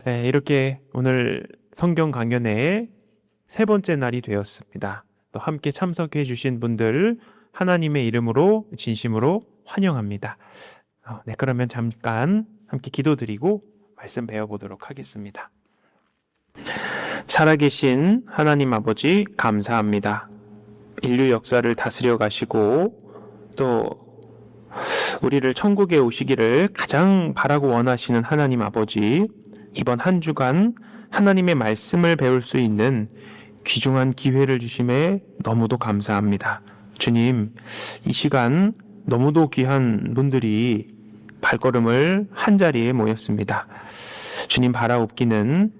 네, 이렇게 오늘 성경 강연의 세 번째 날이 되었습니다. 또 함께 참석해 주신 분들 하나님의 이름으로 진심으로 환영합니다. 네, 그러면 잠깐 함께 기도드리고 말씀 배워보도록 하겠습니다. 살아계신 하나님 아버지 감사합니다. 인류 역사를 다스려 가시고 또 우리를 천국에 오시기를 가장 바라고 원하시는 하나님 아버지, 이번 한 주간 하나님의 말씀을 배울 수 있는 귀중한 기회를 주심에 너무도 감사합니다. 주님, 이 시간 너무도 귀한 분들이 발걸음을 한자리에 모였습니다. 주님 바라옵기는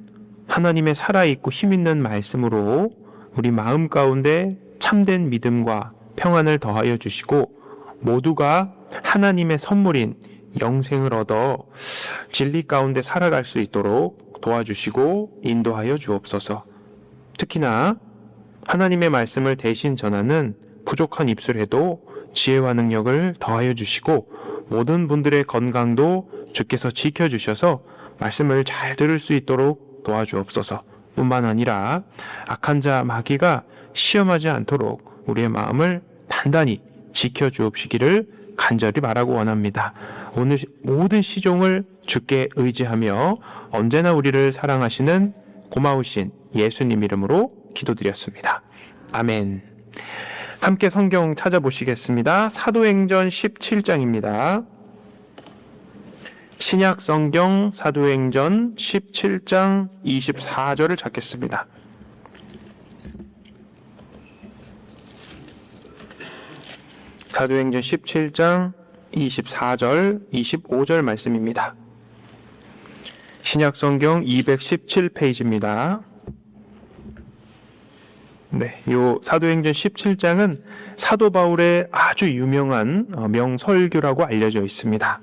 하나님의 살아있고 힘있는 말씀으로 우리 마음 가운데 참된 믿음과 평안을 더하여 주시고 모두가 하나님의 선물인 영생을 얻어 진리 가운데 살아갈 수 있도록 도와주시고 인도하여 주옵소서. 특히나 하나님의 말씀을 대신 전하는 부족한 입술에도 지혜와 능력을 더하여 주시고 모든 분들의 건강도 주께서 지켜주셔서 말씀을 잘 들을 수 있도록 도와주옵소서. 뿐만 아니라 악한 자 마귀가 시험하지 않도록 우리의 마음을 단단히 지켜주옵시기를 간절히 바라고 원합니다. 오늘 모든 시종을 주께 의지하며 언제나 우리를 사랑하시는 고마우신 예수님 이름으로 기도드렸습니다. 아멘. 함께 성경 찾아보시겠습니다. 사도행전 17장입니다. 신약 성경 사도행전 17장 24절을 찾겠습니다. 사도행전 17장 24절, 25절 말씀입니다. 신약성경 217페이지입니다. 네, 요 사도행전 17장은 사도 바울의 아주 유명한 명설교라고 알려져 있습니다.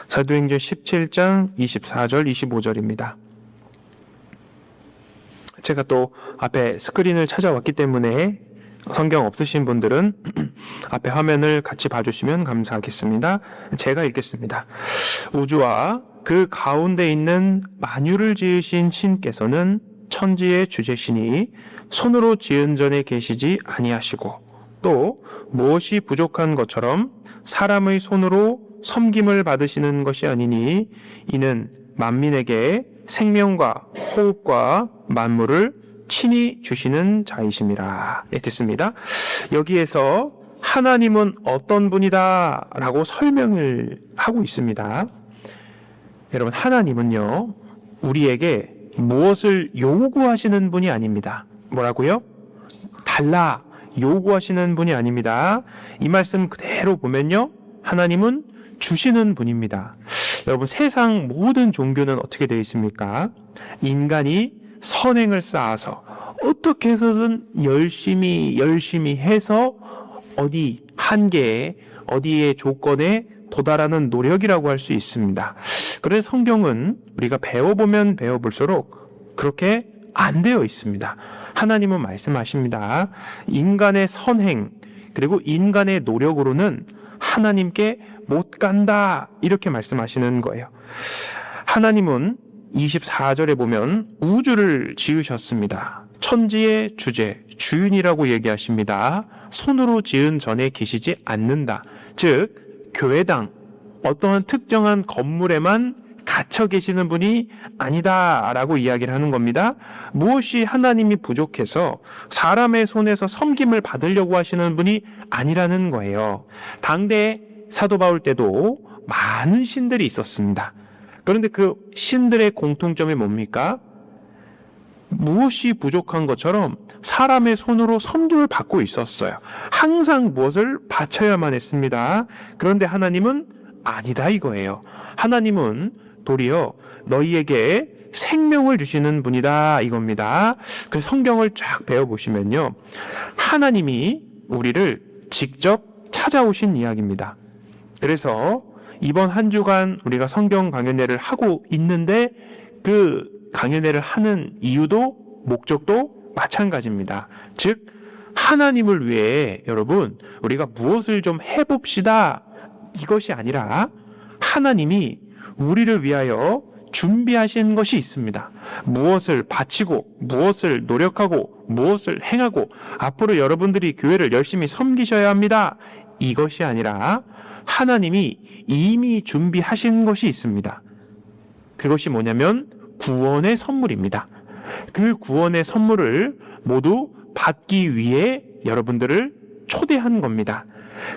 사도행전 17장 24절, 25절입니다. 제가 또 앞에 스크린을 찾아왔기 때문에 성경 없으신 분들은 앞에 화면을 같이 봐주시면 감사하겠습니다. 제가 읽겠습니다. 우주와 그 가운데 있는 만유를 지으신 신께서는 천지의 주제시니 손으로 지은 전에 계시지 아니하시고 또 무엇이 부족한 것처럼 사람의 손으로 섬김을 받으시는 것이 아니니 이는 만민에게 생명과 호흡과 만물을 친히 주시는 자이심이라. 됐습니다. 여기에서 하나님은 어떤 분이다 라고 설명을 하고 있습니다. 여러분, 하나님은요 우리에게 무엇을 요구하시는 분이 아닙니다. 뭐라고요? 달라 요구하시는 분이 아닙니다. 이 말씀 그대로 보면요 하나님은 주시는 분입니다. 여러분, 세상 모든 종교는 어떻게 되어 있습니까? 인간이 선행을 쌓아서 어떻게 해서든 열심히 해서 어디 한계에 어디의 조건에 도달하는 노력이라고 할 수 있습니다. 그래서 성경은 우리가 배워보면 배워볼수록 그렇게 안 되어 있습니다. 하나님은 말씀하십니다. 인간의 선행 그리고 인간의 노력으로는 하나님께 못 간다 이렇게 말씀하시는 거예요. 하나님은 24절에 보면 우주를 지으셨습니다. 천지의 주제, 주인이라고 얘기하십니다. 손으로 지은 전에 계시지 않는다. 즉, 교회당, 어떠한 특정한 건물에만 갇혀 계시는 분이 아니다라고 이야기를 하는 겁니다. 무엇이 하나님이 부족해서 사람의 손에서 섬김을 받으려고 하시는 분이 아니라는 거예요. 당대 사도 바울 때도 많은 신들이 있었습니다. 그런데 그 신들의 공통점이 뭡니까? 무엇이 부족한 것처럼 사람의 손으로 섬김을 받고 있었어요. 항상 무엇을 바쳐야만 했습니다. 그런데 하나님은 아니다 이거예요. 하나님은 도리어 너희에게 생명을 주시는 분이다 이겁니다. 그래서 성경을 쫙 배워보시면요 하나님이 우리를 직접 찾아오신 이야기입니다. 그래서 이번 한 주간 우리가 성경 강연회를 하고 있는데 그 강연회를 하는 이유도 목적도 마찬가지입니다. 즉 하나님을 위해 여러분 우리가 무엇을 좀 해봅시다 이것이 아니라 하나님이 우리를 위하여 준비하신 것이 있습니다. 무엇을 바치고, 무엇을 노력하고, 무엇을 행하고, 앞으로 여러분들이 교회를 열심히 섬기셔야 합니다. 이것이 아니라 하나님이 이미 준비하신 것이 있습니다. 그것이 뭐냐면 구원의 선물입니다. 그 구원의 선물을 모두 받기 위해 여러분들을 초대한 겁니다.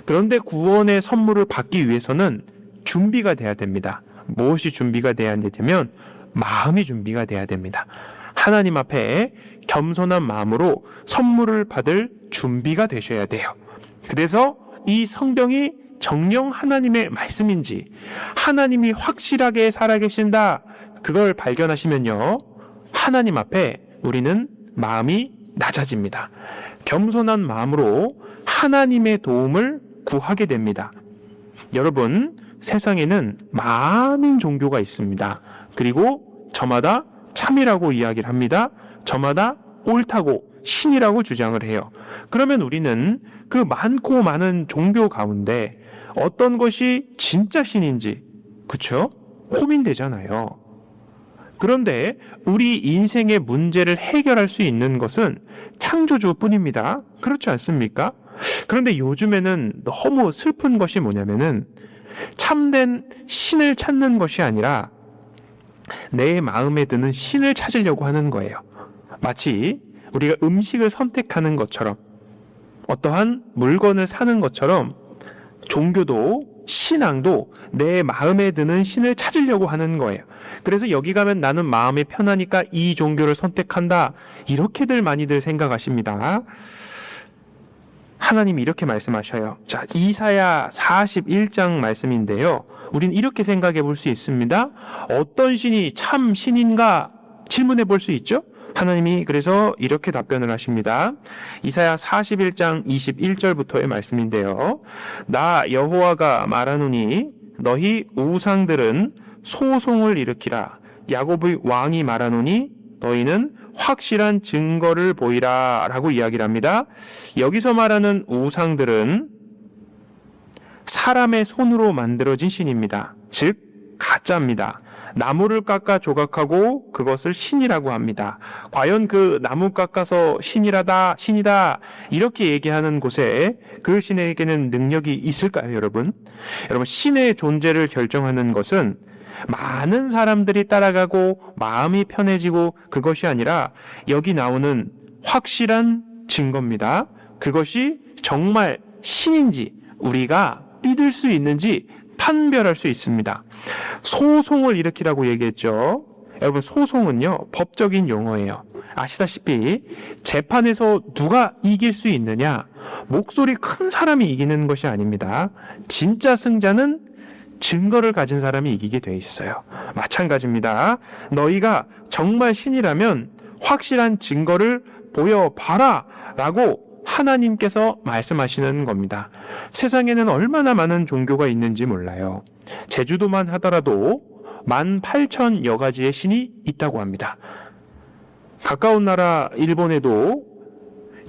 그런데 구원의 선물을 받기 위해서는 준비가 돼야 됩니다. 무엇이 준비가 돼야 되냐면 마음이 준비가 돼야 됩니다. 하나님 앞에 겸손한 마음으로 선물을 받을 준비가 되셔야 돼요. 그래서 이 성경이 정녕 하나님의 말씀인지, 하나님이 확실하게 살아계신다, 그걸 발견하시면요, 하나님 앞에 우리는 마음이 낮아집니다. 겸손한 마음으로 하나님의 도움을 구하게 됩니다. 여러분, 세상에는 많은 종교가 있습니다. 그리고 저마다 참이라고 이야기를 합니다. 저마다 옳다고 신이라고 주장을 해요. 그러면 우리는 그 많고 많은 종교 가운데 어떤 것이 진짜 신인지, 그쵸? 고민되잖아요. 그런데 우리 인생의 문제를 해결할 수 있는 것은 창조주뿐입니다. 그렇지 않습니까? 그런데 요즘에는 너무 슬픈 것이 뭐냐면은 참된 신을 찾는 것이 아니라 내 마음에 드는 신을 찾으려고 하는 거예요. 마치 우리가 음식을 선택하는 것처럼, 어떠한 물건을 사는 것처럼 종교도, 신앙도 내 마음에 드는 신을 찾으려고 하는 거예요. 그래서 여기 가면 나는 마음이 편하니까 이 종교를 선택한다, 이렇게들 많이들 생각하십니다. 하나님이 이렇게 말씀하셔요. 자, 이사야 41장 말씀인데요, 우린 이렇게 생각해 볼 수 있습니다. 어떤 신이 참 신인가 질문해 볼 수 있죠. 하나님이 그래서 이렇게 답변을 하십니다. 이사야 41장 21절부터의 말씀인데요, 나 여호와가 말하노니 너희 우상들은 소송을 일으키라. 야곱의 왕이 말하노니 너희는 확실한 증거를 보이라 라고 이야기를 합니다. 여기서 말하는 우상들은 사람의 손으로 만들어진 신입니다. 즉 가짜입니다. 나무를 깎아 조각하고 그것을 신이라고 합니다. 과연 그 나무 깎아서 신이다 이렇게 얘기하는 곳에 그 신에게는 능력이 있을까요, 여러분? 여러분, 신의 존재를 결정하는 것은 많은 사람들이 따라가고 마음이 편해지고 그것이 아니라 여기 나오는 확실한 증거입니다. 그것이 정말 신인지 우리가 믿을 수 있는지 판별할 수 있습니다. 소송을 일으키라고 얘기했죠. 여러분, 소송은요, 법적인 용어예요. 아시다시피 재판에서 누가 이길 수 있느냐, 목소리 큰 사람이 이기는 것이 아닙니다. 진짜 승자는 증거를 가진 사람이 이기게 돼 있어요. 마찬가지입니다. 너희가 정말 신이라면 확실한 증거를 보여봐라 라고 하나님께서 말씀하시는 겁니다. 세상에는 얼마나 많은 종교가 있는지 몰라요. 제주도만 하더라도 18,000여 가지의 신이 있다고 합니다. 가까운 나라 일본에도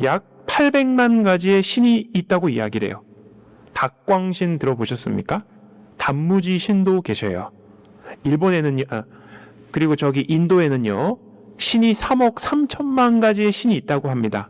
약 800만 가지의 신이 있다고 이야기를 해요. 닭광신 들어보셨습니까? 단무지 신도 계셔요. 일본에는 그리고 저기 인도에는요, 신이 3억 3천만 가지의 신이 있다고 합니다.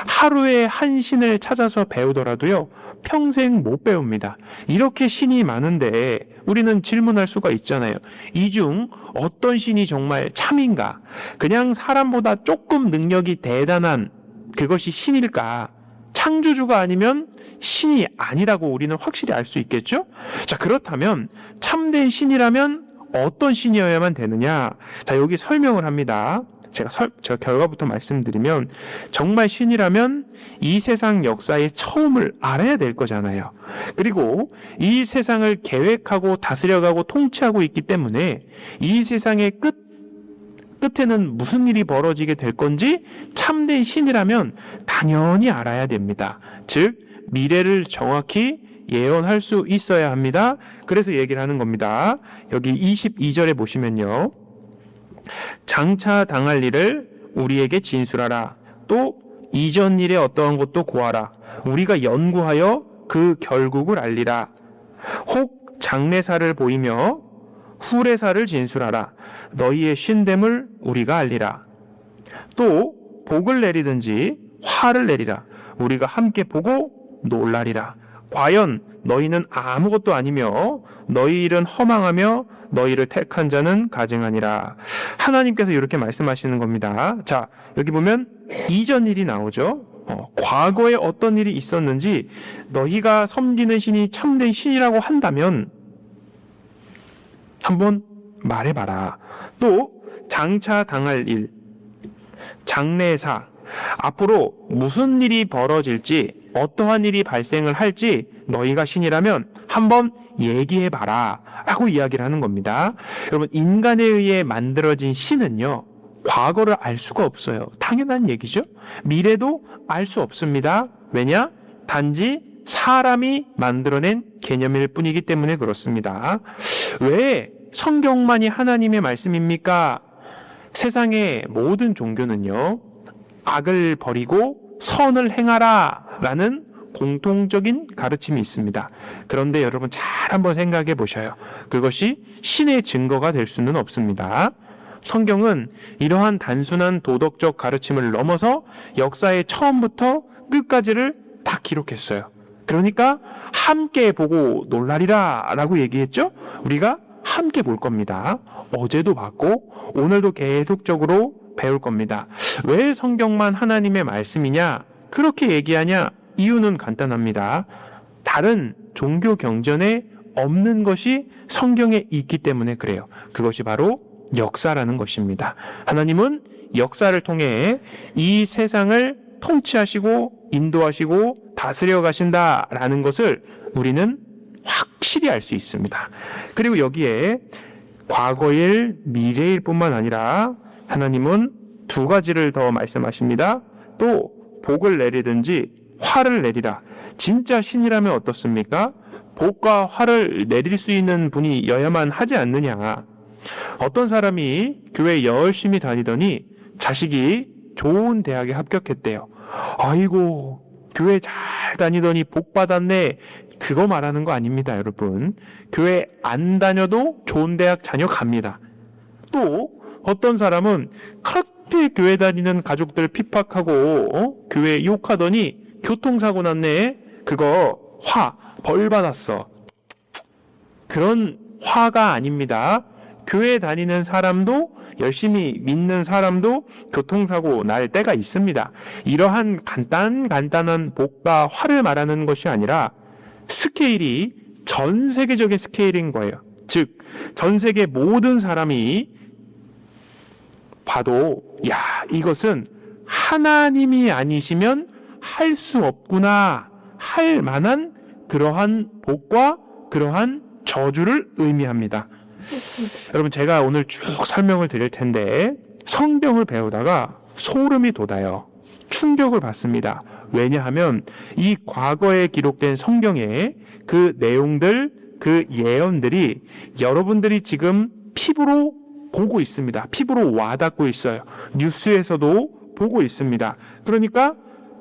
하루에 한 신을 찾아서 배우더라도요, 평생 못 배웁니다. 이렇게 신이 많은데 우리는 질문할 수가 있잖아요. 이 중 어떤 신이 정말 참인가? 그냥 사람보다 조금 능력이 대단한 그것이 신일까? 창조주가 아니면 신이 아니라고 우리는 확실히 알 수 있겠죠? 자, 그렇다면 참된 신이라면 어떤 신이어야만 되느냐? 자, 여기 설명을 합니다. 제가 결과부터 말씀드리면, 정말 신이라면 이 세상 역사의 처음을 알아야 될 거잖아요. 그리고 이 세상을 계획하고 다스려가고 통치하고 있기 때문에 이 세상의 끝에는 무슨 일이 벌어지게 될 건지 참된 신이라면 당연히 알아야 됩니다. 즉, 미래를 정확히 예언할 수 있어야 합니다. 그래서 얘기를 하는 겁니다. 여기 22절에 보시면요, 장차 당할 일을 우리에게 진술하라. 또 이전 일에 어떠한 것도 고하라. 우리가 연구하여 그 결국을 알리라. 혹 장래사를 보이며 후레사를 진술하라. 너희의 신됨을 우리가 알리라. 또 복을 내리든지 화를 내리라. 우리가 함께 보고 놀라리라. 과연 너희는 아무것도 아니며 너희 일은 허망하며 너희를 택한 자는 가증하니라. 하나님께서 이렇게 말씀하시는 겁니다. 자, 여기 보면 이전 일이 나오죠. 과거에 어떤 일이 있었는지 너희가 섬기는 신이 참된 신이라고 한다면 한번 말해봐라. 또 장차 당할 일, 장래사, 앞으로 무슨 일이 벌어질지 어떠한 일이 발생을 할지 너희가 신이라면 한번 얘기해봐라 라고 이야기를 하는 겁니다. 여러분, 인간에 의해 만들어진 신은요, 과거를 알 수가 없어요. 당연한 얘기죠. 미래도 알 수 없습니다. 왜냐? 단지 사람이 만들어낸 개념일 뿐이기 때문에 그렇습니다. 왜 성경만이 하나님의 말씀입니까? 세상의 모든 종교는요, 악을 버리고 선을 행하라 라는 공통적인 가르침이 있습니다. 그런데 여러분 잘 한번 생각해 보셔요. 그것이 신의 증거가 될 수는 없습니다. 성경은 이러한 단순한 도덕적 가르침을 넘어서 역사의 처음부터 끝까지를 다 기록했어요. 그러니까 함께 보고 놀라리라 라고 얘기했죠. 우리가 함께 볼 겁니다. 어제도 봤고 오늘도 계속적으로 배울 겁니다. 왜 성경만 하나님의 말씀이냐? 그렇게 얘기하냐? 이유는 간단합니다. 다른 종교 경전에 없는 것이 성경에 있기 때문에 그래요. 그것이 바로 역사라는 것입니다. 하나님은 역사를 통해 이 세상을 통치하시고 인도하시고 다스려 가신다라는 것을 우리는 확실히 알 수 있습니다. 그리고 여기에 과거일, 미래일 뿐만 아니라 하나님은 두 가지를 더 말씀하십니다. 또 복을 내리든지 화를 내리라. 진짜 신이라면 어떻습니까? 복과 화를 내릴 수 있는 분이어야만 하지 않느냐. 어떤 사람이 교회 열심히 다니더니 자식이 좋은 대학에 합격했대요. 아이고, 교회 잘 다니더니 복 받았네. 그거 말하는 거 아닙니다, 여러분. 교회 안 다녀도 좋은 대학 자녀 갑니다. 또 어떤 사람은 그렇게 교회 다니는 가족들 핍박하고 교회 욕하더니 교통사고 났네. 그거 벌 받았어. 그런 화가 아닙니다. 교회 다니는 사람도 열심히 믿는 사람도 교통사고 날 때가 있습니다. 이러한 간단한 복과 화를 말하는 것이 아니라 스케일이 전 세계적인 스케일인 거예요. 즉, 전 세계 모든 사람이 봐도 야, 이것은 하나님이 아니시면 할 수 없구나 할 만한 그러한 복과 그러한 저주를 의미합니다. 여러분, 제가 오늘 쭉 설명을 드릴 텐데 성경을 배우다가 소름이 돋아요. 충격을 받습니다. 왜냐하면 이 과거에 기록된 성경의 그 내용들, 그 예언들이 여러분들이 지금 피부로 보고 있습니다. 피부로 와닿고 있어요. 뉴스에서도 보고 있습니다. 그러니까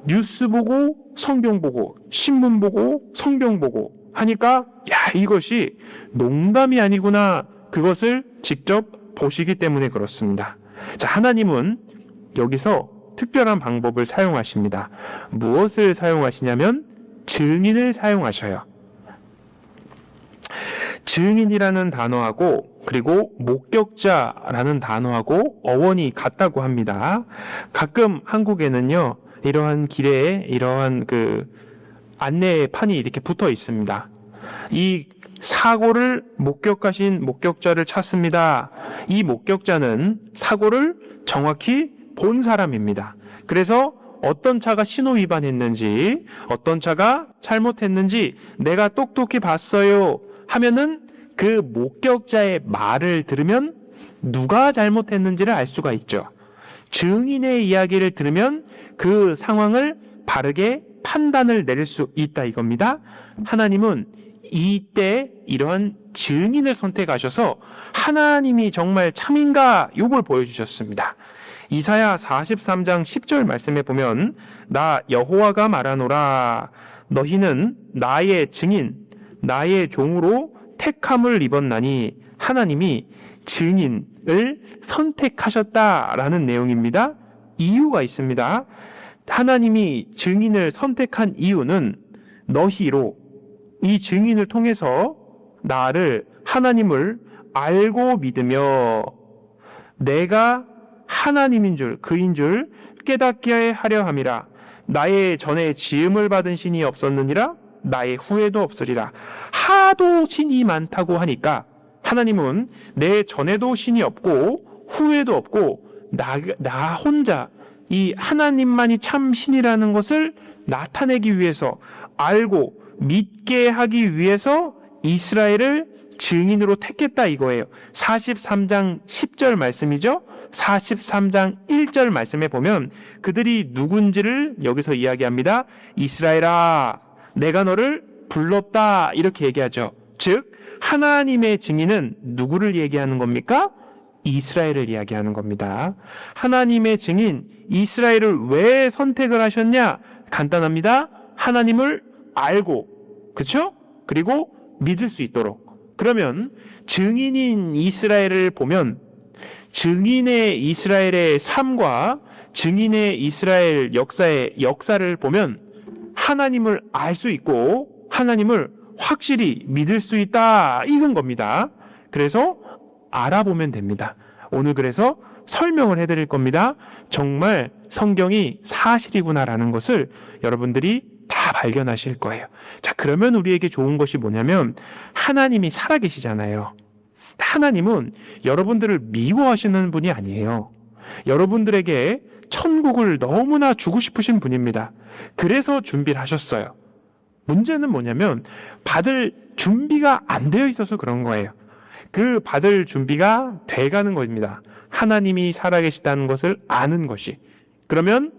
뉴스 보고 성경 보고 신문 보고 성경 보고 하니까 야, 이것이 농담이 아니구나. 그것을 직접 보시기 때문에 그렇습니다. 자, 하나님은 여기서 특별한 방법을 사용하십니다. 무엇을 사용하시냐면 증인을 사용하셔요. 증인이라는 단어하고 그리고 목격자라는 단어하고 어원이 같다고 합니다. 가끔 한국에는요, 이러한 길에 이러한 그 안내판이 이렇게 붙어 있습니다. 이 사고를 목격하신 목격자를 찾습니다. 이 목격자는 사고를 정확히 본 사람입니다. 그래서 어떤 차가 신호 위반했는지, 어떤 차가 잘못했는지 내가 똑똑히 봤어요 하면은 그 목격자의 말을 들으면 누가 잘못했는지를 알 수가 있죠. 증인의 이야기를 들으면 그 상황을 바르게 판단을 내릴 수 있다 이겁니다. 하나님은 이때 이러한 증인을 선택하셔서 하나님이 정말 참인가 이걸 보여주셨습니다. 이사야 43장 10절 말씀에 보면 나 여호와가 말하노라 너희는 나의 증인 나의 종으로 택함을 입었나니 하나님이 증인을 선택하셨다라는 내용입니다. 이유가 있습니다. 하나님이 증인을 선택한 이유는 너희로 이 증인을 통해서 나를 하나님을 알고 믿으며 내가 하나님인 줄 그인 줄 깨닫게 하려 함이라. 나의 전에 지음을 받은 신이 없었느니라 나의 후에도 없으리라. 하도 신이 많다고 하니까 하나님은 내 전에도 신이 없고 후에도 없고 나 혼자 이 하나님만이 참 신이라는 것을 나타내기 위해서 알고 믿게 하기 위해서 이스라엘을 증인으로 택했다 이거예요. 43장 10절 말씀이죠. 43장 1절 말씀에 보면 그들이 누군지를 여기서 이야기합니다. 이스라엘아 내가 너를 불렀다 이렇게 얘기하죠. 즉 하나님의 증인은 누구를 얘기하는 겁니까? 이스라엘을 이야기하는 겁니다. 하나님의 증인 이스라엘을 왜 선택을 하셨냐? 간단합니다. 하나님을 알고 그렇죠? 그리고 믿을 수 있도록. 그러면 증인인 이스라엘을 보면 증인의 이스라엘의 삶과 증인의 이스라엘 역사를 보면 하나님을 알 수 있고 하나님을 확실히 믿을 수 있다 이건 겁니다. 그래서 알아보면 됩니다. 오늘 그래서 설명을 해드릴 겁니다. 정말 성경이 사실이구나라는 것을 여러분들이 다 발견하실 거예요. 자, 그러면 우리에게 좋은 것이 뭐냐면 하나님이 살아계시잖아요. 하나님은 여러분들을 미워하시는 분이 아니에요. 여러분들에게 천국을 너무나 주고 싶으신 분입니다. 그래서 준비를 하셨어요. 문제는 뭐냐면 받을 준비가 안 되어 있어서 그런 거예요. 그 받을 준비가 돼가는 겁니다. 하나님이 살아계시다는 것을 아는 것이. 그러면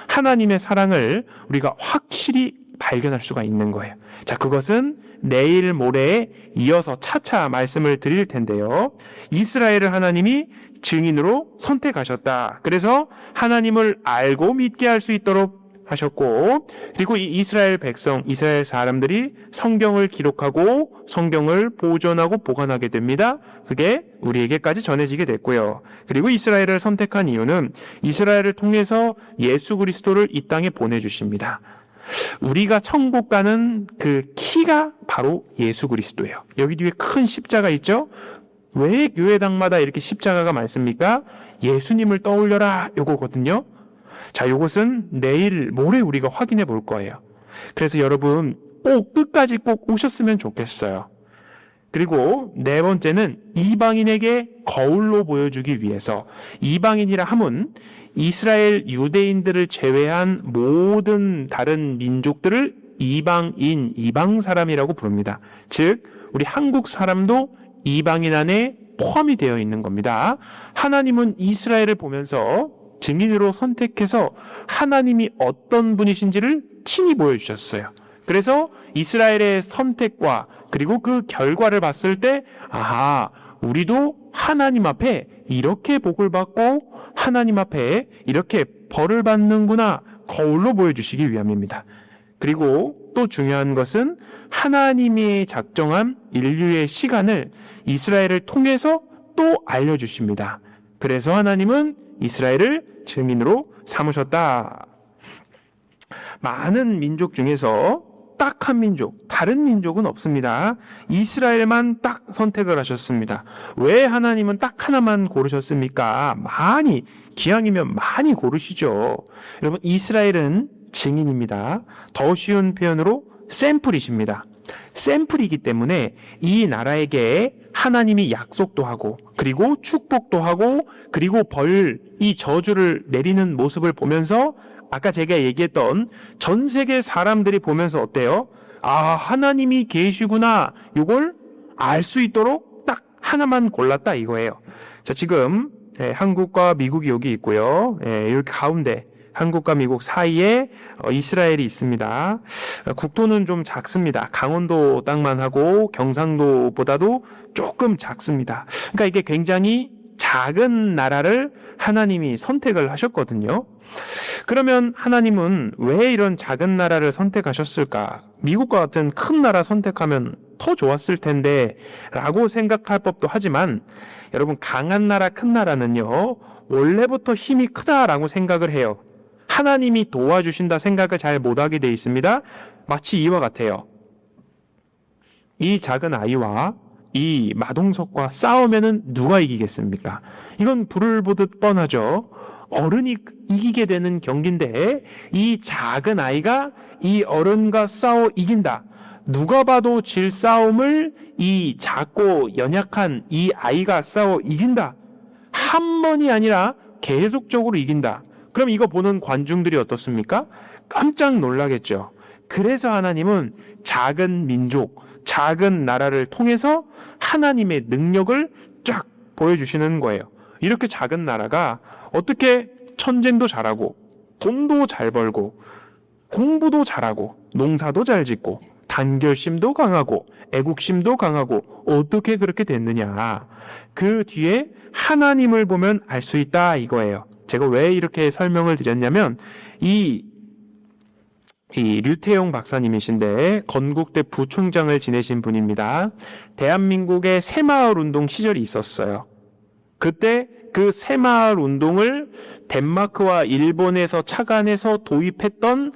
하나님의 사랑을 우리가 확실히 발견할 수가 있는 거예요. 자, 그것은 내일 모레에 이어서 차차 말씀을 드릴 텐데요. 이스라엘을 하나님이 증인으로 선택하셨다. 그래서 하나님을 알고 믿게 할 수 있도록 하셨고, 그리고 이 이스라엘 백성, 이스라엘 사람들이 성경을 기록하고 성경을 보존하고 보관하게 됩니다. 그게 우리에게까지 전해지게 됐고요. 그리고 이스라엘을 선택한 이유는 이스라엘을 통해서 예수 그리스도를 이 땅에 보내주십니다. 우리가 천국 가는 그 키가 바로 예수 그리스도예요. 여기 뒤에 큰 십자가 있죠? 왜 교회당마다 이렇게 십자가가 많습니까? 예수님을 떠올려라 요거거든요. 자, 요것은 내일 모레 우리가 확인해 볼 거예요. 그래서 여러분 꼭 끝까지 꼭 오셨으면 좋겠어요. 그리고 네 번째는 이방인에게 거울로 보여주기 위해서, 이방인이라 함은 이스라엘 유대인들을 제외한 모든 다른 민족들을 이방인, 이방 사람이라고 부릅니다. 즉 우리 한국 사람도 이방인 안에 포함이 되어 있는 겁니다. 하나님은 이스라엘을 보면서 증인으로 선택해서 하나님이 어떤 분이신지를 친히 보여주셨어요. 그래서 이스라엘의 선택과 그리고 그 결과를 봤을 때 아하, 우리도 하나님 앞에 이렇게 복을 받고 하나님 앞에 이렇게 벌을 받는구나, 거울로 보여주시기 위함입니다. 그리고 또 중요한 것은 하나님이 작정한 인류의 시간을 이스라엘을 통해서 또 알려주십니다. 그래서 하나님은 이스라엘을 증인으로 삼으셨다. 많은 민족 중에서 딱 한 민족, 다른 민족은 없습니다. 이스라엘만 딱 선택을 하셨습니다. 왜 하나님은 딱 하나만 고르셨습니까? 많이, 기왕이면 많이 고르시죠. 여러분, 이스라엘은 증인입니다. 더 쉬운 표현으로 샘플이십니다. 샘플이기 때문에 이 나라에게 하나님이 약속도 하고 그리고 축복도 하고 그리고 이 저주를 내리는 모습을 보면서 아까 제가 얘기했던 전 세계 사람들이 보면서 어때요? 아, 하나님이 계시구나. 이걸 알 수 있도록 딱 하나만 골랐다 이거예요. 자, 지금 한국과 미국이 여기 있고요. 이렇게 가운데 한국과 미국 사이에 이스라엘이 있습니다. 국토는 좀 작습니다. 강원도 땅만 하고 경상도보다도 조금 작습니다. 그러니까 이게 굉장히 작은 나라를 하나님이 선택을 하셨거든요. 그러면 하나님은 왜 이런 작은 나라를 선택하셨을까? 미국과 같은 큰 나라 선택하면 더 좋았을 텐데 라고 생각할 법도 하지만 여러분, 강한 나라, 큰 나라는요 원래부터 힘이 크다라고 생각을 해요. 하나님이 도와주신다 생각을 잘 못하게 돼 있습니다. 마치 이와 같아요. 이 작은 아이와 이 마동석과 싸우면은 누가 이기겠습니까? 이건 불을 보듯 뻔하죠. 어른이 이기게 되는 경기인데 이 작은 아이가 이 어른과 싸워 이긴다. 누가 봐도 질 싸움을 이 작고 연약한 이 아이가 싸워 이긴다. 한 번이 아니라 계속적으로 이긴다. 그럼 이거 보는 관중들이 어떻습니까? 깜짝 놀라겠죠. 그래서 하나님은 작은 민족, 작은 나라를 통해서 하나님의 능력을 쫙 보여주시는 거예요. 이렇게 작은 나라가 어떻게 전쟁도 잘하고 돈도 잘 벌고 공부도 잘하고 농사도 잘 짓고 단결심도 강하고 애국심도 강하고 어떻게 그렇게 됐느냐. 그 뒤에 하나님을 보면 알 수 있다 이거예요. 제가 왜 이렇게 설명을 드렸냐면 이 류태용 박사님이신데 건국대 부총장을 지내신 분입니다. 대한민국의 새마을 운동 시절이 있었어요. 그때 그 새마을 운동을 덴마크와 일본에서 착안해서 도입했던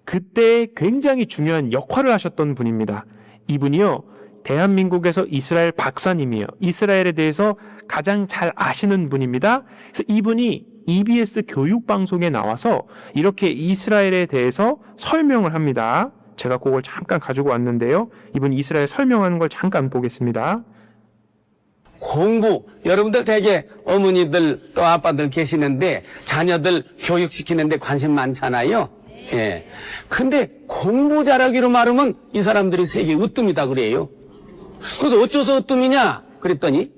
그때 굉장히 중요한 역할을 하셨던 분입니다. 이분이요, 대한민국에서 이스라엘 박사님이에요. 이스라엘에 대해서 가장 잘 아시는 분입니다. 그래서 이분이 EBS 교육방송에 나와서 이렇게 이스라엘에 대해서 설명을 합니다. 제가 그걸 잠깐 가지고 왔는데요. 이분 이스라엘 설명하는 걸 잠깐 보겠습니다. 공부, 여러분들 되게 어머니들 또 아빠들 계시는데 자녀들 교육시키는데 관심 많잖아요. 예. 근데 공부 잘하기로 말하면 이 사람들이 세계 으뜸이다 그래요. 그래서 어째서 으뜸이냐 그랬더니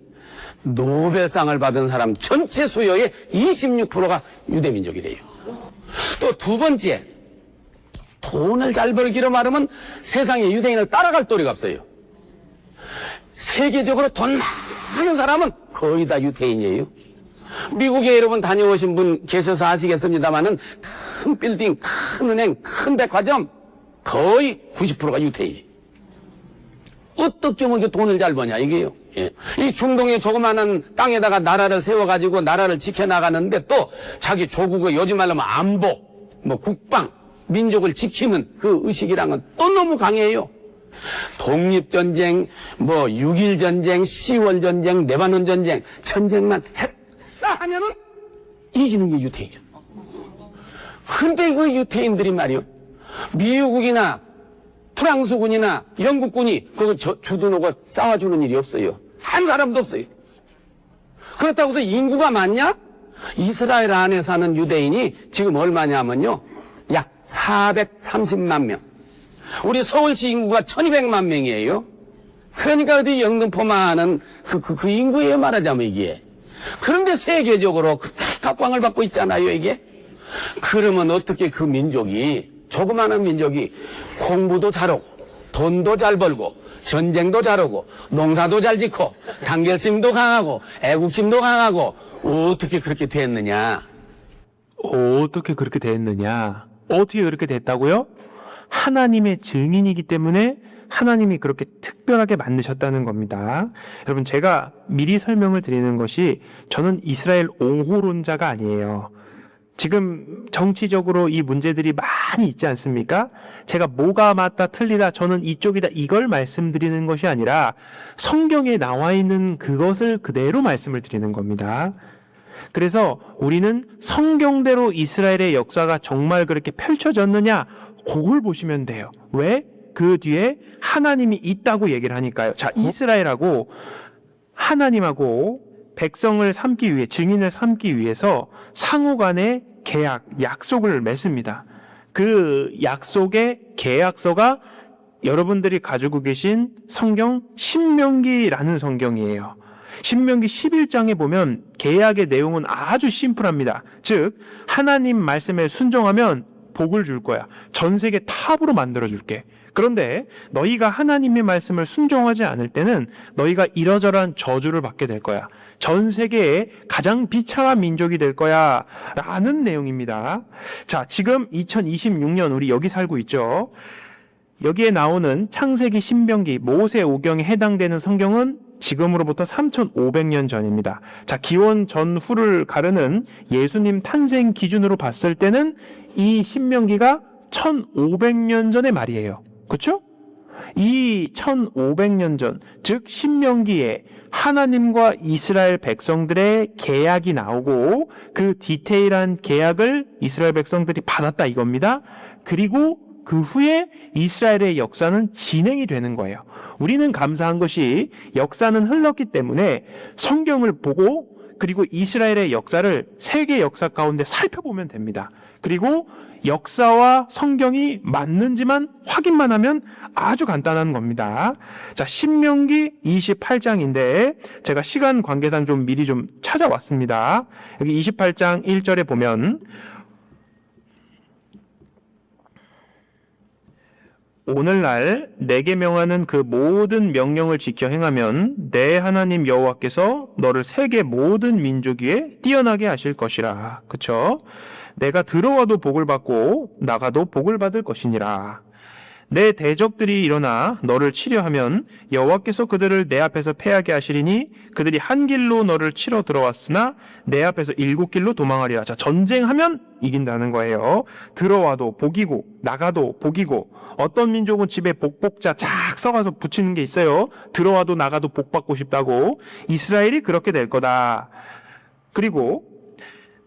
노벨상을 받은 사람 전체 수요의 26%가 유대민족이래요. 또 두 번째, 돈을 잘 벌기로 말하면 세상에 유대인을 따라갈 도리가 없어요. 세계적으로 돈 많은 사람은 거의 다 유대인이에요. 미국에 여러분 다녀오신 분 계셔서 아시겠습니다만은 큰 빌딩, 큰 은행, 큰 백화점 거의 90%가 유대인이에요. 어떻게 하면 돈을 잘 버냐 이게요. 예. 이 중동의 조그마한 땅에다가 나라를 세워가지고 나라를 지켜나가는데 또 자기 조국의 요즘 말로 하면 안보, 뭐 국방, 민족을 지키는 그 의식이랑은 또 너무 강해요. 독립전쟁, 뭐 6.1 전쟁, 10월 전쟁, 레바논 전쟁, 전쟁만 했다 하면은 이기는 게 유태인이죠. 근데 그 유태인들이 말이요, 미국이나 프랑스군이나 영국군이 그거 주둔하고 싸워주는 일이 없어요. 한 사람도 없어요. 그렇다고 해서 인구가 많냐? 이스라엘 안에 사는 유대인이 지금 얼마냐면요, 약 430만 명. 우리 서울시 인구가 1200만 명이에요. 그러니까 어디 영등포만은 그 인구예요, 말하자면 이게. 그런데 세계적으로 각광을 받고 있잖아요, 이게. 그러면 어떻게 그 민족이, 조그마한 민족이 공부도 잘하고 돈도 잘 벌고 전쟁도 잘하고 농사도 잘 짓고 단결심도 강하고 애국심도 강하고 어떻게 그렇게 됐느냐? 어떻게 그렇게 됐느냐? 어떻게 그렇게 됐다고요? 하나님의 증인이기 때문에 하나님이 그렇게 특별하게 만드셨다는 겁니다. 여러분, 제가 미리 설명을 드리는 것이 저는 이스라엘 옹호론자가 아니에요. 지금 정치적으로 이 문제들이 많이 있지 않습니까? 제가 뭐가 맞다 틀리다 저는 이쪽이다 이걸 말씀드리는 것이 아니라 성경에 나와 있는 그것을 그대로 말씀을 드리는 겁니다. 그래서 우리는 성경대로 이스라엘의 역사가 정말 그렇게 펼쳐졌느냐 그걸 보시면 돼요. 왜? 그 뒤에 하나님이 있다고 얘기를 하니까요. 자, 이스라엘하고 하나님하고 백성을 삼기 위해, 증인을 삼기 위해서 상호간에 계약, 약속을 맺습니다. 그 약속의 계약서가 여러분들이 가지고 계신 성경 신명기라는 성경이에요. 신명기 11장에 보면 계약의 내용은 아주 심플합니다. 즉 하나님 말씀에 순종하면 복을 줄 거야. 전 세계 탑으로 만들어 줄게. 그런데 너희가 하나님의 말씀을 순종하지 않을 때는 너희가 이러저러한 저주를 받게 될 거야. 전 세계의 가장 비참한 민족이 될 거야 라는 내용입니다. 자, 지금 2026년 우리 여기 살고 있죠. 여기에 나오는 창세기, 신명기, 모세 오경에 해당되는 성경은 지금으로부터 3,500년 전입니다. 자, 기원 전후를 가르는 예수님 탄생 기준으로 봤을 때는 이 신명기가 1,500년 전의 말이에요. 그렇죠? 이 1,500년 전, 즉 신명기에 하나님과 이스라엘 백성들의 계약이 나오고 그 디테일한 계약을 이스라엘 백성들이 받았다 이겁니다. 그리고 그 후에 이스라엘의 역사는 진행이 되는 거예요. 우리는 감사한 것이 역사는 흘렀기 때문에 성경을 보고 그리고 이스라엘의 역사를 세계 역사 가운데 살펴보면 됩니다. 그리고 역사와 성경이 맞는지만 확인만 하면 아주 간단한 겁니다. 자, 신명기 28장인데 제가 시간 관계상 좀 미리 좀 찾아왔습니다. 여기 28장 1절에 보면 오늘날 내게 명하는 그 모든 명령을 지켜 행하면 내 하나님 여호와께서 너를 세계 모든 민족 위에 뛰어나게 하실 것이라. 그쵸? 내가 들어와도 복을 받고 나가도 복을 받을 것이니라. 내 대적들이 일어나 너를 치려 하면 여호와께서 그들을 내 앞에서 패하게 하시리니 그들이 한 길로 너를 치러 들어왔으나 내 앞에서 7길로 도망하리라. 자, 전쟁하면 이긴다는 거예요. 들어와도 복이고 나가도 복이고 어떤 민족은 집에 복복자 쫙 써가서 붙이는 게 있어요. 들어와도 나가도 복 받고 싶다고. 이스라엘이 그렇게 될 거다. 그리고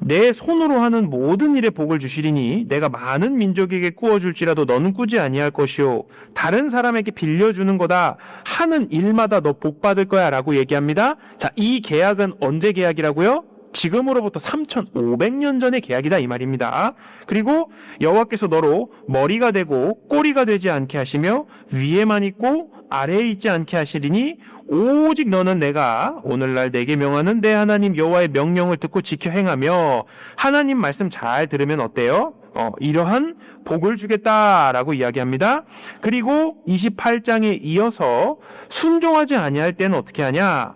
내 손으로 하는 모든 일에 복을 주시리니 내가 많은 민족에게 꾸어줄지라도 너는 꾸지 아니할 것이요 다른 사람에게 빌려주는 거다. 하는 일마다 너 복 받을 거야 라고 얘기합니다. 자, 이 계약은 언제 계약이라고요? 지금으로부터 3,500년 전의 계약이다 이 말입니다. 그리고 여호와께서 너로 머리가 되고 꼬리가 되지 않게 하시며 위에만 있고 아래에 있지 않게 하시리니 오직 너는 내가 오늘날 내게 명하는 내 하나님 여호와의 명령을 듣고 지켜 행하며 하나님 말씀 잘 들으면 어때요? 이러한 복을 주겠다라고 이야기합니다. 그리고 28장에 이어서 순종하지 아니할 때는 어떻게 하냐?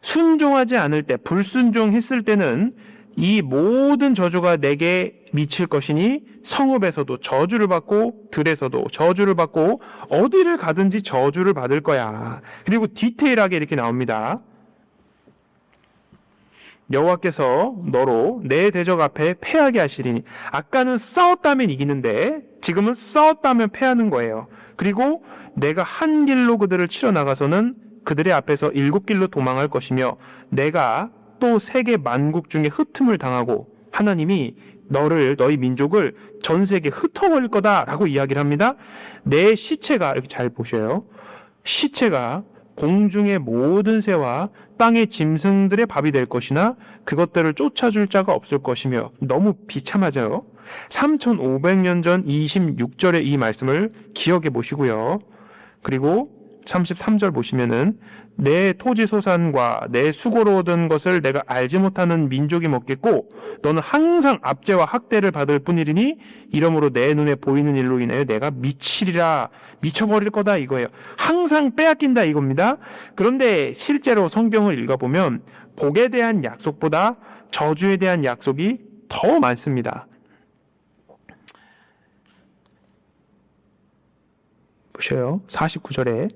순종하지 않을 때, 불순종했을 때는 이 모든 저주가 내게 미칠 것이니 성읍에서도 저주를 받고 들에서도 저주를 받고 어디를 가든지 저주를 받을 거야. 그리고 디테일하게 이렇게 나옵니다. 여호와께서 너로 내 대적 앞에 패하게 하시리니 아까는 싸웠다면 이기는데 지금은 싸웠다면 패하는 거예요. 그리고 내가 한 길로 그들을 치러 나가서는 그들의 앞에서 7길로 도망할 것이며 내가 또 세계 만국 중에 흩음을 당하고 하나님이 너희 민족을 전 세계에 흩어버릴 거다라고 이야기를 합니다. 내 시체가 이렇게 잘 보셔요. 시체가 공중의 모든 새와 땅의 짐승들의 밥이 될 것이나 그것들을 쫓아줄 자가 없을 것이며 너무 비참하죠. 3,500년 전 26절의 이 말씀을 기억해 보시고요. 그리고 33절 보시면은 내 토지 소산과 내 수고로 얻은 것을 내가 알지 못하는 민족이 먹겠고 너는 항상 압제와 학대를 받을 뿐이리니 이러므로 내 눈에 보이는 일로 인하여 내가 미치리라. 미쳐버릴 거다 이거예요. 항상 빼앗긴다 이겁니다. 그런데 실제로 성경을 읽어보면 복에 대한 약속보다 저주에 대한 약속이 더 많습니다. 보셔요. 49절에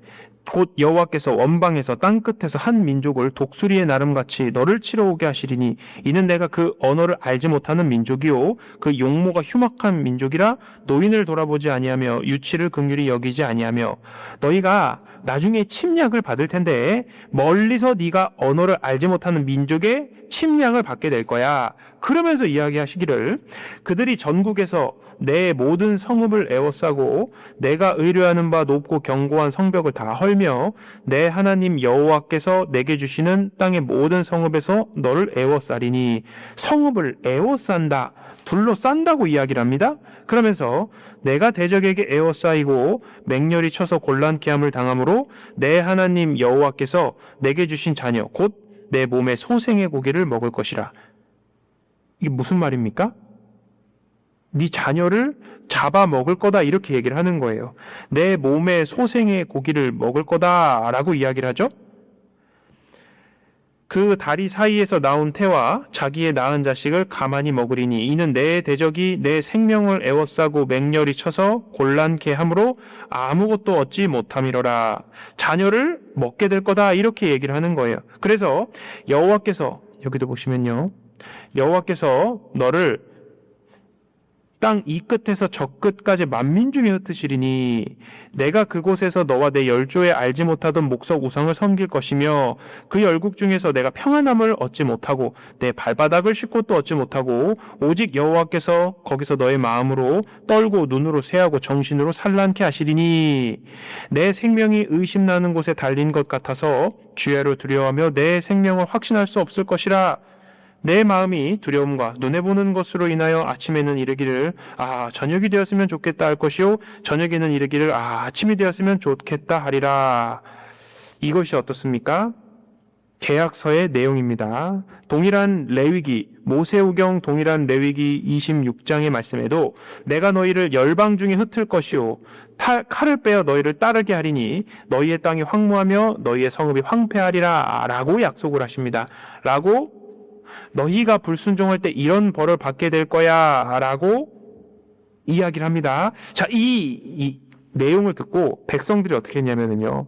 곧 여호와께서 원방에서 땅끝에서 한 민족을 독수리의 나름같이 너를 치러 오게 하시리니 이는 내가 그 언어를 알지 못하는 민족이요 그 용모가 흉악한 민족이라 노인을 돌아보지 아니하며 유치를 긍휼히 여기지 아니하며 너희가 나중에 침략을 받을 텐데 멀리서 네가 언어를 알지 못하는 민족의 침략을 받게 될 거야. 그러면서 이야기하시기를 그들이 전국에서 내 모든 성읍을 에워싸고 내가 의뢰하는 바 높고 견고한 성벽을 다 헐며 내 하나님 여호와께서 내게 주시는 땅의 모든 성읍에서 너를 에워싸리니 성읍을 에워싼다, 둘러싼다고 이야기를 합니다. 그러면서 내가 대적에게 에워싸이고 맹렬히 쳐서 곤란케 함을 당함으로 내 하나님 여호와께서 내게 주신 자녀 곧 내 몸의 소생의 고기를 먹을 것이라. 이게 무슨 말입니까? 네 자녀를 잡아 먹을 거다 이렇게 얘기를 하는 거예요. 내 몸의 소생의 고기를 먹을 거다라고 이야기를 하죠. 그 다리 사이에서 나온 태와 자기의 낳은 자식을 가만히 먹으리니 이는 내 대적이 내 생명을 애워싸고 맹렬히 쳐서 곤란케 함으로 아무것도 얻지 못함이로라. 자녀를 먹게 될 거다 이렇게 얘기를 하는 거예요. 그래서 여호와께서 여기도 보시면요. 여호와께서 너를 땅 이 끝에서 저 끝까지 만민 중에 흩으시리니 내가 그곳에서 너와 내 열조에 알지 못하던 목석 우상을 섬길 것이며 그 열국 중에서 내가 평안함을 얻지 못하고 내 발바닥을 씻고 또 얻지 못하고 오직 여호와께서 거기서 너의 마음으로 떨고 눈으로 쇠하고 정신으로 산란케 하시리니 내 생명이 의심나는 곳에 달린 것 같아서 주야로 두려워하며 내 생명을 확신할 수 없을 것이라. 내 마음이 두려움과 눈에 보는 것으로 인하여 아침에는 이르기를 저녁이 되었으면 좋겠다 할 것이요 저녁에는 이르기를 아침이 되었으면 좋겠다 하리라. 이것이 어떻습니까? 계약서의 내용입니다. 동일한 레위기 모세오경 동일한 레위기 26장의 말씀에도 내가 너희를 열방 중에 흩을 것이요 칼을 빼어 너희를 따르게 하리니 너희의 땅이 황무하며 너희의 성읍이 황폐하리라 라고 약속을 하십니다. 라고 너희가 불순종할 때 이런 벌을 받게 될 거야 라고 이야기를 합니다. 자, 이 내용을 듣고 백성들이 어떻게 했냐면요.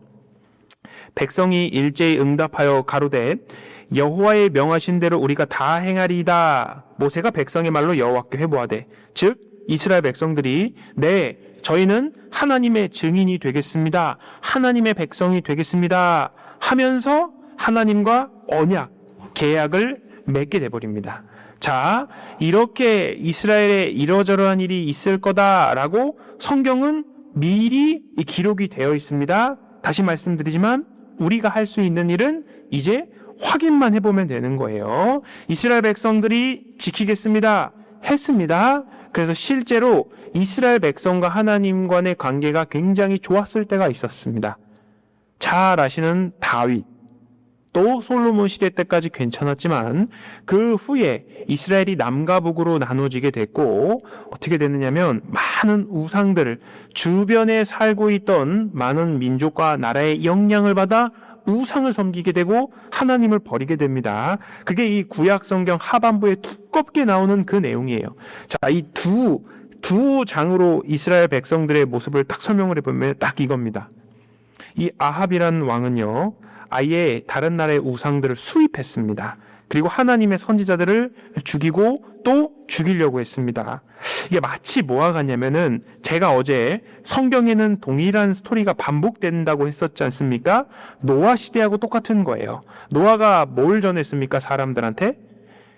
백성이 일제히 응답하여 가로되 여호와의 명하신 대로 우리가 다 행하리이다. 모세가 백성의 말로 여호와께 회보하되 즉 이스라엘 백성들이 네 저희는 하나님의 증인이 되겠습니다. 하나님의 백성이 되겠습니다. 하면서 하나님과 언약, 계약을 맺게 돼버립니다. 자, 이렇게 이스라엘에 이러저러한 일이 있을 거다라고 성경은 미리 기록이 되어 있습니다. 다시 말씀드리지만 우리가 할 수 있는 일은 이제 확인만 해보면 되는 거예요. 이스라엘 백성들이 지키겠습니다. 했습니다. 그래서 실제로 이스라엘 백성과 하나님 간의 관계가 굉장히 좋았을 때가 있었습니다. 잘 아시는 다윗, 또 솔로몬 시대 때까지 괜찮았지만 그 후에 이스라엘이 남과 북으로 나눠지게 됐고 어떻게 됐느냐면 많은 우상들을 주변에 살고 있던 많은 민족과 나라의 영향을 받아 우상을 섬기게 되고 하나님을 버리게 됩니다. 그게 이 구약 성경 하반부에 두껍게 나오는 그 내용이에요. 자, 이 두 장으로 이스라엘 백성들의 모습을 딱 설명을 해보면 딱 이겁니다. 이 아합이라는 왕은요, 아예 다른 나라의 우상들을 수입했습니다. 그리고 하나님의 선지자들을 죽이고 또 죽이려고 했습니다. 이게 마치 뭐와 같냐면은 제가 어제 성경에는 동일한 스토리가 반복된다고 했었지 않습니까? 노아 시대하고 똑같은 거예요. 노아가 뭘 전했습니까? 사람들한테?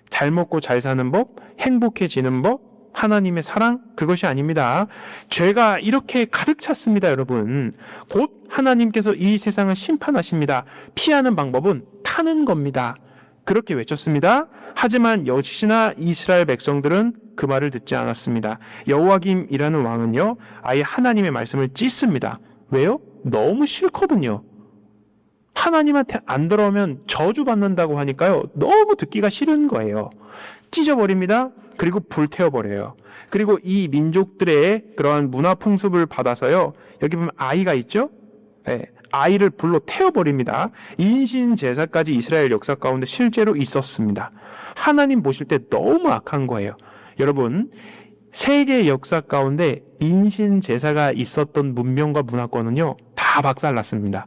잘 먹고 잘 사는 법, 행복해지는 법, 하나님의 사랑? 그것이 아닙니다. 죄가 이렇게 가득 찼습니다, 여러분. 곧 하나님께서 이 세상을 심판하십니다. 피하는 방법은 타는 겁니다. 그렇게 외쳤습니다. 하지만 역시나 이스라엘 백성들은 그 말을 듣지 않았습니다. 여호와김이라는 왕은요, 아예 하나님의 말씀을 찢습니다. 왜요? 너무 싫거든요. 하나님한테 안 들어오면 저주받는다고 하니까요, 너무 듣기가 싫은 거예요. 찢어버립니다. 그리고 불태워버려요. 그리고 이 민족들의 그러한 문화 풍습을 받아서요, 여기 보면 아이가 있죠? 네, 아이를 불로 태워버립니다. 인신 제사까지 이스라엘 역사 가운데 실제로 있었습니다. 하나님 보실 때 너무 악한 거예요. 여러분, 세계 역사 가운데 인신 제사가 있었던 문명과 문화권은요, 다 박살났습니다.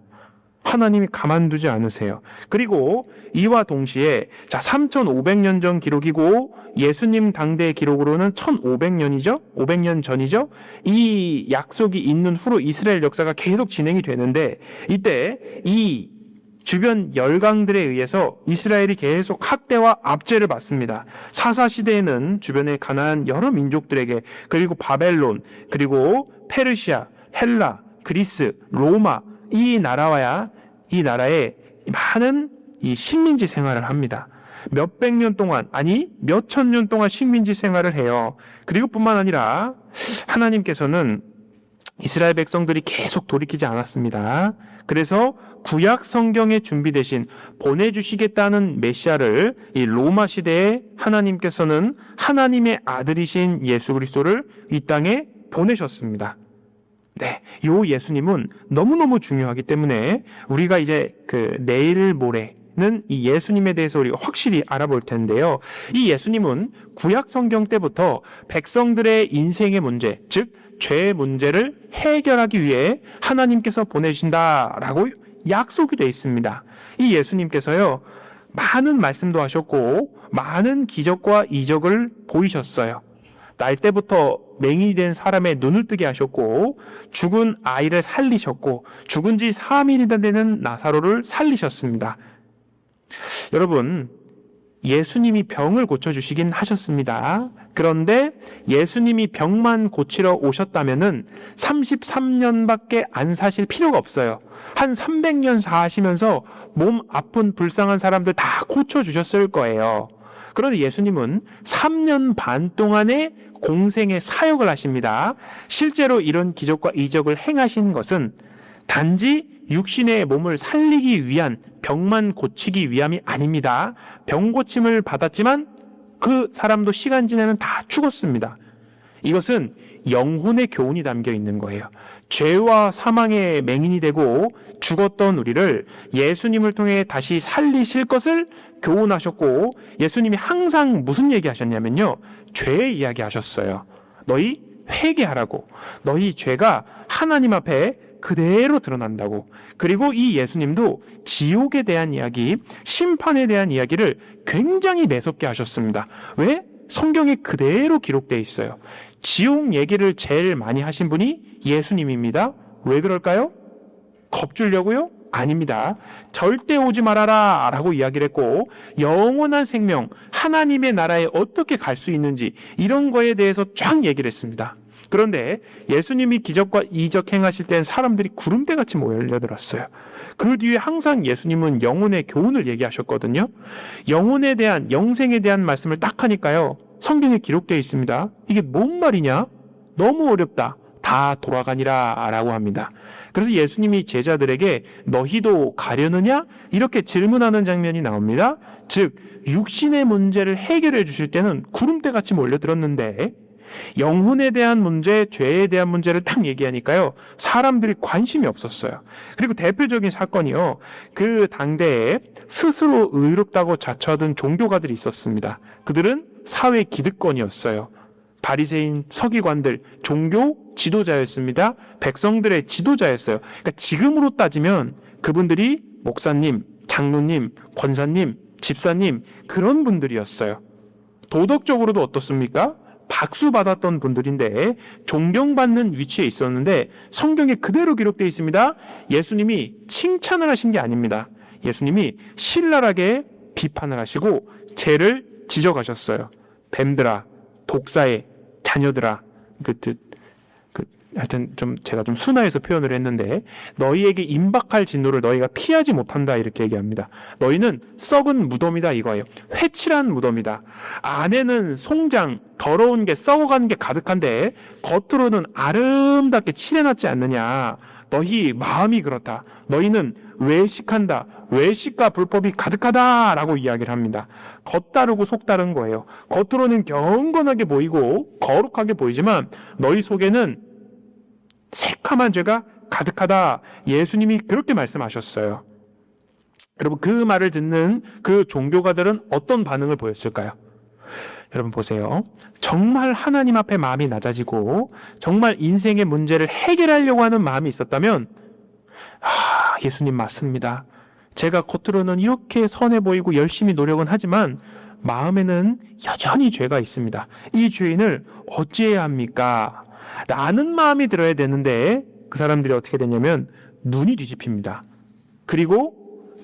하나님이 가만두지 않으세요. 그리고 이와 동시에 3,500년 전 기록이고 예수님 당대의 기록으로는 1,500년이죠. 500년 전이죠. 이 약속이 있는 후로 이스라엘 역사가 계속 진행이 되는데 이때 이 주변 열강들에 의해서 이스라엘이 계속 학대와 압제를 받습니다. 사사시대에는 주변에 가난한 여러 민족들에게, 그리고 바벨론, 그리고 페르시아, 헬라, 그리스, 로마, 이 나라에 많은 이 식민지 생활을 합니다. 몇백 년 동안, 아니 몇천 년 동안 식민지 생활을 해요. 그리고 뿐만 아니라 하나님께서는 이스라엘 백성들이 계속 돌이키지 않았습니다. 그래서 구약 성경에 준비되신 보내주시겠다는 메시아를 이 로마 시대에 하나님께서는 하나님의 아들이신 예수 그리스도를 이 땅에 보내셨습니다. 네, 요 예수님은 너무너무 중요하기 때문에 우리가 이제 내일 모레 이 예수님에 대해서 우리가 확실히 알아볼 텐데요. 이 예수님은 구약 성경 때부터 백성들의 인생의 문제, 즉 죄의 문제를 해결하기 위해 하나님께서 보내신다라고 약속이 되어 있습니다. 이 예수님께서요, 많은 말씀도 하셨고 많은 기적과 이적을 보이셨어요. 날 때부터 맹인이 된 사람의 눈을 뜨게 하셨고, 죽은 아이를 살리셨고, 죽은 지 3일이나 되는 나사로를 살리셨습니다. 여러분, 예수님이 병을 고쳐주시긴 하셨습니다. 그런데 예수님이 병만 고치러 오셨다면은 33년밖에 안 사실 필요가 없어요. 한 300년 사시면서 몸 아픈 불쌍한 사람들 다 고쳐주셨을 거예요. 그런데 예수님은 3년 반 동안의 공생의 사역을 하십니다. 실제로 이런 기적과 이적을 행하신 것은 단지 육신의 몸을 살리기 위한, 병만 고치기 위함이 아닙니다. 병 고침을 받았지만 그 사람도 시간 지나면 다 죽었습니다. 이것은 영혼의 교훈이 담겨 있는 거예요. 죄와 사망의 맹인이 되고 죽었던 우리를 예수님을 통해 다시 살리실 것을 교훈하셨고, 예수님이 항상 무슨 얘기 하셨냐면요, 죄의 이야기 하셨어요. 너희 회개하라고. 너희 죄가 하나님 앞에 그대로 드러난다고. 그리고 이 예수님도 지옥에 대한 이야기, 심판에 대한 이야기를 굉장히 매섭게 하셨습니다. 왜? 성경에 그대로 기록되어 있어요. 지옥 얘기를 제일 많이 하신 분이 예수님입니다. 왜 그럴까요? 겁주려고요? 아닙니다. 절대 오지 말아라 라고 이야기를 했고, 영원한 생명, 하나님의 나라에 어떻게 갈 수 있는지 이런 거에 대해서 쫙 얘기를 했습니다. 그런데 예수님이 기적과 이적 행하실 땐 사람들이 구름대같이 몰려들었어요. 그 뒤에 항상 예수님은 영혼의 교훈을 얘기하셨거든요. 영혼에 대한, 영생에 대한 말씀을 딱 하니까요, 성경에 기록되어 있습니다. 이게 뭔 말이냐? 너무 어렵다. 다 돌아가니라 라고 합니다. 그래서 예수님이 제자들에게 너희도 가려느냐? 이렇게 질문하는 장면이 나옵니다. 즉 육신의 문제를 해결해 주실 때는 구름대같이 몰려들었는데, 영혼에 대한 문제, 죄에 대한 문제를 딱 얘기하니까요, 사람들이 관심이 없었어요. 그리고 대표적인 사건이요, 그 당대에 스스로 의롭다고 자처하던 종교가들이 있었습니다. 그들은 사회 기득권이었어요. 바리새인, 서기관들, 종교 지도자였습니다. 백성들의 지도자였어요. 그러니까 지금으로 따지면 그분들이 목사님, 장로님, 권사님, 집사님, 그런 분들이었어요. 도덕적으로도 어떻습니까? 박수 받았던 분들인데 존경받는 위치에 있었는데, 성경에 그대로 기록되어 있습니다. 예수님이 칭찬을 하신 게 아닙니다. 예수님이 신랄하게 비판을 하시고 죄를 지적하셨어요. 뱀들아, 독사의 자녀들아, 하여튼 제가 좀 순화해서 표현을 했는데, 너희에게 임박할 진노를 너희가 피하지 못한다 이렇게 얘기합니다. 너희는 썩은 무덤이다 이거예요. 회칠한 무덤이다. 안에는 송장, 더러운 게, 썩어가는 게 가득한데 겉으로는 아름답게 칠해놨지 않느냐. 너희 마음이 그렇다. 너희는 외식한다. 외식과 불법이 가득하다 라고 이야기를 합니다. 겉다르고 속다른 거예요. 겉으로는 경건하게 보이고 거룩하게 보이지만 너희 속에는 새카만 죄가 가득하다. 예수님이 그렇게 말씀하셨어요. 여러분, 그 말을 듣는 그 종교가들은 어떤 반응을 보였을까요? 여러분 보세요. 정말 하나님 앞에 마음이 낮아지고 정말 인생의 문제를 해결하려고 하는 마음이 있었다면, 예수님 맞습니다. 제가 겉으로는 이렇게 선해 보이고 열심히 노력은 하지만 마음에는 여전히 죄가 있습니다. 이 죄인을 어찌해야 합니까? 라는 마음이 들어야 되는데, 그 사람들이 어떻게 되냐면 눈이 뒤집힙니다. 그리고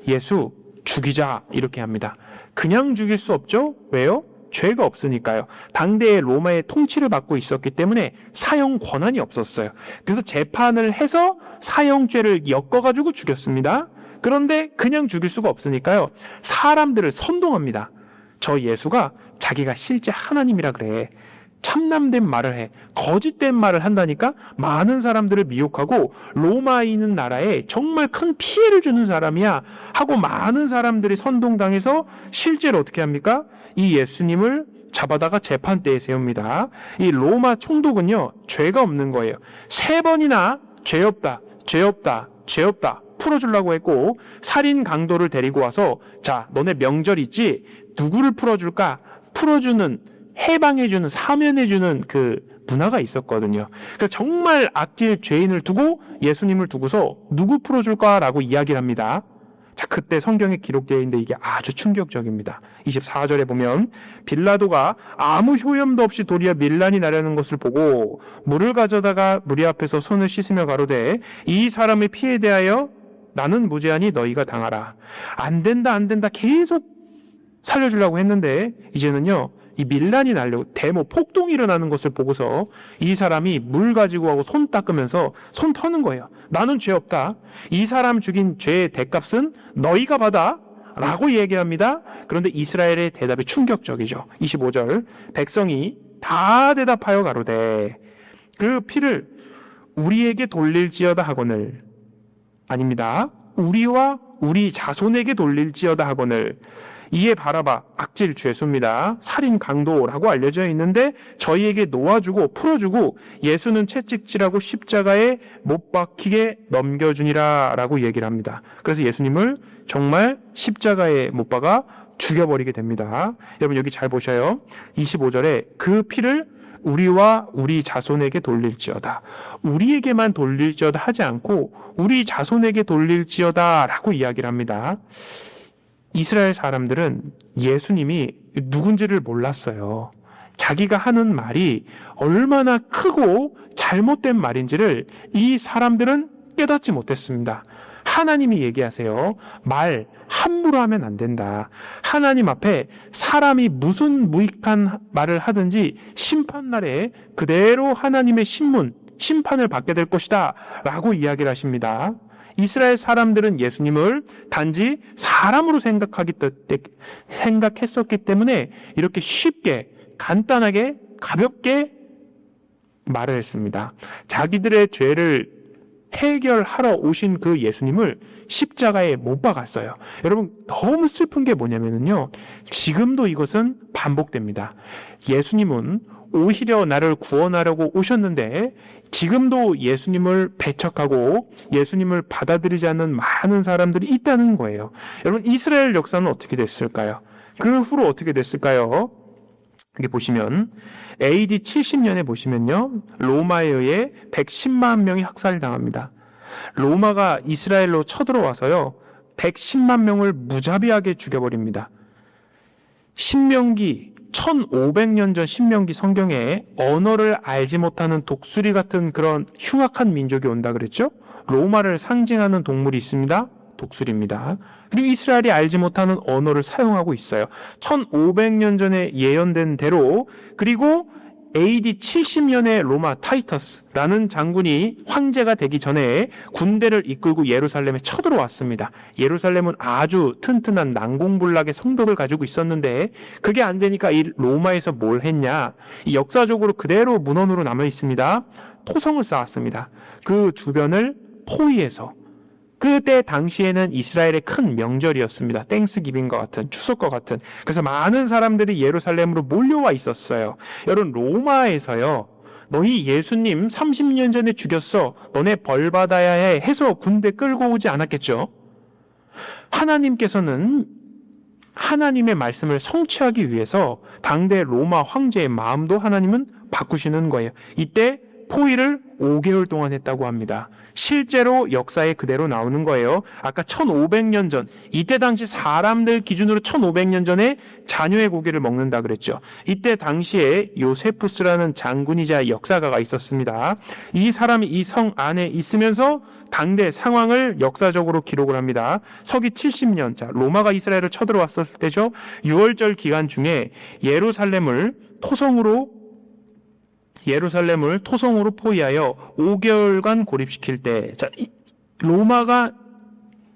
예수 죽이자 이렇게 합니다. 그냥 죽일 수 없죠? 왜요? 죄가 없으니까요. 당대의 로마의 통치를 받고 있었기 때문에 사형 권한이 없었어요. 그래서 재판을 해서 사형죄를 엮어가지고 죽였습니다. 그런데 그냥 죽일 수가 없으니까요, 사람들을 선동합니다. 저 예수가 자기가 실제 하나님이라 그래. 참남된 말을 해. 거짓된 말을 한다니까 많은 사람들을 미혹하고 로마에 있는 나라에 정말 큰 피해를 주는 사람이야 하고 많은 사람들이 선동당해서 실제로 어떻게 합니까? 이 예수님을 잡아다가 재판대에 세웁니다. 이 로마 총독은요, 죄가 없는 거예요. 3번이나 죄 없다, 죄 없다, 죄 없다 풀어주려고 했고, 살인 강도를 데리고 와서 자, 너네 명절 있지? 누구를 풀어줄까? 풀어주는, 해방해주는, 사면해주는 그 문화가 있었거든요. 그래서 정말 악질 죄인을 두고 예수님을 두고서 누구 풀어줄까라고 이야기를 합니다. 자, 그때 성경에 기록되어 있는데 이게 아주 충격적입니다. 24절에 보면 빌라도가 아무 효염도 없이 도리어 밀란이 나려는 것을 보고 물을 가져다가 무리 앞에서 손을 씻으며 가로되 이 사람의 피에 대하여 나는 무죄하니 너희가 당하라. 안 된다 안 된다 계속 살려주려고 했는데 이제는요, 이 밀란이 날려고 대모 폭동이 일어나는 것을 보고서 이 사람이 물 가지고 하고 손 닦으면서 손 터는 거예요. 나는 죄 없다. 이 사람 죽인 죄의 대값은 너희가 받아 라고 얘기합니다. 그런데 이스라엘의 대답이 충격적이죠. 25절 백성이 다 대답하여 가로되 그 피를 우리에게 돌릴지어다 하거늘, 아닙니다, 우리와 우리 자손에게 돌릴지어다 하거늘, 이에 바라바 악질 죄수입니다. 살인 강도라고 알려져 있는데 저희에게 놓아주고 풀어주고 예수는 채찍질하고 십자가에 못 박히게 넘겨주니라 라고 얘기를 합니다. 그래서 예수님을 정말 십자가에 못 박아 죽여버리게 됩니다. 여러분 여기 잘 보셔요. 25절에 그 피를 우리와 우리 자손에게 돌릴지어다, 우리에게만 돌릴지어다 하지 않고 우리 자손에게 돌릴지어다 라고 이야기를 합니다. 이스라엘 사람들은 예수님이 누군지를 몰랐어요. 자기가 하는 말이 얼마나 크고 잘못된 말인지를 이 사람들은 깨닫지 못했습니다. 하나님이 얘기하세요. 말 함부로 하면 안 된다. 하나님 앞에 사람이 무슨 무익한 말을 하든지 심판날에 그대로 하나님의 심판을 받게 될 것이다 라고 이야기를 하십니다. 이스라엘 사람들은 예수님을 단지 사람으로 생각했었기 때문에 이렇게 쉽게 간단하게 가볍게 말을 했습니다. 자기들의 죄를 해결하러 오신 그 예수님을 십자가에 못 박았어요. 여러분 너무 슬픈 게 뭐냐면요, 지금도 이것은 반복됩니다. 예수님은 오히려 나를 구원하려고 오셨는데 지금도 예수님을 배척하고 예수님을 받아들이지 않는 많은 사람들이 있다는 거예요. 여러분 이스라엘 역사는 어떻게 됐을까요? 그 후로 어떻게 됐을까요? 여기 보시면 AD 70년에 보시면요, 로마에 의해 110만 명이 학살당합니다. 로마가 이스라엘로 쳐들어와서요 110만 명을 무자비하게 죽여버립니다. 신명기 1500년 전 신명기 성경에 언어를 알지 못하는 독수리 같은 그런 흉악한 민족이 온다 그랬죠? 로마를 상징하는 동물이 있습니다. 독수리입니다. 그리고 이스라엘이 알지 못하는 언어를 사용하고 있어요. 1500년 전에 예언된 대로. 그리고 AD 70년에 로마 타이터스라는 장군이 황제가 되기 전에 군대를 이끌고 예루살렘에 쳐들어왔습니다. 예루살렘은 아주 튼튼한 난공불락의 성벽을 가지고 있었는데 그게 안 되니까 이 로마에서 뭘 했냐, 이 역사적으로 그대로 문헌으로 남아 있습니다. 토성을 쌓았습니다. 그 주변을 포위해서. 그때 당시에는 이스라엘의 큰 명절이었습니다. 땡스기빙과 같은, 추석과 같은. 그래서 많은 사람들이 예루살렘으로 몰려와 있었어요. 여러분 로마에서요, 너희 예수님 30년 전에 죽였어, 너네 벌 받아야 해 해서 군대 끌고 오지 않았겠죠? 하나님께서는 하나님의 말씀을 성취하기 위해서 당대 로마 황제의 마음도 하나님은 바꾸시는 거예요. 이때 포위를 5개월 동안 했다고 합니다. 실제로 역사에 그대로 나오는 거예요. 아까 1500년 전, 이때 당시 사람들 기준으로 1500년 전에 자녀의 고기를 먹는다 그랬죠. 이때 당시에 요세푸스라는 장군이자 역사가가 있었습니다. 이 사람이 이 성 안에 있으면서 당대 상황을 역사적으로 기록을 합니다. 서기 70년, 자 로마가 이스라엘을 쳐들어왔었을 때죠. 6월절 기간 중에 예루살렘을 토성으로 포위하여 5개월간 고립시킬 때, 자, 로마가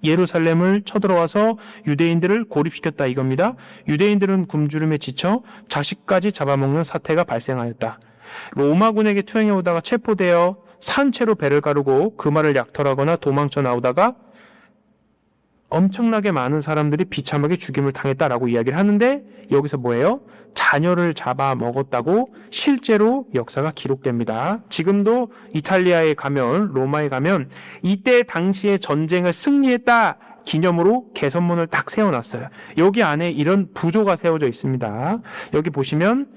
예루살렘을 쳐들어와서 유대인들을 고립시켰다 이겁니다. 유대인들은 굶주림에 지쳐 자식까지 잡아먹는 사태가 발생하였다. 로마군에게 투영해 오다가 체포되어 산채로 배를 가르고 그 말을 약탈하거나 도망쳐 나오다가 엄청나게 많은 사람들이 비참하게 죽임을 당했다라고 이야기를 하는데 여기서 뭐예요? 자녀를 잡아 먹었다고 실제로 역사가 기록됩니다. 지금도 이탈리아에 가면, 로마에 가면 이때 당시에 전쟁을 승리했다 기념으로 개선문을 딱 세워놨어요. 여기 안에 이런 부조가 세워져 있습니다. 여기 보시면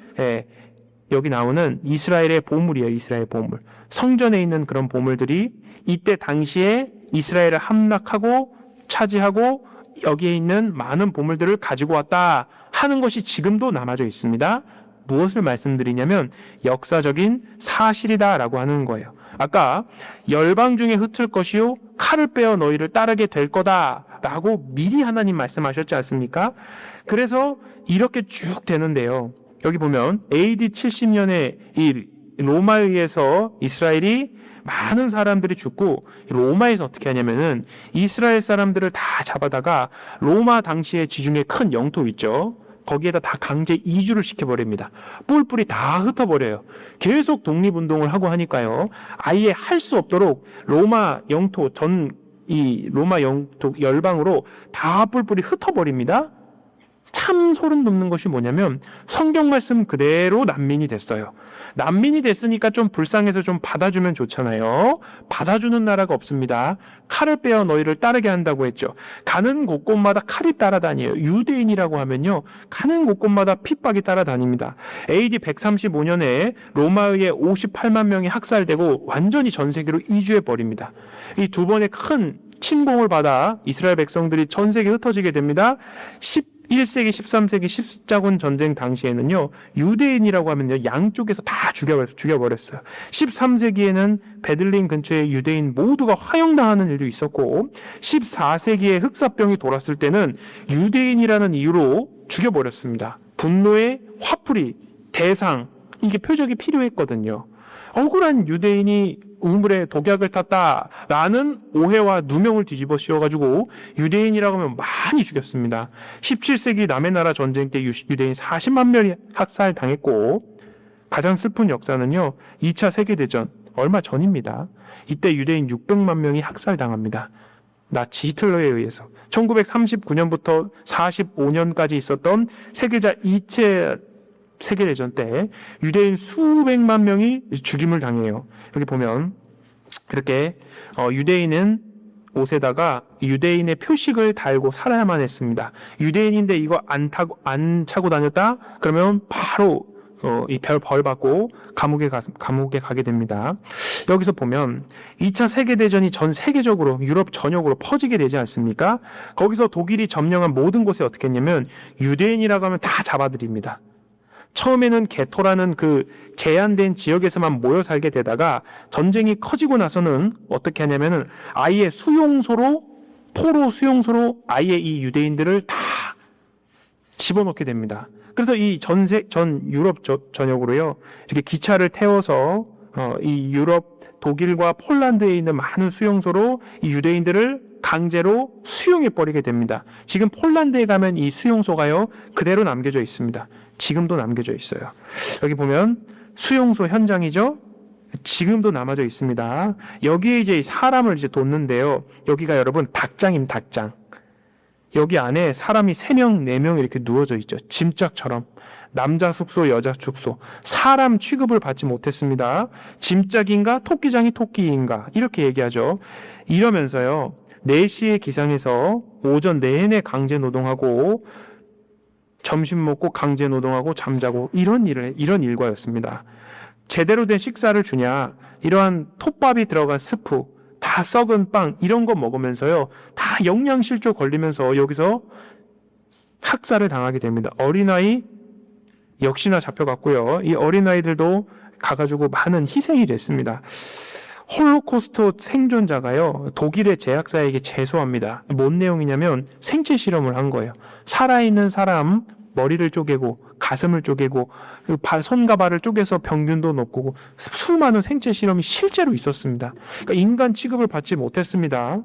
여기 나오는 이스라엘의 보물이에요. 이스라엘 보물. 성전에 있는 그런 보물들이 이때 당시에 이스라엘을 함락하고 차지하고 여기에 있는 많은 보물들을 가지고 왔다 하는 것이 지금도 남아져 있습니다. 무엇을 말씀드리냐면 역사적인 사실이다라고 하는 거예요. 아까 열방 중에 흩을 것이요 칼을 빼어 너희를 따르게 될 거다라고 미리 하나님 말씀하셨지 않습니까? 그래서 이렇게 쭉 되는데요. 여기 보면 AD 70년에 이 로마에 의해서 이스라엘이 많은 사람들이 죽고 로마에서 어떻게 하냐면은 이스라엘 사람들을 다 잡아다가 로마 당시의 지중해 큰 영토 있죠. 거기에다 다 강제 이주를 시켜버립니다. 뿔뿔이 다 흩어버려요. 계속 독립운동을 하고 하니까요. 아예 할 수 없도록 로마 영토 이 로마 영토 열방으로 다 뿔뿔이 흩어버립니다. 참 소름 돋는 것이 뭐냐면 성경 말씀 그대로 난민이 됐어요. 난민이 됐으니까 좀 불쌍해서 좀 받아주면 좋잖아요. 받아주는 나라가 없습니다. 칼을 빼어 너희를 따르게 한다고 했죠. 가는 곳곳마다 칼이 따라다녀요. 유대인이라고 하면요. 가는 곳곳마다 핍박이 따라다닙니다. AD 135년에 로마의 58만 명이 학살되고 완전히 전 세계로 이주해버립니다. 이 두 번의 큰 침공을 받아 이스라엘 백성들이 전 세계에 흩어지게 됩니다. 11세기, 13세기 십자군 전쟁 당시에는요, 유대인이라고 하면요, 양쪽에서 다 죽여버렸어요. 13세기에는 베들린 근처의 유대인 모두가 화형당하는 일도 있었고, 14세기에 흑사병이 돌았을 때는 유대인이라는 이유로 죽여버렸습니다. 분노의 화풀이, 대상, 이게 표적이 필요했거든요. 억울한 유대인이 우물에 독약을 탔다라는 오해와 누명을 뒤집어 씌워가지고 유대인이라고 하면 많이 죽였습니다. 17세기 남의 나라 전쟁 때 유대인 40만 명이 학살당했고 가장 슬픈 역사는요. 2차 세계대전 얼마 전입니다. 이때 유대인 600만 명이 학살당합니다. 나치 히틀러에 의해서 1939년부터 45년까지 있었던 세계자 2차 세계대전 때 유대인 수백만 명이 죽임을 당해요. 여기 보면 이렇게 유대인은 옷에다가 유대인의 표식을 달고 살아야만 했습니다. 유대인인데 이거 안 차고 다녔다? 그러면 바로 이 벌 받고 감옥에 가게 됩니다. 여기서 보면 2차 세계대전이 전 세계적으로 유럽 전역으로 퍼지게 되지 않습니까? 거기서 독일이 점령한 모든 곳에 어떻게 했냐면 유대인이라고 하면 다 잡아들입니다. 처음에는 게토라는 그 제한된 지역에서만 모여 살게 되다가 전쟁이 커지고 나서는 어떻게 하냐면은 아예 포로 수용소로 아예 이 유대인들을 다 집어넣게 됩니다. 그래서 이 전 유럽 전역으로요, 이렇게 기차를 태워서 이 유럽 독일과 폴란드에 있는 많은 수용소로 이 유대인들을 강제로 수용해 버리게 됩니다. 지금 폴란드에 가면 이 수용소가요 그대로 남겨져 있습니다. 지금도 남겨져 있어요. 여기 보면 수용소 현장이죠. 지금도 남아져 있습니다. 여기에 이제 사람을 이제 뒀는데요. 여기가 여러분 닭장입니다. 닭장. 여기 안에 사람이 3명, 4명 이렇게 누워져 있죠. 짐짝처럼. 남자 숙소, 여자 숙소. 사람 취급을 받지 못했습니다. 짐짝인가 토끼장이 토끼인가 이렇게 얘기하죠. 이러면서요. 4시에 기상해서 오전 내내 강제 노동하고 점심 먹고 강제 노동하고 잠자고 이런 일과였습니다. 제대로 된 식사를 주냐? 이러한 톱밥이 들어간 스프, 다 썩은 빵 이런 거 먹으면서요. 다 영양실조 걸리면서 여기서 학살을 당하게 됩니다. 어린아이 역시나 잡혀갔고요. 이 어린아이들도 가가지고 많은 희생이 됐습니다. 홀로코스트 생존자가요, 독일의 제약사에게 제소합니다. 뭔 내용이냐면 생체 실험을 한 거예요. 살아있는 사람 머리를 쪼개고 가슴을 쪼개고 손과 발을 쪼개서 병균도 넣고 수많은 생체 실험이 실제로 있었습니다. 그러니까 인간 취급을 받지 못했습니다.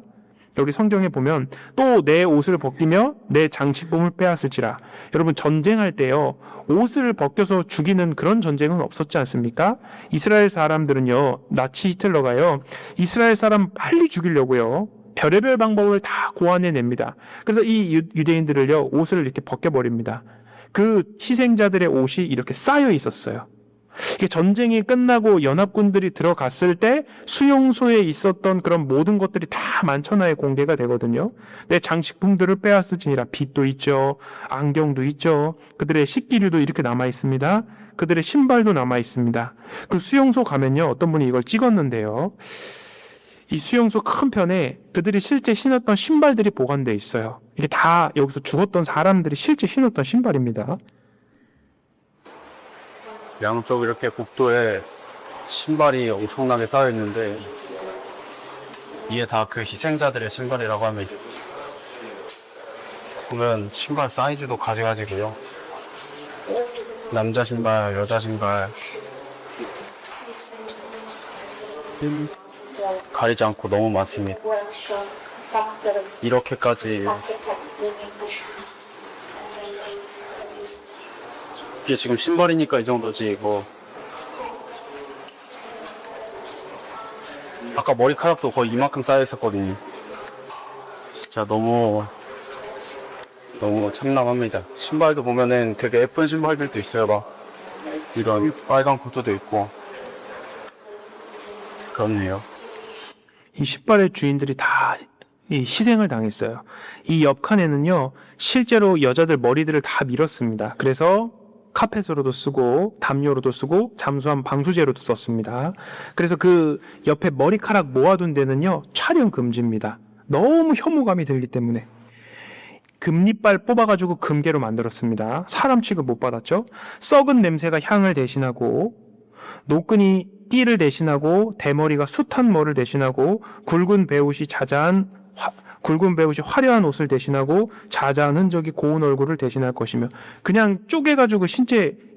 여기 성경에 보면 또 내 옷을 벗기며 내 장식품을 빼앗을지라. 여러분 전쟁할 때요 옷을 벗겨서 죽이는 그런 전쟁은 없었지 않습니까? 이스라엘 사람들은요 나치 히틀러가요 이스라엘 사람 빨리 죽이려고요 별의별 방법을 다 고안해냅니다. 그래서 이 유대인들을요, 옷을 이렇게 벗겨버립니다. 그 희생자들의 옷이 이렇게 쌓여 있었어요. 이게 전쟁이 끝나고 연합군들이 들어갔을 때 수용소에 있었던 그런 모든 것들이 다 만천하에 공개가 되거든요. 내 장식품들을 빼앗을지니라. 빚도 있죠. 안경도 있죠. 그들의 식기류도 이렇게 남아 있습니다. 그들의 신발도 남아 있습니다. 그 수용소 가면요, 어떤 분이 이걸 찍었는데요. 이 수용소 큰 편에 그들이 실제 신었던 신발들이 보관되어 있어요. 이게 다 여기서 죽었던 사람들이 실제 신었던 신발입니다. 양쪽 이렇게 복도에 신발이 엄청나게 쌓여 있는데 이게 다 그 희생자들의 신발이라고 하면 보면 신발 사이즈도 가지가지고요. 남자 신발, 여자 신발 가리지 않고 너무 많습니다. 이렇게까지 이게 지금 신발이니까 이 정도지 뭐 아까 머리카락도 거의 이만큼 쌓여 있었거든요. 진짜 너무 참담합니다. 신발도 보면은 되게 예쁜 신발들도 있어요. 막 이런 빨간 구두도 있고 그렇네요. 이 신발의 주인들이 다 이 희생을 당했어요. 이 옆칸에는요, 실제로 여자들 머리들을 다 밀었습니다. 그래서 카펫으로도 쓰고 담요로도 쓰고 잠수함 방수제로도 썼습니다. 그래서 그 옆에 머리카락 모아둔 데는요, 촬영 금지입니다. 너무 혐오감이 들기 때문에. 금리빨 뽑아가지고 금괴로 만들었습니다. 사람 취급 못 받았죠. 썩은 냄새가 향을 대신하고, 노끈이 띠를 대신하고, 대머리가 숱한 머를 대신하고, 굵은 배옷이 화려한 옷을 대신하고, 자자한 흔적이 고운 얼굴을 대신할 것이며, 그냥 쪼개가지고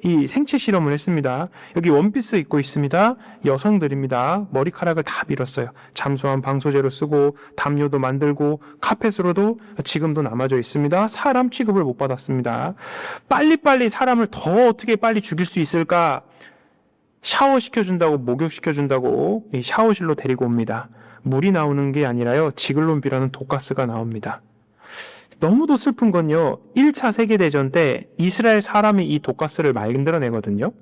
이 생체 실험을 했습니다. 여기 원피스 입고 있습니다. 여성들입니다. 머리카락을 다 밀었어요. 잠수함 방소제로 쓰고, 담요도 만들고, 카펫으로도 지금도 남아져 있습니다. 사람 취급을 못 받았습니다. 빨리빨리 사람을 더 어떻게 빨리 죽일 수 있을까? 샤워시켜준다고, 목욕시켜준다고 이 샤워실로 데리고 옵니다. 물이 나오는 게 아니라요, 지글론비라는 독가스가 나옵니다. 너무도 슬픈 건요, 1차 세계대전 때 이스라엘 사람이 이 독가스를 만들어내거든요.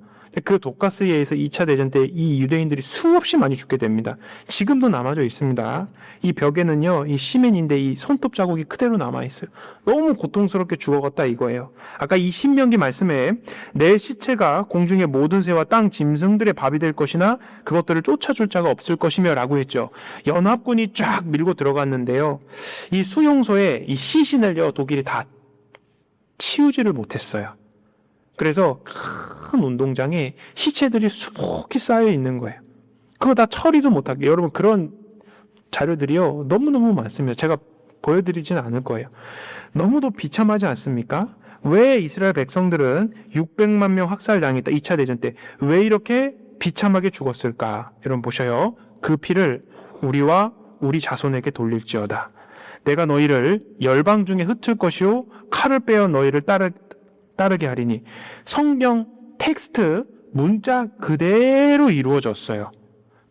그 독가스에 의해서 2차 대전 때 이 유대인들이 수없이 많이 죽게 됩니다. 지금도 남아져 있습니다. 이 벽에는요, 이 시멘인데 이 손톱 자국이 그대로 남아있어요. 너무 고통스럽게 죽어갔다 이거예요. 아까 이 신명기 말씀에 내 시체가 공중의 모든 새와 땅 짐승들의 밥이 될 것이나 그것들을 쫓아줄 자가 없을 것이며 라고 했죠. 연합군이 쫙 밀고 들어갔는데요. 이 수용소에 이 시신을요, 독일이 다 치우지를 못했어요. 그래서 큰 운동장에 시체들이 수북히 쌓여 있는 거예요. 그거 다 처리도 못하게. 여러분, 그런 자료들이요, 너무너무 많습니다. 제가 보여드리지는 않을 거예요. 너무도 비참하지 않습니까? 왜 이스라엘 백성들은 600만 명 학살당했다, 2차 대전 때. 왜 이렇게 비참하게 죽었을까? 여러분 보셔요. 그 피를 우리와 우리 자손에게 돌릴지어다. 내가 너희를 열방 중에 흩을 것이요 칼을 빼어 너희를 따르게 하리니. 성경 텍스트 문자 그대로 이루어졌어요.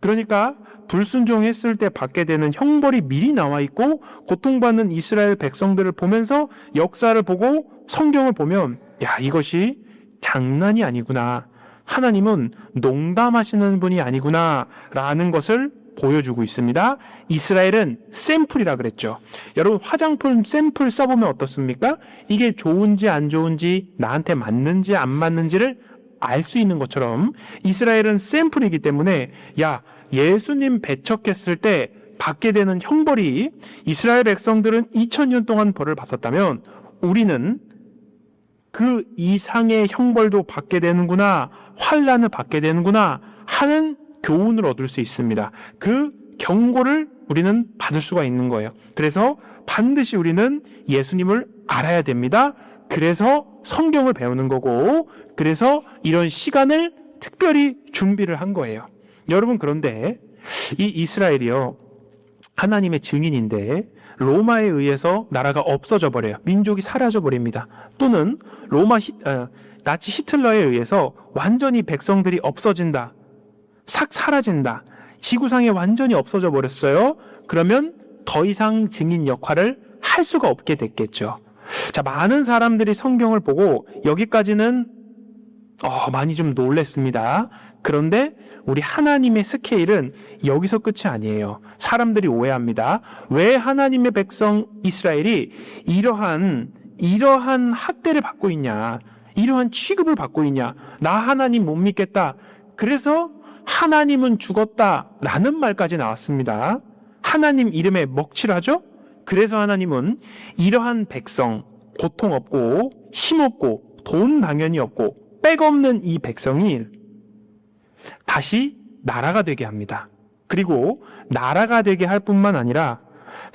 그러니까 불순종했을 때 받게 되는 형벌이 미리 나와 있고, 고통받는 이스라엘 백성들을 보면서 역사를 보고 성경을 보면, 야, 이것이 장난이 아니구나, 하나님은 농담하시는 분이 아니구나 라는 것을 보여주고 있습니다. 이스라엘은 샘플이라 그랬죠. 여러분, 화장품 샘플 써보면 어떻습니까? 이게 좋은지 안 좋은지, 나한테 맞는지 안 맞는지를 알 수 있는 것처럼 이스라엘은 샘플이기 때문에, 야, 예수님 배척했을 때 받게 되는 형벌이, 이스라엘 백성들은 2000년 동안 벌을 받았다면 우리는 그 이상의 형벌도 받게 되는구나, 환난을 받게 되는구나 하는 교훈을 얻을 수 있습니다. 그 경고를 우리는 받을 수가 있는 거예요. 그래서 반드시 우리는 예수님을 알아야 됩니다. 그래서 성경을 배우는 거고, 그래서 이런 시간을 특별히 준비를 한 거예요. 여러분, 그런데 이 이스라엘이요, 하나님의 증인인데 로마에 의해서 나라가 없어져 버려요. 민족이 사라져 버립니다. 또는 나치 히틀러에 의해서 완전히 백성들이 없어진다, 싹 사라진다, 지구상에 완전히 없어져 버렸어요. 그러면 더 이상 증인 역할을 할 수가 없게 됐겠죠. 자, 많은 사람들이 성경을 보고 여기까지는 많이 좀 놀랬습니다. 그런데 우리 하나님의 스케일은 여기서 끝이 아니에요. 사람들이 오해합니다. 왜 하나님의 백성 이스라엘이 이러한 학대를 받고 있냐, 이러한 취급을 받고 있냐, 나 하나님 못 믿겠다, 그래서 하나님은 죽었다라는 말까지 나왔습니다. 하나님 이름에 먹칠하죠? 그래서 하나님은 이러한 백성, 고통 없고 힘 없고 돈 당연히 없고 백 없는 이 백성이 다시 나라가 되게 합니다. 그리고 나라가 되게 할 뿐만 아니라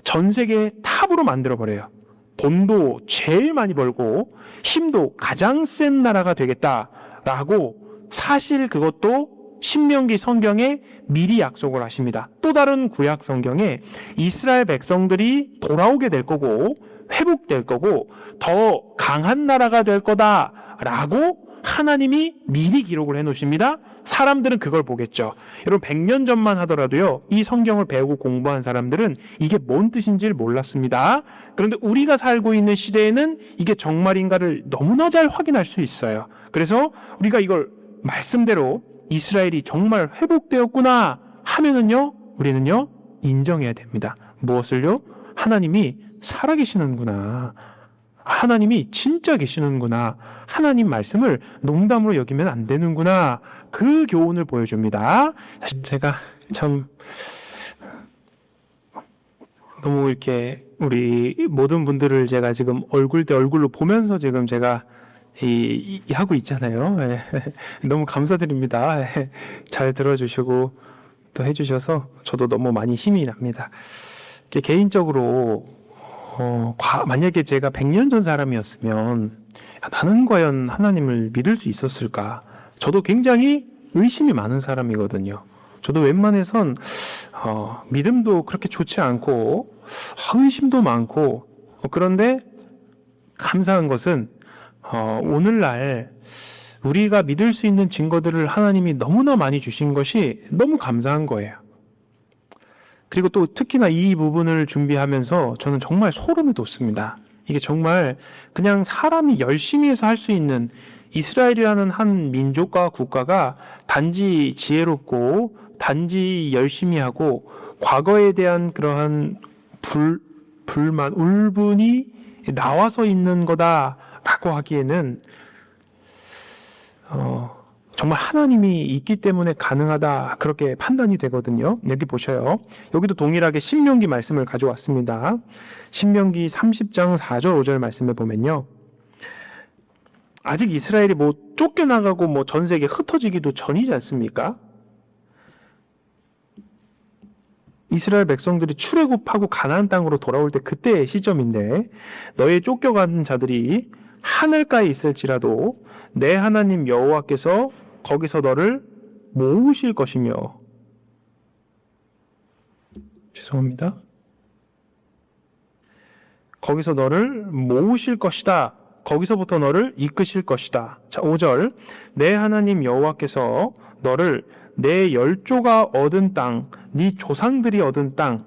전 세계 탑으로 만들어버려요. 돈도 제일 많이 벌고 힘도 가장 센 나라가 되겠다라고, 사실 그것도 신명기 성경에 미리 약속을 하십니다. 또 다른 구약 성경에 이스라엘 백성들이 돌아오게 될 거고 회복될 거고 더 강한 나라가 될 거다라고 하나님이 미리 기록을 해놓으십니다. 사람들은 그걸 보겠죠. 여러분 100년 전만 하더라도요, 이 성경을 배우고 공부한 사람들은 이게 뭔 뜻인지를 몰랐습니다. 그런데 우리가 살고 있는 시대에는 이게 정말인가를 너무나 잘 확인할 수 있어요. 그래서 우리가 이걸 말씀대로 이스라엘이 정말 회복되었구나 하면은요, 우리는요 인정해야 됩니다. 무엇을요? 하나님이 살아계시는구나, 하나님이 진짜 계시는구나, 하나님 말씀을 농담으로 여기면 안 되는구나, 그 교훈을 보여줍니다. 사실 제가 참 너무 이렇게 우리 모든 분들을 제가 지금 얼굴 대 얼굴로 보면서 지금 제가 하고 있잖아요. 너무 감사드립니다. 잘 들어주시고 또 해주셔서 저도 너무 많이 힘이 납니다. 개인적으로 만약에 제가 100년 전 사람이었으면 나는 과연 하나님을 믿을 수 있었을까? 저도 굉장히 의심이 많은 사람이거든요. 저도 웬만해선 믿음도 그렇게 좋지 않고 의심도 많고, 그런데 감사한 것은 오늘날 우리가 믿을 수 있는 증거들을 하나님이 너무나 많이 주신 것이 너무 감사한 거예요. 그리고 또 특히나 이 부분을 준비하면서 저는 정말 소름이 돋습니다. 이게 정말 그냥 사람이 열심히 해서 할 수 있는, 이스라엘이라는 한 민족과 국가가 단지 지혜롭고 단지 열심히 하고 과거에 대한 그러한 불만, 울분이 나와서 있는 거다라고 하기에는 정말 하나님이 있기 때문에 가능하다, 그렇게 판단이 되거든요. 여기 보셔요. 여기도 동일하게 신명기 말씀을 가져왔습니다. 신명기 30장 4절 5절 말씀에 보면요, 아직 이스라엘이 쫓겨나가고 전 세계에 흩어지기도 전이지 않습니까? 이스라엘 백성들이 출애굽하고 가나안 땅으로 돌아올 때 그때의 시점인데, 너의 쫓겨간 자들이 하늘가에 있을지라도 내 하나님 여호와께서 거기서 너를 모으실 것이며, 죄송합니다. 거기서 너를 모으실 것이다. 거기서부터 너를 이끄실 것이다. 자, 5절. 내 하나님 여호와께서 너를 내 열조가 얻은 땅, 네 조상들이 얻은 땅,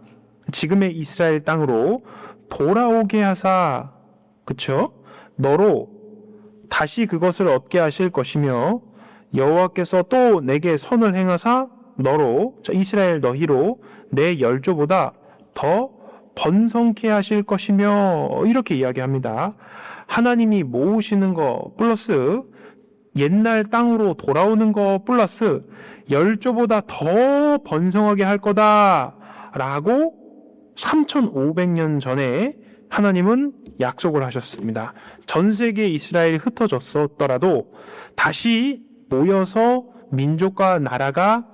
지금의 이스라엘 땅으로 돌아오게 하사, 그쵸? 너로 다시 그것을 얻게 하실 것이며, 여호와께서 또 내게 선을 행하사 너로, 이스라엘 너희로 내 열조보다 더 번성케 하실 것이며, 이렇게 이야기합니다. 하나님이 모으시는 거 플러스 옛날 땅으로 돌아오는 거 플러스 열조보다 더 번성하게 할 거다라고 3,500년 전에 하나님은 약속을 하셨습니다. 전 세계 이스라엘이 흩어졌었더라도 다시 모여서 민족과 나라가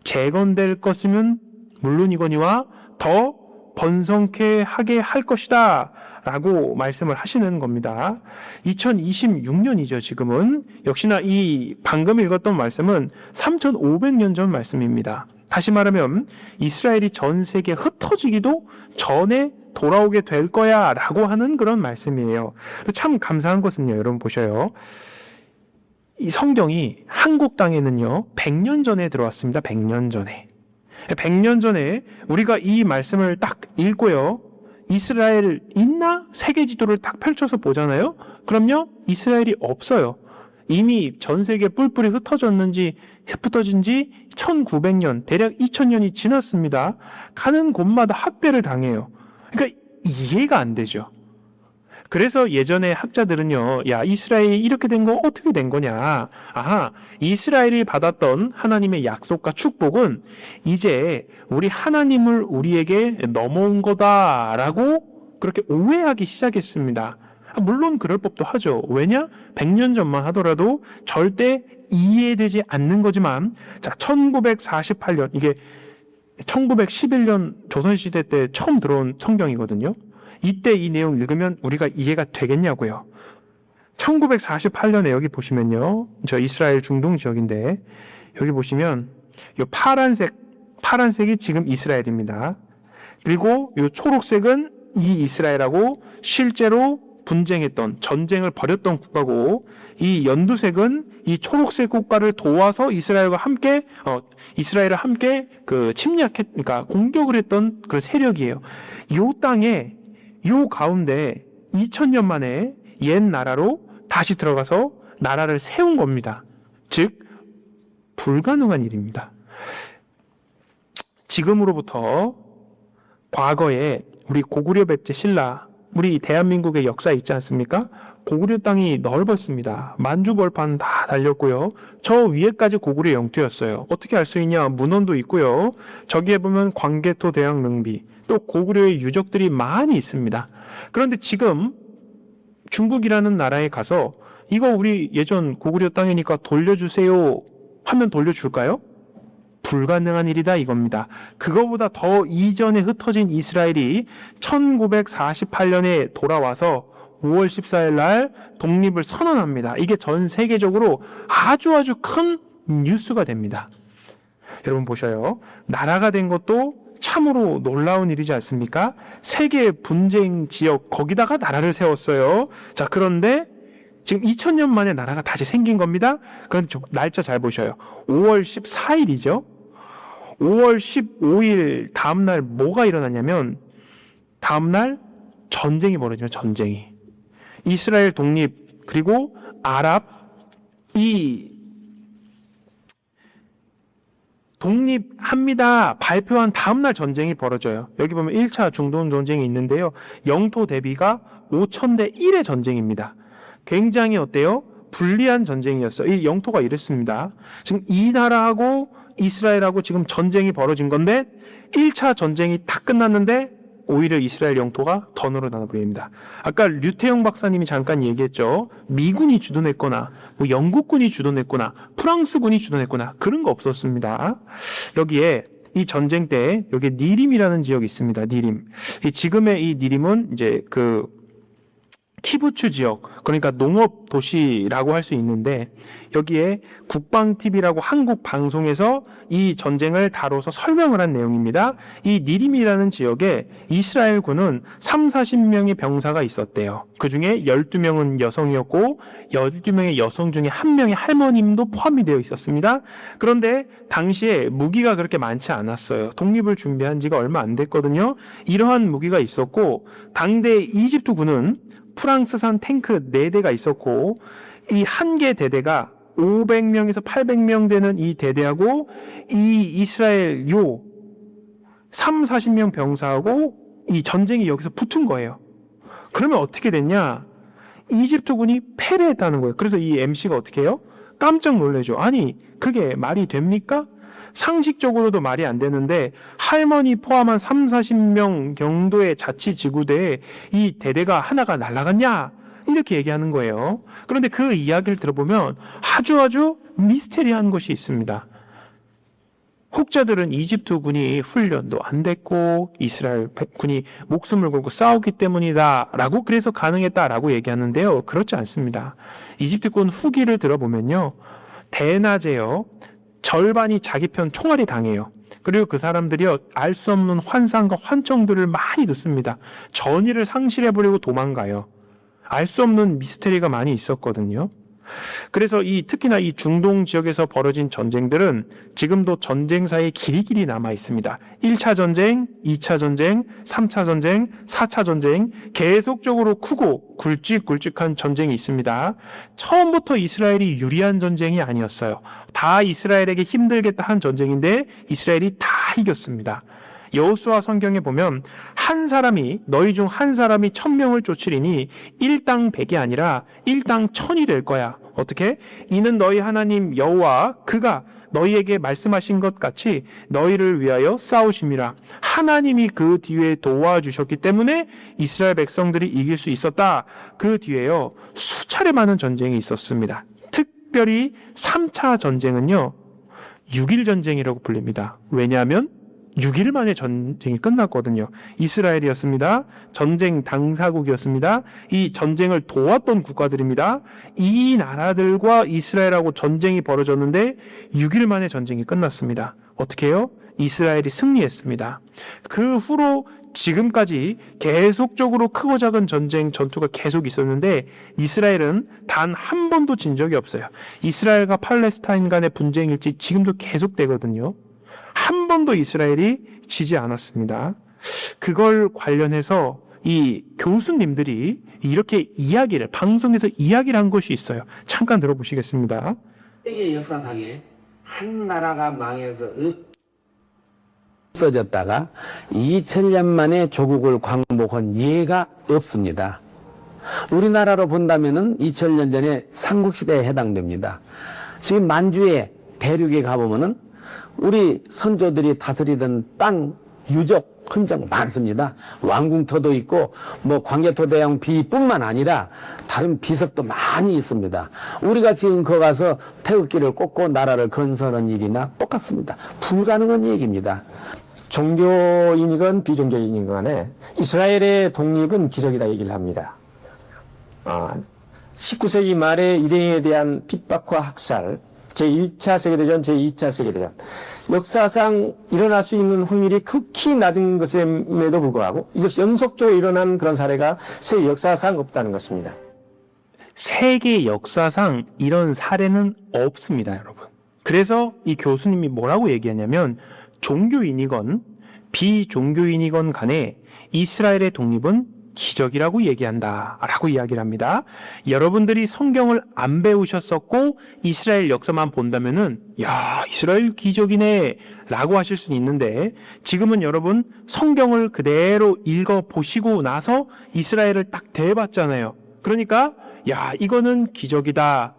재건될 것이면 물론이거니와 더 번성케 하게 할 것이다 라고 말씀을 하시는 겁니다. 2026년이죠. 지금은 역시나 이 방금 읽었던 말씀은 3,500년 전 말씀입니다. 다시 말하면 이스라엘이 전 세계에 흩어지기도 전에 돌아오게 될 거야 라고 하는 그런 말씀이에요. 참 감사한 것은요, 여러분 보셔요, 이 성경이 한국 땅에는요 100년 전에 들어왔습니다. 100년 전에. 100년 전에 우리가 이 말씀을 딱 읽고요. 이스라엘 있나? 세계 지도를 딱 펼쳐서 보잖아요. 그럼요. 이스라엘이 없어요. 이미 전 세계 뿔뿔이 흩어진 지 1900년, 대략 2000년이 지났습니다. 가는 곳마다 학대를 당해요. 그러니까 이해가 안 되죠. 그래서 예전에 학자들은요, 야, 이스라엘이 이렇게 된 거 어떻게 된 거냐? 아하, 이스라엘이 받았던 하나님의 약속과 축복은 이제 우리 하나님을 우리에게 넘어온 거다라고 그렇게 오해하기 시작했습니다. 물론 그럴 법도 하죠. 왜냐? 100년 전만 하더라도 절대 이해되지 않는 거지만, 자, 1948년, 이게 1911년 조선시대 때 처음 들어온 성경이거든요. 이때 이 내용 읽으면 우리가 이해가 되겠냐고요. 1948년에 여기 보시면요. 저 이스라엘 중동 지역인데, 여기 보시면 이 파란색이 지금 이스라엘입니다. 그리고 이 초록색은 이 이스라엘하고 실제로 분쟁했던, 전쟁을 벌였던 국가고, 이 연두색은 이 초록색 국가를 도와서 이스라엘을 함께 그러니까 공격을 했던 그 세력이에요. 이 땅에, 요 가운데 2000년 만에 옛 나라로 다시 들어가서 나라를 세운 겁니다. 즉, 불가능한 일입니다. 지금으로부터 과거에 우리 고구려 백제 신라, 우리 대한민국의 역사 있지 않습니까? 고구려 땅이 넓었습니다. 만주벌판 다 달렸고요. 저 위에까지 고구려 영토였어요. 어떻게 알 수 있냐? 문헌도 있고요. 저기에 보면 광개토 대왕 능비, 또 고구려의 유적들이 많이 있습니다. 그런데 지금 중국이라는 나라에 가서 이거 우리 예전 고구려 땅이니까 돌려주세요 하면 돌려줄까요? 불가능한 일이다 이겁니다. 그거보다 더 이전에 흩어진 이스라엘이 1948년에 돌아와서 5월 14일 날 독립을 선언합니다. 이게 전 세계적으로 아주 큰 뉴스가 됩니다. 여러분 보셔요. 나라가 된 것도 참으로 놀라운 일이지 않습니까? 세계 분쟁 지역 거기다가 나라를 세웠어요. 자, 그런데 지금 2000년 만에 나라가 다시 생긴 겁니다. 그런데 날짜 잘 보셔요. 5월 14일이죠. 5월 15일 다음날 뭐가 일어났냐면, 다음날 전쟁이 벌어지면 전쟁이. 이스라엘 독립, 그리고 아랍이 독립합니다 발표한 다음날 전쟁이 벌어져요. 여기 보면 1차 중동 전쟁이 있는데요. 영토 대비가 5000대 1의 전쟁입니다. 굉장히 어때요? 불리한 전쟁이었어요. 이 영토가 이랬습니다. 지금 이 나라하고 이스라엘하고 지금 전쟁이 벌어진 건데, 1차 전쟁이 다 끝났는데 오히려 이스라엘 영토가 더 늘어나버립니다. 아까 류태영 박사님이 잠깐 얘기했죠. 미군이 주도했거나 뭐 영국군이 주도했거나 프랑스군이 주도했거나 그런 거 없었습니다. 여기에 이 전쟁 때 여기 니림이라는 지역이 있습니다. 니림. 지금의 이 니림은 이제 그 키부츠 지역, 그러니까 농업 도시라고 할 수 있는데, 여기에 국방TV라고 한국 방송에서 이 전쟁을 다뤄서 설명을 한 내용입니다. 이 니림이라는 지역에 이스라엘군은 30-40명의 병사가 있었대요. 그 중에 12명은 여성이었고 12명의 여성 중에 1명의 할머님도 포함이 되어 있었습니다. 그런데 당시에 무기가 그렇게 많지 않았어요. 독립을 준비한 지가 얼마 안 됐거든요. 이러한 무기가 있었고, 당대 이집트군은 프랑스산 탱크 4대가 있었고, 이 한 개 대대가 500명에서 800명 되는 이 대대하고 이 이스라엘 30-40명 병사하고 이 전쟁이 여기서 붙은 거예요. 그러면 어떻게 됐냐? 이집트군이 패배했다는 거예요. 그래서 이 MC가 어떻게 해요? 깜짝 놀라죠. 아니, 그게 말이 됩니까? 상식적으로도 말이 안 되는데, 할머니 포함한 30-40명 정도의 자치지구대에 이 대대가 하나가 날아갔냐? 이렇게 얘기하는 거예요. 그런데 그 이야기를 들어보면 아주 미스테리한 것이 있습니다. 혹자들은 이집트 군이 훈련도 안 됐고 이스라엘 군이 목숨을 걸고 싸웠기 때문이다 라고, 그래서 가능했다라고 얘기하는데요. 그렇지 않습니다. 이집트 군 후기를 들어보면요, 대낮에요, 절반이 자기 편 총알이 당해요. 그리고 그 사람들이요, 알 수 없는 환상과 환청들을 많이 듣습니다. 전의를 상실해버리고 도망가요. 알 수 없는 미스테리가 많이 있었거든요. 그래서 특히나 이 중동 지역에서 벌어진 전쟁들은 지금도 전쟁사에 길이길이 남아 있습니다. 1차 전쟁, 2차 전쟁, 3차 전쟁, 4차 전쟁, 계속적으로 크고 굵직굵직한 전쟁이 있습니다. 처음부터 이스라엘이 유리한 전쟁이 아니었어요. 다 이스라엘에게 힘들겠다 한 전쟁인데 이스라엘이 다 이겼습니다. 여호수아 성경에 보면 너희 중 한 사람이 1000명을 쫓으리니 일당 100이 아니라 일당 1000이 될 거야. 어떻게? 이는 너희 하나님 여호와 그가 너희에게 말씀하신 것 같이 너희를 위하여 싸우심이라. 하나님이 그 뒤에 도와주셨기 때문에 이스라엘 백성들이 이길 수 있었다. 그 뒤에요, 수차례 많은 전쟁이 있었습니다. 특별히 3차 전쟁은요 6일 전쟁이라고 불립니다. 왜냐하면 6일 만에 전쟁이 끝났거든요. 이스라엘이었습니다. 전쟁 당사국이었습니다. 이 전쟁을 도왔던 국가들입니다. 이 나라들과 이스라엘하고 전쟁이 벌어졌는데 6일 만에 전쟁이 끝났습니다. 어떻게 해요? 이스라엘이 승리했습니다. 그 후로 지금까지 계속적으로 크고 작은 전투가 계속 있었는데 이스라엘은 단 한 번도 진 적이 없어요. 이스라엘과 팔레스타인 간의 분쟁일지 지금도 계속되거든요. 한 번도 이스라엘이 지지 않았습니다. 그걸 관련해서 이 교수님들이 이렇게 방송에서 이야기를 한 것이 있어요. 잠깐 들어보시겠습니다. 세계 역사상에 한 나라가 망해서 없어졌다가 2000년 만에 조국을 광복한 예가 없습니다. 우리나라로 본다면은 2000년 전에 삼국시대에 해당됩니다. 지금 만주에 대륙에 가보면은 우리 선조들이 다스리던 땅 유적 흔적 많습니다. 왕궁터도 있고 광개토대왕 비뿐만 아니라 다른 비석도 많이 있습니다. 우리가 지금 거기 가서 태극기를 꽂고 나라를 건설한 일이나 똑같습니다. 불가능한 얘기입니다. 종교인이건 비종교인이건 간에 이스라엘의 독립은 기적이다 얘기를 합니다. 19세기 말에 유대인에 대한 핍박과 학살, 제1차 세계대전, 제2차 세계대전, 역사상 일어날 수 있는 확률이 극히 낮은 것임에도 불구하고 이것이 연속적으로 일어난 그런 사례가 세계 역사상 없다는 것입니다. 세계 역사상 이런 사례는 없습니다, 여러분. 그래서 이 교수님이 뭐라고 얘기하냐면 종교인이건 비종교인이건 간에 이스라엘의 독립은 기적이라고 얘기한다라고 이야기를 합니다. 여러분들이 성경을 안 배우셨었고 이스라엘 역사만 본다면은 야, 이스라엘 기적이네라고 하실 수는 있는데 지금은 여러분 성경을 그대로 읽어 보시고 나서 이스라엘을 딱 대봤잖아요. 그러니까 야, 이거는 기적이다.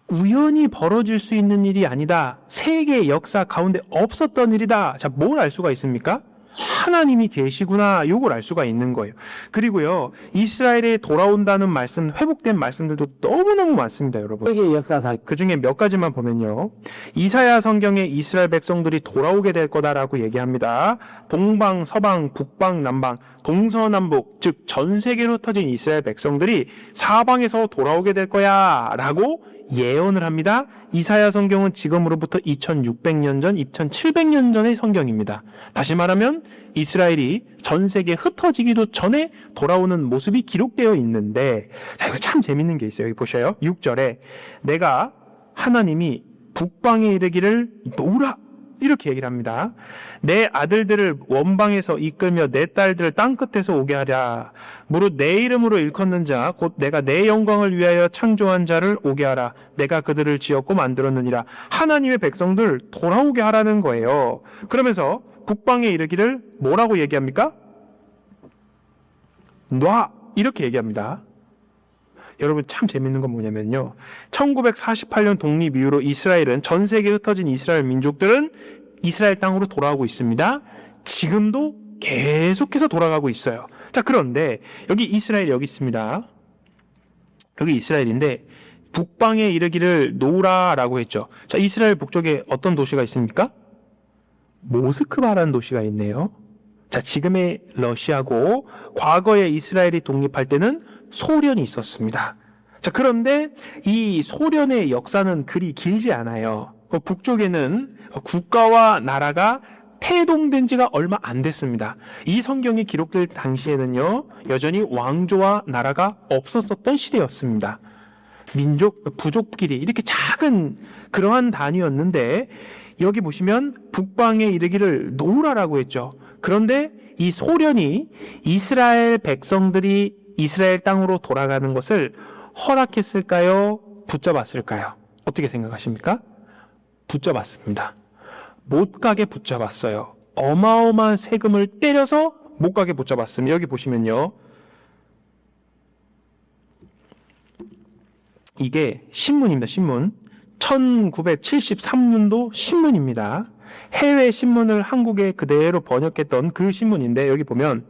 우연히 벌어질 수 있는 일이 아니다. 세계 역사 가운데 없었던 일이다. 자, 뭘 알 수가 있습니까? 하나님이 계시구나. 요걸 알 수가 있는 거예요. 그리고요, 이스라엘에 돌아온다는 말씀, 회복된 말씀들도 너무너무 많습니다, 여러분. 세계 역사상 그 중에 몇 가지만 보면요. 이사야 성경에 이스라엘 백성들이 돌아오게 될 거다라고 얘기합니다. 동방, 서방, 북방, 남방, 동서남북, 즉 전 세계로 흩어진 이스라엘 백성들이 사방에서 돌아오게 될 거야 라고 예언을 합니다. 이사야 성경은 지금으로부터 2600년 전, 2700년 전의 성경입니다. 다시 말하면 이스라엘이 전 세계에 흩어지기도 전에 돌아오는 모습이 기록되어 있는데, 자, 이거 참 재밌는 게 있어요. 여기 보셔요. 6절에 내가 하나님이 북방에 이르기를 놓으라 이렇게 얘기를 합니다. 내 아들들을 원방에서 이끌며 내 딸들을 땅끝에서 오게 하랴. 무릇 내 이름으로 일컫는 자 곧 내가 내 영광을 위하여 창조한 자를 오게 하라. 내가 그들을 지었고 만들었느니라. 하나님의 백성들 돌아오게 하라는 거예요. 그러면서 북방에 이르기를 뭐라고 얘기합니까? 놔 이렇게 얘기합니다. 여러분 참 재밌는 건 뭐냐면요, 1948년 독립 이후로 이스라엘은, 전 세계에 흩어진 이스라엘 민족들은 이스라엘 땅으로 돌아오고 있습니다. 지금도 계속해서 돌아가고 있어요. 자, 그런데 여기 이스라엘 여기 있습니다. 여기 이스라엘인데 북방에 이르기를 놓으라라고 했죠. 자, 이스라엘 북쪽에 어떤 도시가 있습니까? 모스크바라는 도시가 있네요. 자, 지금의 러시아고 과거에 이스라엘이 독립할 때는 소련이 있었습니다. 자, 그런데 이 소련의 역사는 그리 길지 않아요. 북쪽에는 국가와 나라가 태동된 지가 얼마 안 됐습니다. 이 성경이 기록될 당시에는요, 여전히 왕조와 나라가 없었던 시대였습니다. 민족, 부족끼리 이렇게 작은 그러한 단위였는데 여기 보시면 북방에 이르기를 놓으라라고 했죠. 그런데 이 소련이 이스라엘 백성들이 이스라엘 땅으로 돌아가는 것을 허락했을까요? 붙잡았을까요? 어떻게 생각하십니까? 붙잡았습니다. 못 가게 붙잡았어요. 어마어마한 세금을 때려서 못 가게 붙잡았습니다. 여기 보시면요. 이게 신문입니다. 신문. 1973년도 신문입니다. 해외 신문을 한국에 그대로 번역했던 그 신문인데 여기 보면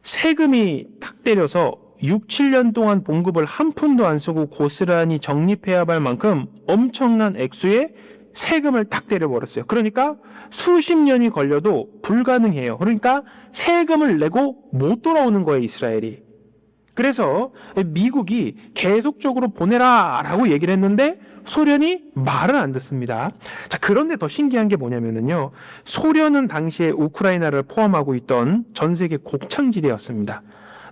세금이 탁 때려서 6, 7년 동안 봉급을 한 푼도 안 쓰고 고스란히 적립해야 할 만큼 엄청난 액수의 세금을 탁 때려버렸어요. 그러니까 수십 년이 걸려도 불가능해요. 그러니까 세금을 내고 못 돌아오는 거예요, 이스라엘이. 그래서 미국이 계속적으로 보내라 라고 얘기를 했는데 소련이 말을 안 듣습니다. 자, 그런데 더 신기한 게 뭐냐면요. 소련은 당시에 우크라이나를 포함하고 있던 전 세계 곡창지대였습니다.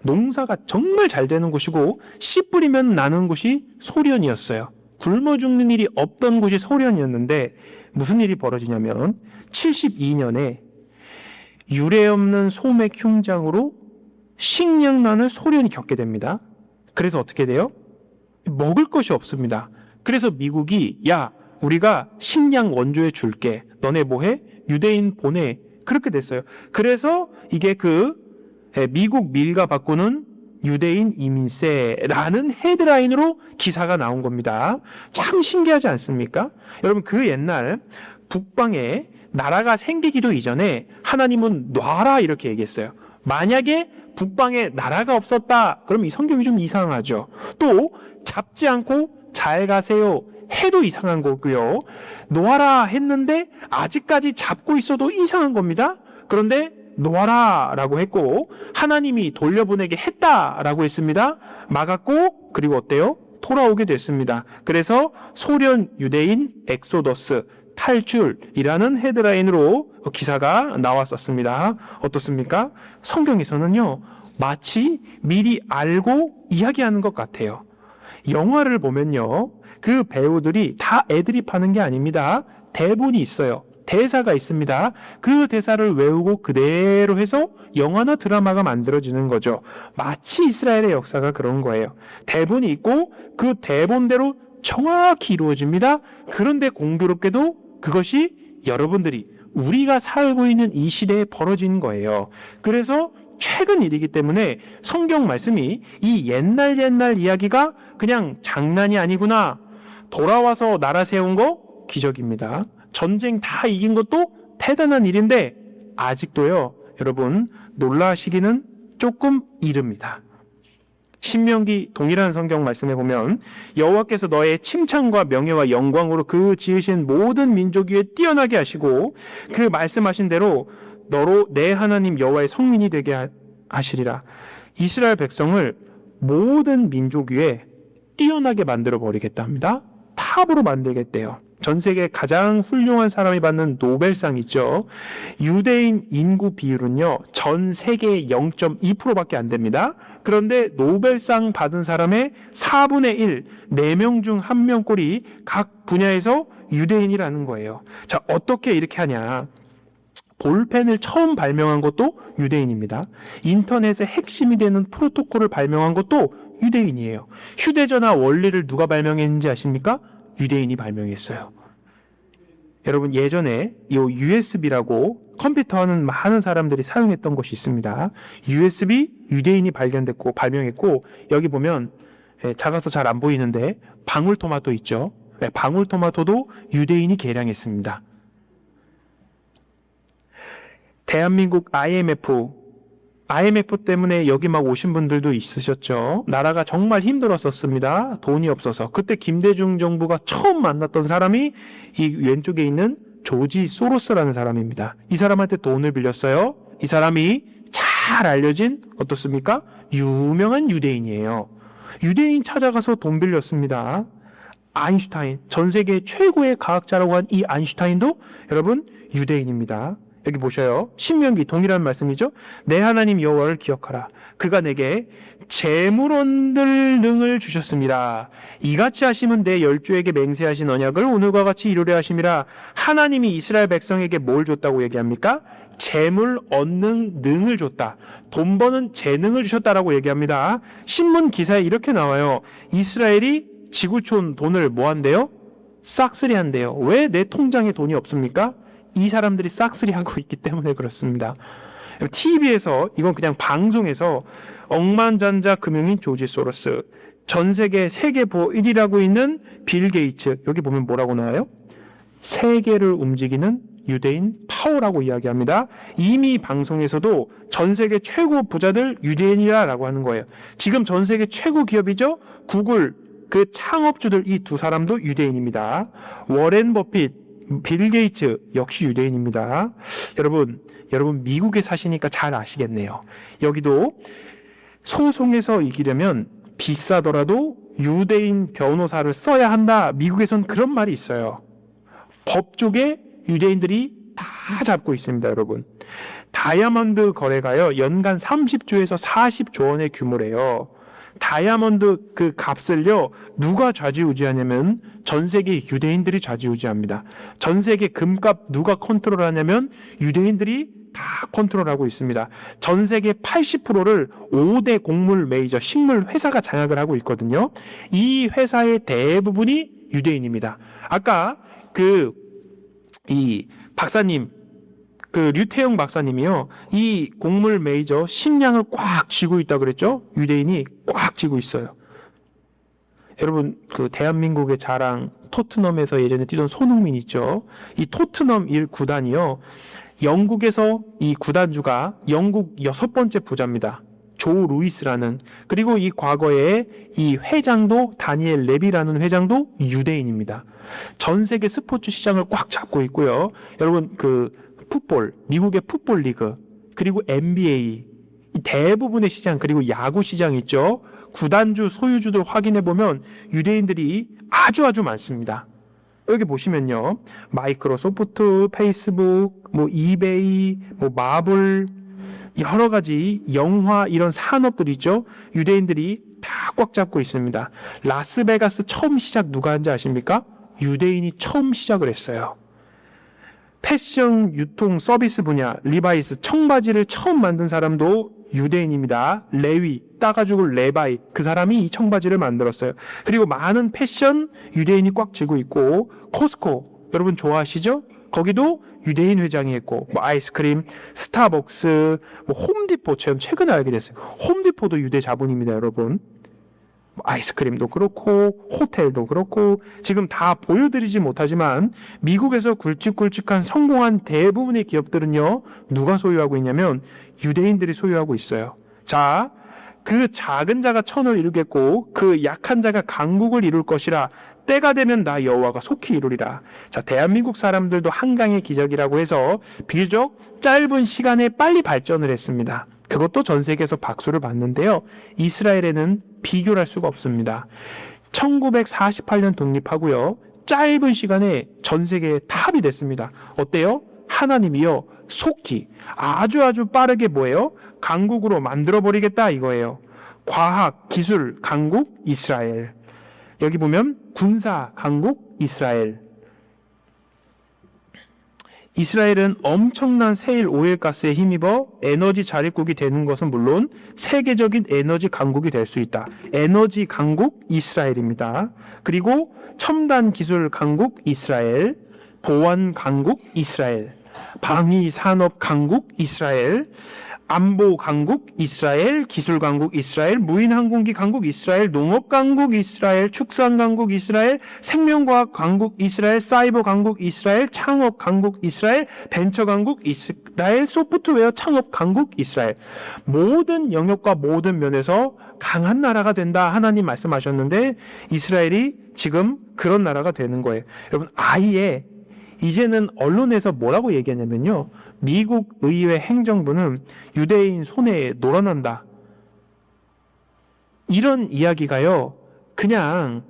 농사가 정말 잘 되는 곳이고 씨 뿌리면 나는 곳이 소련이었어요. 굶어 죽는 일이 없던 곳이 소련이었는데 무슨 일이 벌어지냐면 72년에 유례 없는 소맥 흉장으로 식량난을 소련이 겪게 됩니다. 그래서 어떻게 돼요? 먹을 것이 없습니다. 그래서 미국이 야, 우리가 식량 원조해 줄게. 너네 뭐해? 유대인 보내. 그렇게 됐어요. 그래서 이게 미국 밀가 바꾸는 유대인 이민세라는 헤드라인으로 기사가 나온 겁니다. 참 신기하지 않습니까? 여러분 그 옛날 북방에 나라가 생기기도 이전에 하나님은 놔라 이렇게 얘기했어요. 만약에 북방에 나라가 없었다 그럼 이 성경이 좀 이상하죠. 또 잡지 않고 잘 가세요 해도 이상한 거고요. 놓아라 했는데 아직까지 잡고 있어도 이상한 겁니다. 그런데 놓아라 라고 했고 하나님이 돌려보내게 했다라고 했습니다. 막았고 그리고 어때요? 돌아오게 됐습니다. 그래서 소련 유대인 엑소더스 탈출이라는 헤드라인으로 기사가 나왔었습니다. 어떻습니까? 성경에서는요 마치 미리 알고 이야기하는 것 같아요. 영화를 보면요 그 배우들이 다 애드립하는 게 아닙니다. 대본이 있어요. 대사가 있습니다. 그 대사를 외우고 그대로 해서 영화나 드라마가 만들어지는 거죠. 마치 이스라엘의 역사가 그런 거예요. 대본이 있고 그 대본대로 정확히 이루어집니다. 그런데 공교롭게도 그것이 여러분들이 우리가 살고 있는 이 시대에 벌어진 거예요. 그래서 최근 일이기 때문에 성경 말씀이 이 옛날 이야기가 그냥 장난이 아니구나. 돌아와서 나라 세운 거 기적입니다. 전쟁 다 이긴 것도 대단한 일인데 아직도요 여러분 놀라시기는 조금 이릅니다. 신명기 동일한 성경 말씀에 보면 여호와께서 너의 칭찬과 명예와 영광으로 그 지으신 모든 민족 위에 뛰어나게 하시고 그 말씀하신 대로 너로 내 하나님 여호와의 성민이 되게 하시리라. 이스라엘 백성을 모든 민족 위에 뛰어나게 만들어 버리겠다 합니다. 탑으로 만들겠대요. 전 세계 가장 훌륭한 사람이 받는 노벨상 있죠. 유대인 인구 비율은요. 전 세계의 0.2%밖에 안 됩니다. 그런데 노벨상 받은 사람의 4분의 1, 4명 중 1명 꼴이 각 분야에서 유대인이라는 거예요. 자, 어떻게 이렇게 하냐. 볼펜을 처음 발명한 것도 유대인입니다. 인터넷의 핵심이 되는 프로토콜을 발명한 것도 유대인이에요. 휴대전화 원리를 누가 발명했는지 아십니까? 유대인이 발명했어요. 여러분 예전에 이 USB라고 컴퓨터 하는 많은 사람들이 사용했던 것이 있습니다. USB 유대인이 발명했고 여기 보면 작아서 잘 안 보이는데 방울토마토 있죠. 방울토마토도 유대인이 개량했습니다. 대한민국 IMF 때문에 여기 막 오신 분들도 있으셨죠. 나라가 정말 힘들었었습니다. 돈이 없어서. 그때 김대중 정부가 처음 만났던 사람이 이 왼쪽에 있는 조지 소로스라는 사람입니다. 이 사람한테 돈을 빌렸어요. 이 사람이 잘 알려진 어떻습니까? 유명한 유대인이에요. 유대인 찾아가서 돈 빌렸습니다. 아인슈타인, 전 세계 최고의 과학자라고 한 이 아인슈타인도 여러분 유대인입니다. 여기 보셔요. 신명기 동일한 말씀이죠. 내 하나님 여호와를 기억하라. 그가 내게 재물 얻을 능을 주셨습니다. 이같이 하시면 내 열조에게 맹세하신 언약을 오늘과 같이 이루려 하심이라. 하나님이 이스라엘 백성에게 뭘 줬다고 얘기합니까? 재물 얻는 능을 줬다. 돈 버는 재능을 주셨다라고 얘기합니다. 신문 기사에 이렇게 나와요. 이스라엘이 지구촌 돈을 뭐 한대요? 싹쓸이 한대요. 왜 내 통장에 돈이 없습니까? 이 사람들이 싹쓸이 하고 있기 때문에 그렇습니다. TV에서, 이건 그냥 방송에서 억만장자 금융인 조지 소로스, 전 세계 세계부호 1위라고 있는 빌 게이츠, 여기 보면 뭐라고 나와요? 세계를 움직이는 유대인 파워라고 이야기합니다. 이미 방송에서도 전 세계 최고 부자들 유대인이라고 하는 거예요. 지금 전 세계 최고 기업이죠? 구글, 그 창업주들 이 두 사람도 유대인입니다. 워렌 버핏, 빌 게이츠 역시 유대인입니다. 여러분 미국에 사시니까 잘 아시겠네요. 여기도 소송에서 이기려면 비싸더라도 유대인 변호사를 써야 한다. 미국에선 그런 말이 있어요. 법 쪽에 유대인들이 다 잡고 있습니다, 여러분. 다이아몬드 거래가요, 연간 30조에서 40조 원의 규모래요. 다이아몬드 그 값을요, 누가 좌지우지하냐면 전 세계 유대인들이 좌지우지합니다. 전 세계 금값 누가 컨트롤하냐면 유대인들이 다 컨트롤하고 있습니다. 전 세계 80%를 5대 곡물 메이저 식물 회사가 장악을 하고 있거든요. 이 회사의 대부분이 유대인입니다. 아까 이 박사님, 류태영 박사님이요, 이 곡물 메이저 식량을 꽉 쥐고 있다 그랬죠? 유대인이 꽉 쥐고 있어요. 여러분, 대한민국의 자랑 토트넘에서 예전에 뛰던 손흥민 있죠? 이 토트넘 1구단이요, 영국에서 이 구단주가 영국 6번째 부자입니다. 조 루이스라는. 그리고 이 과거에 이 회장도 다니엘 레비라는 회장도 유대인입니다. 전 세계 스포츠 시장을 꽉 잡고 있고요. 여러분, 풋볼, 미국의 풋볼 리그, 그리고 NBA, 대부분의 시장, 그리고 야구 시장 있죠. 구단주 소유주들 확인해 보면 유대인들이 아주 많습니다. 여기 보시면요, 마이크로소프트, 페이스북, 이베이, 마블, 여러 가지 영화 이런 산업들 있죠. 유대인들이 다 꽉 잡고 있습니다. 라스베가스 처음 시작 누가 한지 아십니까? 유대인이 처음 시작을 했어요. 패션 유통 서비스 분야, 리바이스 청바지를 처음 만든 사람도 유대인입니다. 레위, 따가지고 레바이, 그 사람이 이 청바지를 만들었어요. 그리고 많은 패션 유대인이 꽉 쥐고 있고, 코스코 여러분 좋아하시죠? 거기도 유대인 회장이 했고, 아이스크림, 스타벅스, 홈디포, 최근에 알게 됐어요. 홈디포도 유대 자본입니다, 여러분. 아이스크림도 그렇고 호텔도 그렇고, 지금 다 보여드리지 못하지만 미국에서 굵직굵직한 성공한 대부분의 기업들은요, 누가 소유하고 있냐면 유대인들이 소유하고 있어요. 자, 그 작은 자가 천을 이루겠고 그 약한 자가 강국을 이룰 것이라. 때가 되면 나 여호와가 속히 이루리라. 자, 대한민국 사람들도 한강의 기적이라고 해서 비교적 짧은 시간에 빨리 발전을 했습니다. 그것도 전 세계에서 박수를 받는데요, 이스라엘에는 비교를 할 수가 없습니다. 1948년 독립하고요, 짧은 시간에 전 세계의 탑이 됐습니다. 어때요? 하나님이요, 속히 아주 빠르게 뭐예요? 강국으로 만들어버리겠다 이거예요. 과학, 기술, 강국, 이스라엘. 여기 보면 군사, 강국, 이스라엘. 이스라엘은 엄청난 세일 오일가스에 힘입어 에너지 자립국이 되는 것은 물론 세계적인 에너지 강국이 될 수 있다. 에너지 강국 이스라엘입니다. 그리고 첨단 기술 강국 이스라엘, 보안 강국 이스라엘, 방위 산업 강국 이스라엘, 안보 강국 이스라엘, 기술 강국 이스라엘, 무인 항공기 강국 이스라엘, 농업 강국 이스라엘, 축산 강국 이스라엘, 생명과학 강국 이스라엘, 사이버 강국 이스라엘, 창업 강국 이스라엘, 벤처 강국 이스라엘, 소프트웨어 창업 강국 이스라엘. 모든 영역과 모든 면에서 강한 나라가 된다 하나님 말씀하셨는데, 이스라엘이 지금 그런 나라가 되는 거예요. 여러분, 아예 이제는 언론에서 뭐라고 얘기하냐면요, 미국 의회 행정부는 유대인 손해에 놀아난다, 이런 이야기가요, 그냥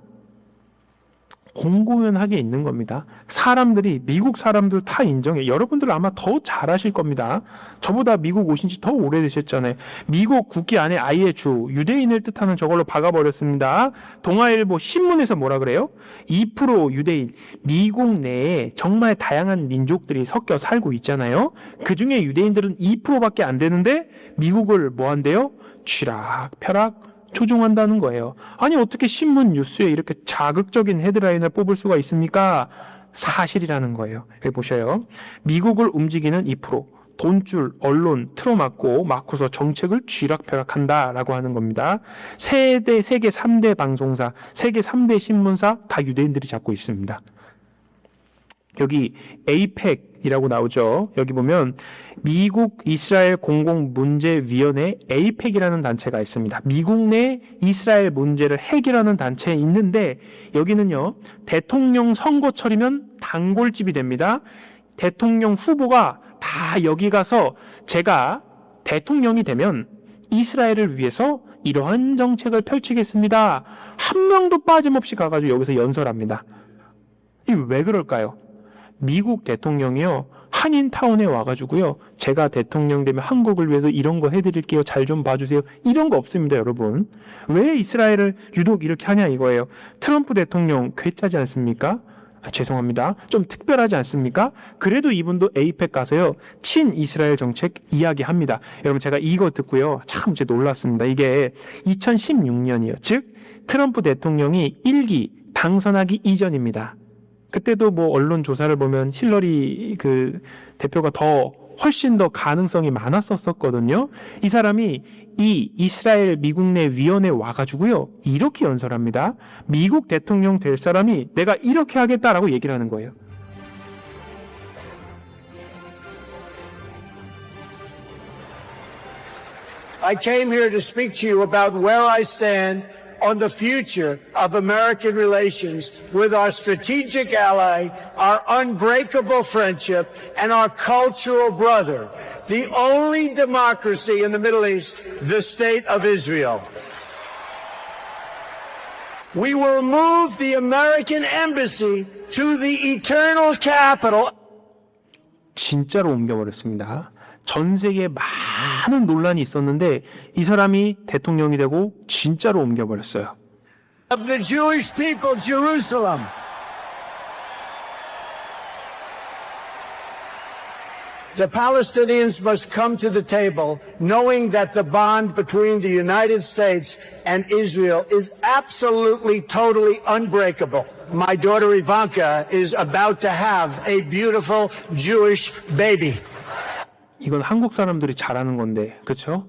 공공연하게 있는 겁니다. 사람들이, 미국 사람들 다 인정해. 여러분들 아마 더 잘 아실 겁니다. 저보다 미국 오신 지 더 오래되셨잖아요. 미국 국기 안에 아예 주, 유대인을 뜻하는 저걸로 박아버렸습니다. 동아일보 신문에서 뭐라 그래요? 2% 유대인, 미국 내에 정말 다양한 민족들이 섞여 살고 있잖아요. 그 중에 유대인들은 2%밖에 안 되는데 미국을 뭐 한대요? 쥐락펴락 조종한다는 거예요. 아니 어떻게 신문 뉴스에 이렇게 자극적인 헤드라인을 뽑을 수가 있습니까? 사실이라는 거예요. 여기 보셔요. 미국을 움직이는 2%, 돈줄, 언론 틀어막고 막고서 정책을 쥐락펴락한다라고 하는 겁니다. 세계 3대 방송사, 세계 3대 신문사 다 유대인들이 잡고 있습니다. 여기 AIPAC이라고 나오죠. 여기 보면 미국 이스라엘 공공문제위원회 AIPAC이라는 단체가 있습니다. 미국 내 이스라엘 문제를 해결하는 단체에 있는데 여기는요, 대통령 선거철이면 단골집이 됩니다. 대통령 후보가 다 여기 가서 제가 대통령이 되면 이스라엘을 위해서 이러한 정책을 펼치겠습니다. 한 명도 빠짐없이 가가지고 여기서 연설합니다. 이게 왜 그럴까요? 미국 대통령이요, 한인타운에 와가지고요, 제가 대통령 되면 한국을 위해서 이런 거 해드릴게요, 잘 좀 봐주세요, 이런 거 없습니다. 여러분, 왜 이스라엘을 유독 이렇게 하냐 이거예요. 트럼프 대통령 괴짜지 않습니까? 죄송합니다, 좀 특별하지 않습니까? 그래도 이분도 에이펙 가서요, 친 이스라엘 정책 이야기합니다. 여러분, 제가 이거 듣고요, 참 제가 놀랐습니다. 이게 2016년이요 즉 트럼프 대통령이 1기 당선하기 이전입니다. 그때도 뭐 언론 조사를 보면 힐러리 그 대표가 훨씬 더 가능성이 많았었거든요. 이 사람이 이 이스라엘 미국 내 위원회 와가지고요, 이렇게 연설합니다. 미국 대통령 될 사람이 내가 이렇게 하겠다라고 얘기를 하는 거예요. I came here to speak to you about where I stand on the future of American relations with our strategic ally, our unbreakable friendship, and our cultural brother, the only democracy in the Middle East, the State of Israel. We will move the American embassy to the eternal capital. 진짜로 옮겨버렸습니다. 전 세계에 많은 논란이 있었는데 이 사람이 대통령이 되고 진짜로 옮겨버렸어요. Of the Jewish people, Jerusalem. The Palestinians must come to the table knowing that the bond between the United States and Israel is absolutely, totally unbreakable. My daughter Ivanka is about to have a beautiful Jewish baby. 이건 한국 사람들이 잘하는 건데, 그렇죠?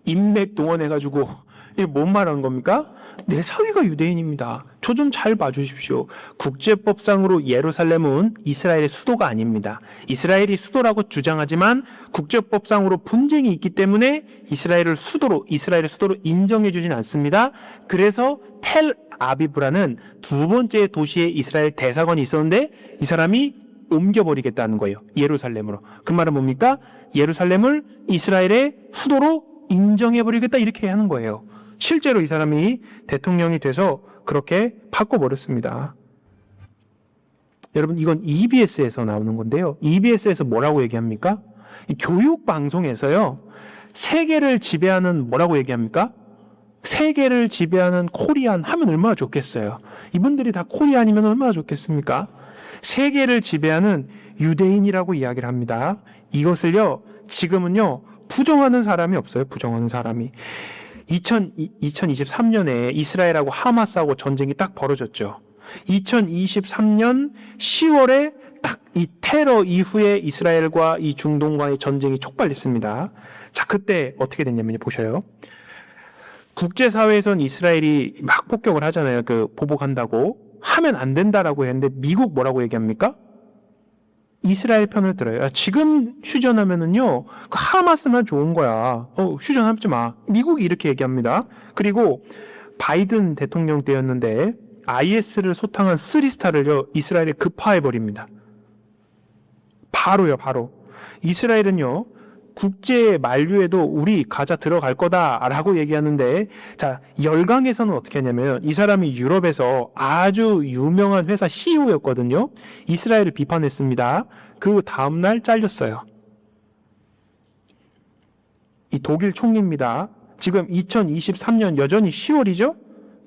인맥 동원해가지고 이게 뭔 말하는 겁니까? 내 사위가 유대인입니다. 저 좀 잘 봐주십시오. 국제법상으로 예루살렘은 이스라엘의 수도가 아닙니다. 이스라엘이 수도라고 주장하지만 국제법상으로 분쟁이 있기 때문에 이스라엘의 수도로 인정해주진 않습니다. 그래서 텔 아비브라는 두 번째 도시에 이스라엘 대사관이 있었는데 이 사람이 옮겨버리겠다는 거예요. 예루살렘으로. 그 말은 뭡니까? 예루살렘을 이스라엘의 수도로 인정해버리겠다 이렇게 하는 거예요. 실제로 이 사람이 대통령이 돼서 그렇게 바꿔버렸습니다. 여러분, 이건 EBS에서 나오는 건데요. EBS에서 뭐라고 얘기합니까? 이 교육방송에서요, 세계를 지배하는 뭐라고 얘기합니까? 세계를 지배하는 코리안 하면 얼마나 좋겠어요. 이분들이 다 코리안이면 얼마나 좋겠습니까? 세계를 지배하는 유대인이라고 이야기를 합니다. 이것을요, 지금은요, 부정하는 사람이 없어요. 부정하는 사람이. 2023년에 이스라엘하고 하마스하고 전쟁이 딱 벌어졌죠. 2023년 10월에 딱 이 테러 이후에 이스라엘과 이 중동과의 전쟁이 촉발됐습니다. 자, 그때 어떻게 됐냐면요, 보셔요. 국제사회에선 이스라엘이 막 폭격을 하잖아요. 보복한다고. 하면 안 된다라고 했는데 미국 뭐라고 얘기합니까? 이스라엘 편을 들어요. 지금 휴전하면은요, 하마스만 좋은 거야. 휴전하지 마. 미국이 이렇게 얘기합니다. 그리고 바이든 대통령 때였는데 IS를 소탕한 3스타를요, 이스라엘에 급파해 버립니다. 바로요, 바로. 이스라엘은요, 국제 만류에도 우리 가자 들어갈 거다라고 얘기하는데, 자, 열강에서는 어떻게 하냐면 이 사람이 유럽에서 아주 유명한 회사 CEO였거든요. 이스라엘을 비판했습니다. 그 다음날 잘렸어요. 이 독일 총리입니다. 지금 2023년 여전히 10월이죠?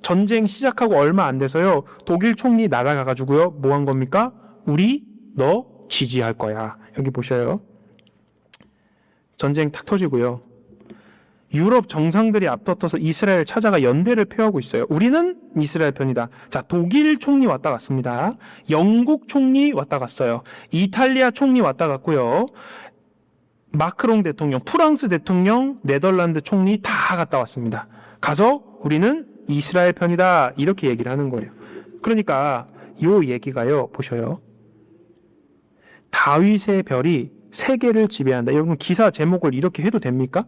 전쟁 시작하고 얼마 안 돼서요. 독일 총리 날아가가지고요. 뭐 한 겁니까? 우리 너 지지할 거야. 여기 보셔요. 전쟁 탁 터지고요. 유럽 정상들이 앞다퉈서 이스라엘 찾아가 연대를 표하고 있어요. 우리는 이스라엘 편이다. 자, 독일 총리 왔다 갔습니다. 영국 총리 왔다 갔어요. 이탈리아 총리 왔다 갔고요. 마크롱 대통령, 프랑스 대통령, 네덜란드 총리 다 갔다 왔습니다. 가서 우리는 이스라엘 편이다. 이렇게 얘기를 하는 거예요. 그러니까 요 얘기가요. 보셔요. 다윗의 별이 세계를 지배한다. 여러분 기사 제목을 이렇게 해도 됩니까?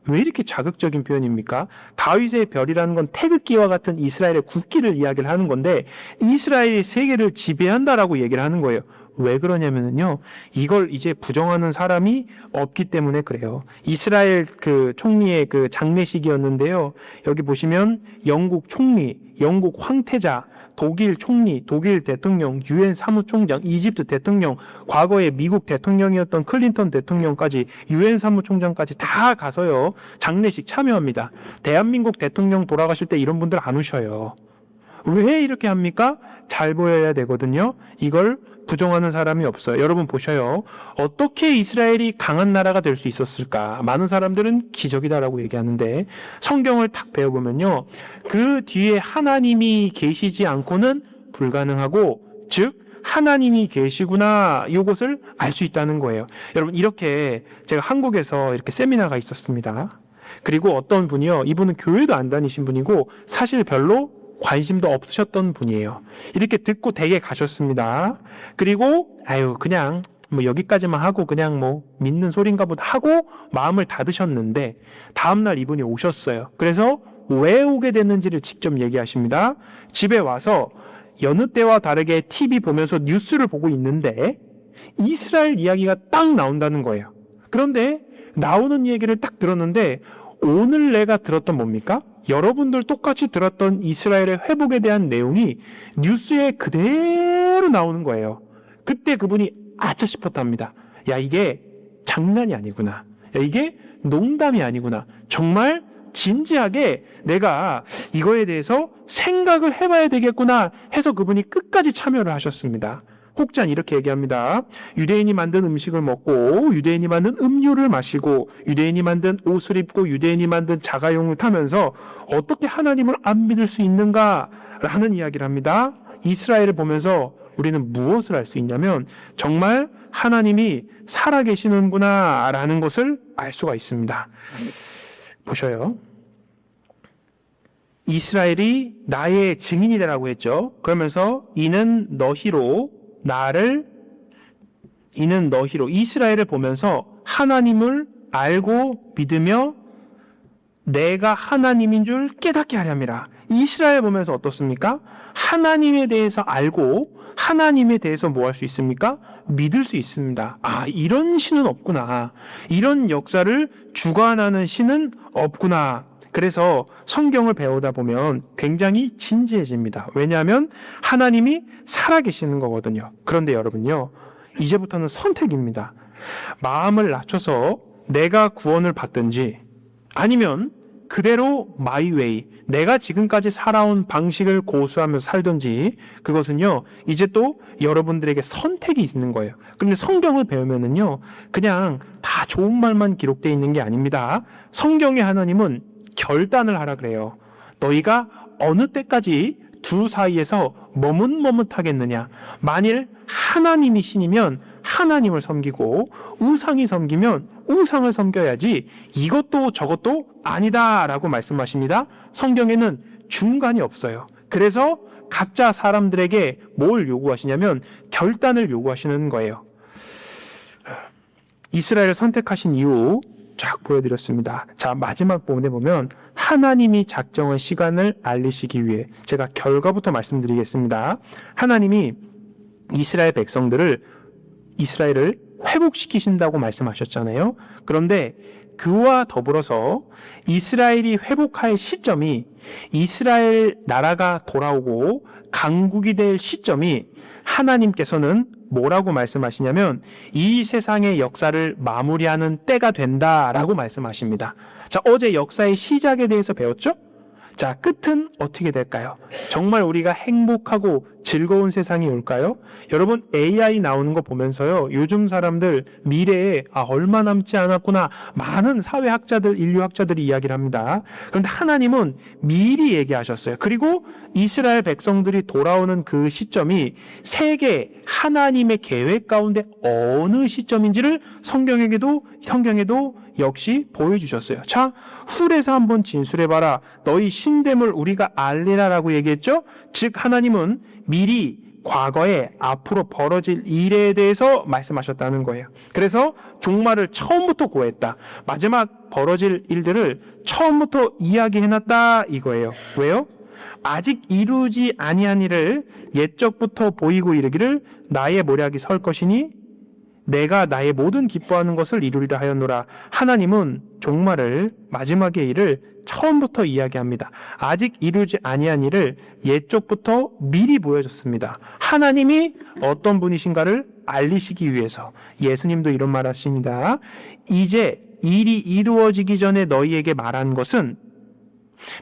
왜 이렇게 자극적인 표현입니까? 다윗의 별이라는 건 태극기와 같은 이스라엘의 국기를 이야기를 하는 건데 이스라엘이 세계를 지배한다라고 얘기를 하는 거예요. 왜 그러냐면요. 이걸 이제 부정하는 사람이 없기 때문에 그래요. 이스라엘 그 총리의 그 장례식이었는데요. 여기 보시면 영국 총리, 영국 황태자, 독일 총리, 독일 대통령, 유엔 사무총장, 이집트 대통령, 과거에 미국 대통령이었던 클린턴 대통령까지 유엔 사무총장까지 다 가서요. 장례식 참여합니다. 대한민국 대통령 돌아가실 때 이런 분들 안 오셔요. 왜 이렇게 합니까? 잘 보여야 되거든요. 이걸 부정하는 사람이 없어요. 여러분 보셔요. 어떻게 이스라엘이 강한 나라가 될 수 있었을까? 많은 사람들은 기적이다라고 얘기하는데 성경을 탁 배워보면요. 그 뒤에 하나님이 계시지 않고는 불가능하고 즉 하나님이 계시구나 이것을 알 수 있다는 거예요. 여러분 이렇게 제가 한국에서 이렇게 세미나가 있었습니다. 그리고 어떤 분이요. 이분은 교회도 안 다니신 분이고 사실 별로 관심도 없으셨던 분이에요. 이렇게 듣고 댁에 가셨습니다. 그리고 그냥 뭐 여기까지만 하고 그냥 뭐 믿는 소린가 보다 하고 마음을 닫으셨는데 다음날 이분이 오셨어요. 그래서 왜 오게 됐는지를 직접 얘기하십니다. 집에 와서 여느 때와 다르게 TV 보면서 뉴스를 보고 있는데 이스라엘 이야기가 딱 나온다는 거예요. 그런데 나오는 얘기를 딱 들었는데 오늘 내가 들었던 뭡니까? 여러분들 똑같이 들었던 이스라엘의 회복에 대한 내용이 뉴스에 그대로 나오는 거예요. 그때 그분이 아차 싶었답니다. 야, 이게 장난이 아니구나. 야, 이게 농담이 아니구나. 정말 진지하게 내가 이거에 대해서 생각을 해봐야 되겠구나 해서 그분이 끝까지 참여를 하셨습니다. 혹자는 이렇게 얘기합니다. 유대인이 만든 음식을 먹고 유대인이 만든 음료를 마시고 유대인이 만든 옷을 입고 유대인이 만든 자가용을 타면서 어떻게 하나님을 안 믿을 수 있는가 하는 이야기를 합니다. 이스라엘을 보면서 우리는 무엇을 알 수 있냐면 정말 하나님이 살아계시는구나 라는 것을 알 수가 있습니다. 보셔요. 이스라엘이 나의 증인이 되라고 했죠. 그러면서 이는 너희로 이스라엘을 보면서 하나님을 알고 믿으며 내가 하나님인 줄 깨닫게 하렵니다. 이스라엘 보면서 어떻습니까? 하나님에 대해서 알고 하나님에 대해서 뭐 할 수 있습니까? 믿을 수 있습니다. 아, 이런 신은 없구나. 이런 역사를 주관하는 신은 없구나. 그래서 성경을 배우다 보면 굉장히 진지해집니다. 왜냐하면 하나님이 살아계시는 거거든요. 그런데 여러분요, 이제부터는 선택입니다. 마음을 낮춰서 내가 구원을 받든지 아니면 그대로 마이 웨이, 내가 지금까지 살아온 방식을 고수하면서 살든지 그것은요, 이제 또 여러분들에게 선택이 있는 거예요. 그런데 성경을 배우면은요, 그냥 다 좋은 말만 기록되어 있는 게 아닙니다. 성경의 하나님은 결단을 하라 그래요. 너희가 어느 때까지 두 사이에서 머뭇머뭇하겠느냐. 만일 하나님이 신이면 하나님을 섬기고 우상이 섬기면 우상을 섬겨야지 이것도 저것도 아니다라고 말씀하십니다. 성경에는 중간이 없어요. 그래서 각자 사람들에게 뭘 요구하시냐면 결단을 요구하시는 거예요. 이스라엘을 선택하신 이유 쫙 보여드렸습니다. 자, 마지막 부분에 보면 하나님이 작정한 시간을 알리시기 위해 제가 결과부터 말씀드리겠습니다. 하나님이 이스라엘을 회복시키신다고 말씀하셨잖아요. 그런데 그와 더불어서 이스라엘이 회복할 시점이, 이스라엘 나라가 돌아오고 강국이 될 시점이 하나님께서는 뭐라고 말씀하시냐면 이 세상의 역사를 마무리하는 때가 된다라고 말씀하십니다. 자, 어제 역사의 시작에 대해서 배웠죠? 자, 끝은 어떻게 될까요? 정말 우리가 행복하고 즐거운 세상이 올까요? 여러분, AI 나오는 거 보면서요, 요즘 사람들 미래에 얼마 남지 않았구나, 많은 사회학자들, 인류학자들이 이야기를 합니다. 그런데 하나님은 미리 얘기하셨어요. 그리고 이스라엘 백성들이 돌아오는 그 시점이 세계 하나님의 계획 가운데 어느 시점인지를 성경에도 역시 보여주셨어요. 자, 훌에서 한번 진술해봐라. 너희 신됨을 우리가 알리라라고 얘기했죠? 즉 하나님은 미리 과거에 앞으로 벌어질 일에 대해서 말씀하셨다는 거예요. 그래서 종말을 처음부터 고했다. 마지막 벌어질 일들을 처음부터 이야기해놨다 이거예요. 왜요? 아직 이루지 아니한 일을 옛적부터 보이고 이르기를 나의 모략이 설 것이니 내가 나의 모든 기뻐하는 것을 이루리라 하였노라. 하나님은 종말을, 마지막의 일을 처음부터 이야기합니다. 아직 이루지 아니한 일을 옛적부터 미리 보여줬습니다. 하나님이 어떤 분이신가를 알리시기 위해서. 예수님도 이런 말 하십니다. 이제 일이 이루어지기 전에 너희에게 말한 것은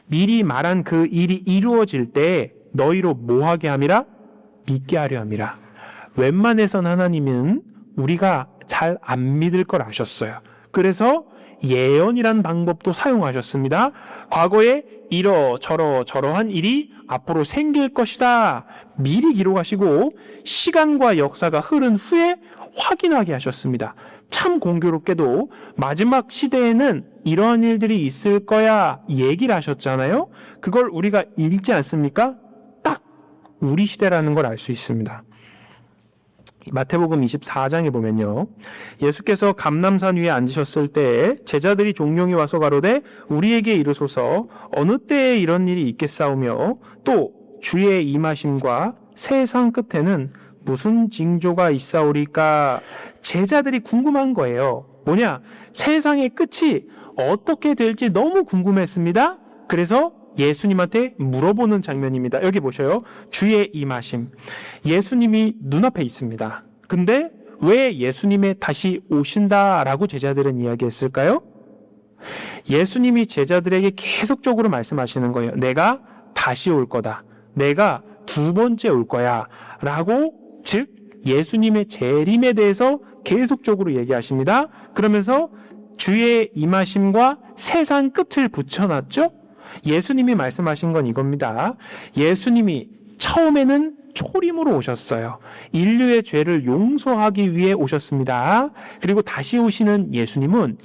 미리 말한 그 일이 이루어질 때 너희로 뭐하게 함이라? 믿게 하려 함이라. 웬만해선 하나님은 우리가 잘 안 믿을 걸 아셨어요. 그래서 예언이란 방법도 사용하셨습니다. 과거에 저러한 일이 앞으로 생길 것이다. 미리 기록하시고 시간과 역사가 흐른 후에 확인하게 하셨습니다. 참 공교롭게도 마지막 시대에는 이러한 일들이 있을 거야 얘기를 하셨잖아요. 그걸 우리가 읽지 않습니까? 딱 우리 시대라는 걸 알 수 있습니다. 마태복음 24장에 보면요, 예수께서 감람산 위에 앉으셨을 때 제자들이 종용이 와서 가로되 우리에게 이르소서 어느 때에 이런 일이 있겠사오며 또 주의 임하심과 세상 끝에는 무슨 징조가 있사오리까? 제자들이 궁금한 거예요. 뭐냐? 세상의 끝이 어떻게 될지 너무 궁금했습니다. 그래서 예수님한테 물어보는 장면입니다. 여기 보셔요. 주의 임하심. 예수님이 눈앞에 있습니다. 근데 왜 예수님의 다시 오신다라고 제자들은 이야기했을까요? 예수님이 제자들에게 계속적으로 말씀하시는 거예요. 내가 다시 올 거다. 내가 두 번째 올 거야. 라고, 즉 예수님의 재림에 대해서 계속적으로 얘기하십니다. 그러면서 주의 임하심과 세상 끝을 붙여놨죠? 예수님이 말씀하신 건 이겁니다. 예수님이 처음에는 초림으로 오셨어요. 인류의 죄를 용서하기 위해 오셨습니다. 그리고 다시 오시는 예수님은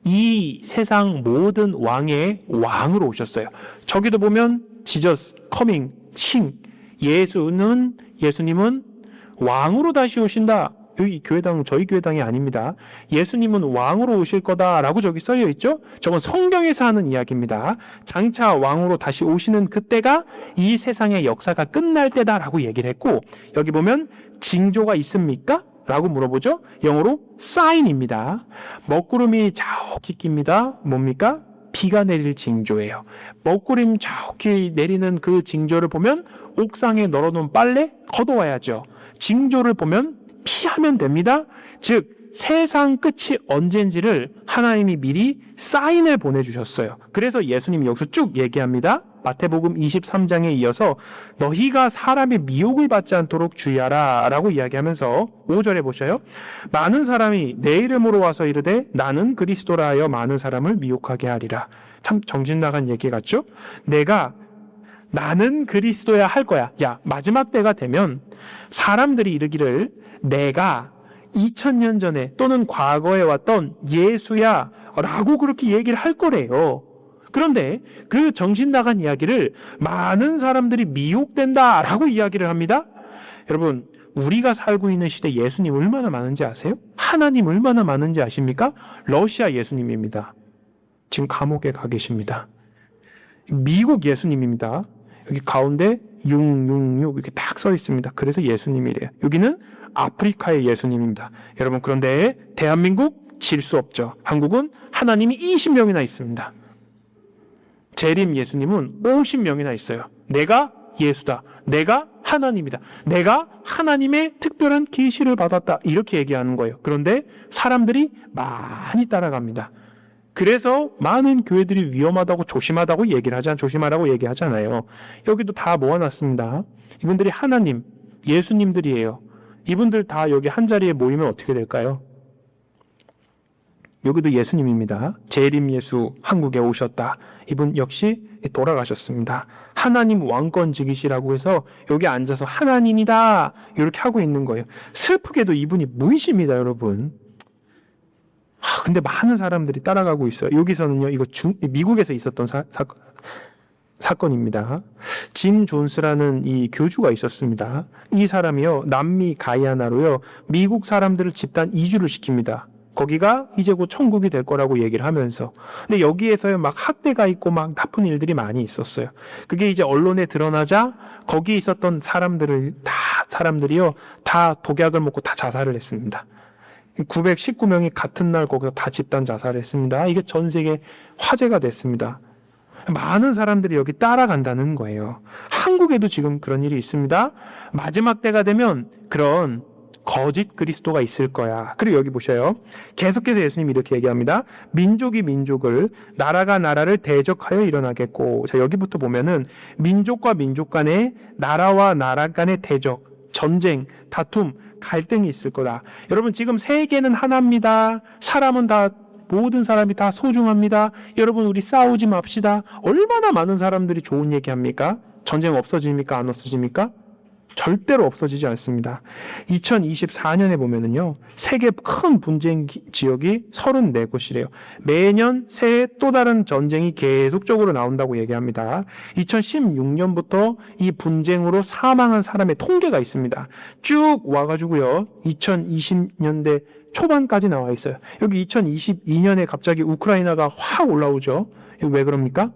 이 세상 모든 왕의 왕으로 오셨어요. 저기도 보면 Jesus coming, king. 예수님은 왕으로 다시 오신다. 여기 교회당, 저희 교회당이 아닙니다. 예수님은 왕으로 오실 거다라고 저기 써져 있죠? 저건 성경에서 하는 이야기입니다. 장차 왕으로 다시 오시는 그때가 이 세상의 역사가 끝날 때다라고 얘기를 했고, 여기 보면 징조가 있습니까? 라고 물어보죠. 영어로 sign입니다. 먹구름이 자욱히 낍니다. 뭡니까? 비가 내릴 징조예요. 먹구름 자욱히 내리는 그 징조를 보면 옥상에 널어놓은 빨래 걷어와야죠. 징조를 보면 피하면 됩니다. 즉 세상 끝이 언젠지를 하나님이 미리 사인을 보내주셨어요. 그래서 예수님이 여기서 쭉 얘기합니다. 마태복음 23장에 이어서 너희가 사람의 미혹을 받지 않도록 주의하라 라고 이야기하면서 5절에 보셔요. 많은 사람이 내 이름으로 와서 이르되 나는 그리스도라 하여 많은 사람을 미혹하게 하리라. 참 정신 나간 얘기 같죠? 나는 그리스도야 할 거야. 야, 마지막 때가 되면 사람들이 이르기를 내가 2000년 전에 또는 과거에 왔던 예수야 라고 그렇게 얘기를 할 거래요. 그런데 그 정신 나간 이야기를 많은 사람들이 미혹된다 라고 이야기를 합니다. 여러분, 우리가 살고 있는 시대 예수님 얼마나 많은지 아세요? 하나님 얼마나 많은지 아십니까? 러시아 예수님입니다. 지금 감옥에 가 계십니다. 미국 예수님입니다. 여기 가운데 666 이렇게 딱 써 있습니다. 그래서 예수님이래요. 여기는 아프리카의 예수님입니다. 여러분, 그런데 대한민국 질 수 없죠. 한국은 하나님이 20명이나 있습니다. 재림 예수님은 50명이나 있어요. 내가 예수다. 내가 하나님이다. 내가 하나님의 특별한 계시를 받았다. 이렇게 얘기하는 거예요. 그런데 사람들이 많이 따라갑니다. 그래서 많은 교회들이 위험하다고 조심하다고 조심하라고 얘기하잖아요. 여기도 다 모아놨습니다. 이분들이 하나님, 예수님들이에요. 이분들 다 여기 한 자리에 모이면 어떻게 될까요? 여기도 예수님입니다. 재림 예수 한국에 오셨다. 이분 역시 돌아가셨습니다. 하나님 왕권직이시라고 해서 여기 앉아서 하나님이다 이렇게 하고 있는 거예요. 슬프게도 이분이 무이십니다, 여러분. 근데 많은 사람들이 따라가고 있어요. 여기서는요, 이거 미국에서 있었던 사건입니다. 짐 존스라는 이 교주가 있었습니다. 이 사람이요, 남미 가이아나로요, 미국 사람들을 집단 이주를 시킵니다. 거기가 이제 곧 천국이 될 거라고 얘기를 하면서. 근데 여기에서요, 막 학대가 있고 막 나쁜 일들이 많이 있었어요. 그게 이제 언론에 드러나자 거기 있었던 사람들이요, 다 독약을 먹고 다 자살을 했습니다. 919명이 같은 날 거기서 다 집단 자살을 했습니다. 이게 전 세계 화제가 됐습니다. 많은 사람들이 여기 따라간다는 거예요. 한국에도 지금 그런 일이 있습니다. 마지막 때가 되면 그런 거짓 그리스도가 있을 거야. 그리고 여기 보셔요. 계속해서 예수님이 이렇게 얘기합니다. 민족이 민족을, 나라가 나라를 대적하여 일어나겠고. 자, 여기부터 보면은 민족과 민족 간의, 나라와 나라 간의 대적, 전쟁, 다툼, 갈등이 있을 거다. 여러분, 지금 세계는 하나입니다. 사람은 다, 모든 사람이 다 소중합니다. 여러분, 우리 싸우지 맙시다. 얼마나 많은 사람들이 좋은 얘기합니까? 전쟁 없어집니까? 안 없어집니까? 절대로 없어지지 않습니다. 2024년에 보면은요, 세계 큰 분쟁 지역이 34곳이래요. 매년 새해 또 다른 전쟁이 계속적으로 나온다고 얘기합니다. 2016년부터 이 분쟁으로 사망한 사람의 통계가 있습니다. 쭉 와가지고요, 2020년대 초반까지 나와 있어요. 여기 2022년에 갑자기 우크라이나가 확 올라오죠. 이거 왜 그럽니까?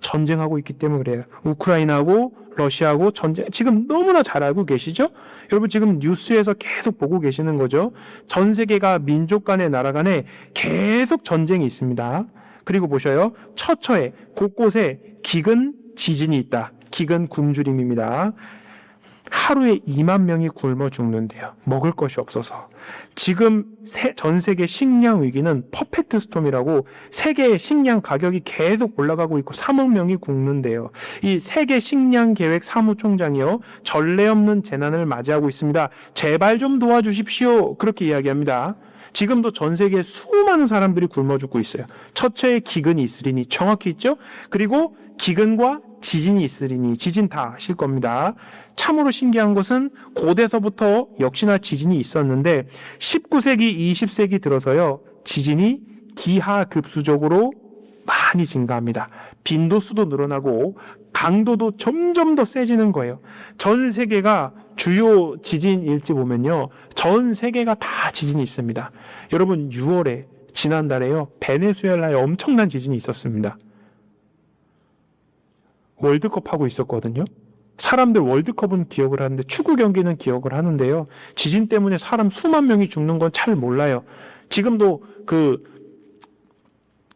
전쟁하고 있기 때문에 그래요. 우크라이나하고 러시아하고 전쟁, 지금 너무나 잘 알고 계시죠? 여러분, 지금 뉴스에서 계속 보고 계시는 거죠. 전 세계가 민족 간의, 나라 간에 계속 전쟁이 있습니다. 그리고 보셔요. 처처에 곳곳에 기근 지진이 있다. 기근 굶주림입니다. 하루에 2만 명이 굶어 죽는데요. 먹을 것이 없어서. 지금 전 세계 식량 위기는 퍼펙트 스톰이라고 세계의 식량 가격이 계속 올라가고 있고 3억 명이 굶는데요. 이 세계 식량 계획 사무총장이요, 전례 없는 재난을 맞이하고 있습니다. 제발 좀 도와주십시오. 그렇게 이야기합니다. 지금도 전 세계에 수많은 사람들이 굶어 죽고 있어요. 첫째에 기근이 있으리니, 정확히 있죠? 그리고 기근과 지진이 있으리니, 지진 다 아실 겁니다. 참으로 신기한 것은 고대서부터 역시나 지진이 있었는데 19세기, 20세기 들어서요, 지진이 기하급수적으로 많이 증가합니다. 빈도수도 늘어나고 강도도 점점 더 세지는 거예요. 전 세계가 주요 지진 일지 보면요, 전 세계가 다 지진이 있습니다. 여러분, 6월에 지난달에요, 베네수엘라에 엄청난 지진이 있었습니다. 월드컵 하고 있었거든요. 사람들 월드컵은 기억을 하는데 축구 경기는 기억을 하는데요. 지진 때문에 사람 수만 명이 죽는 건 잘 몰라요. 지금도 그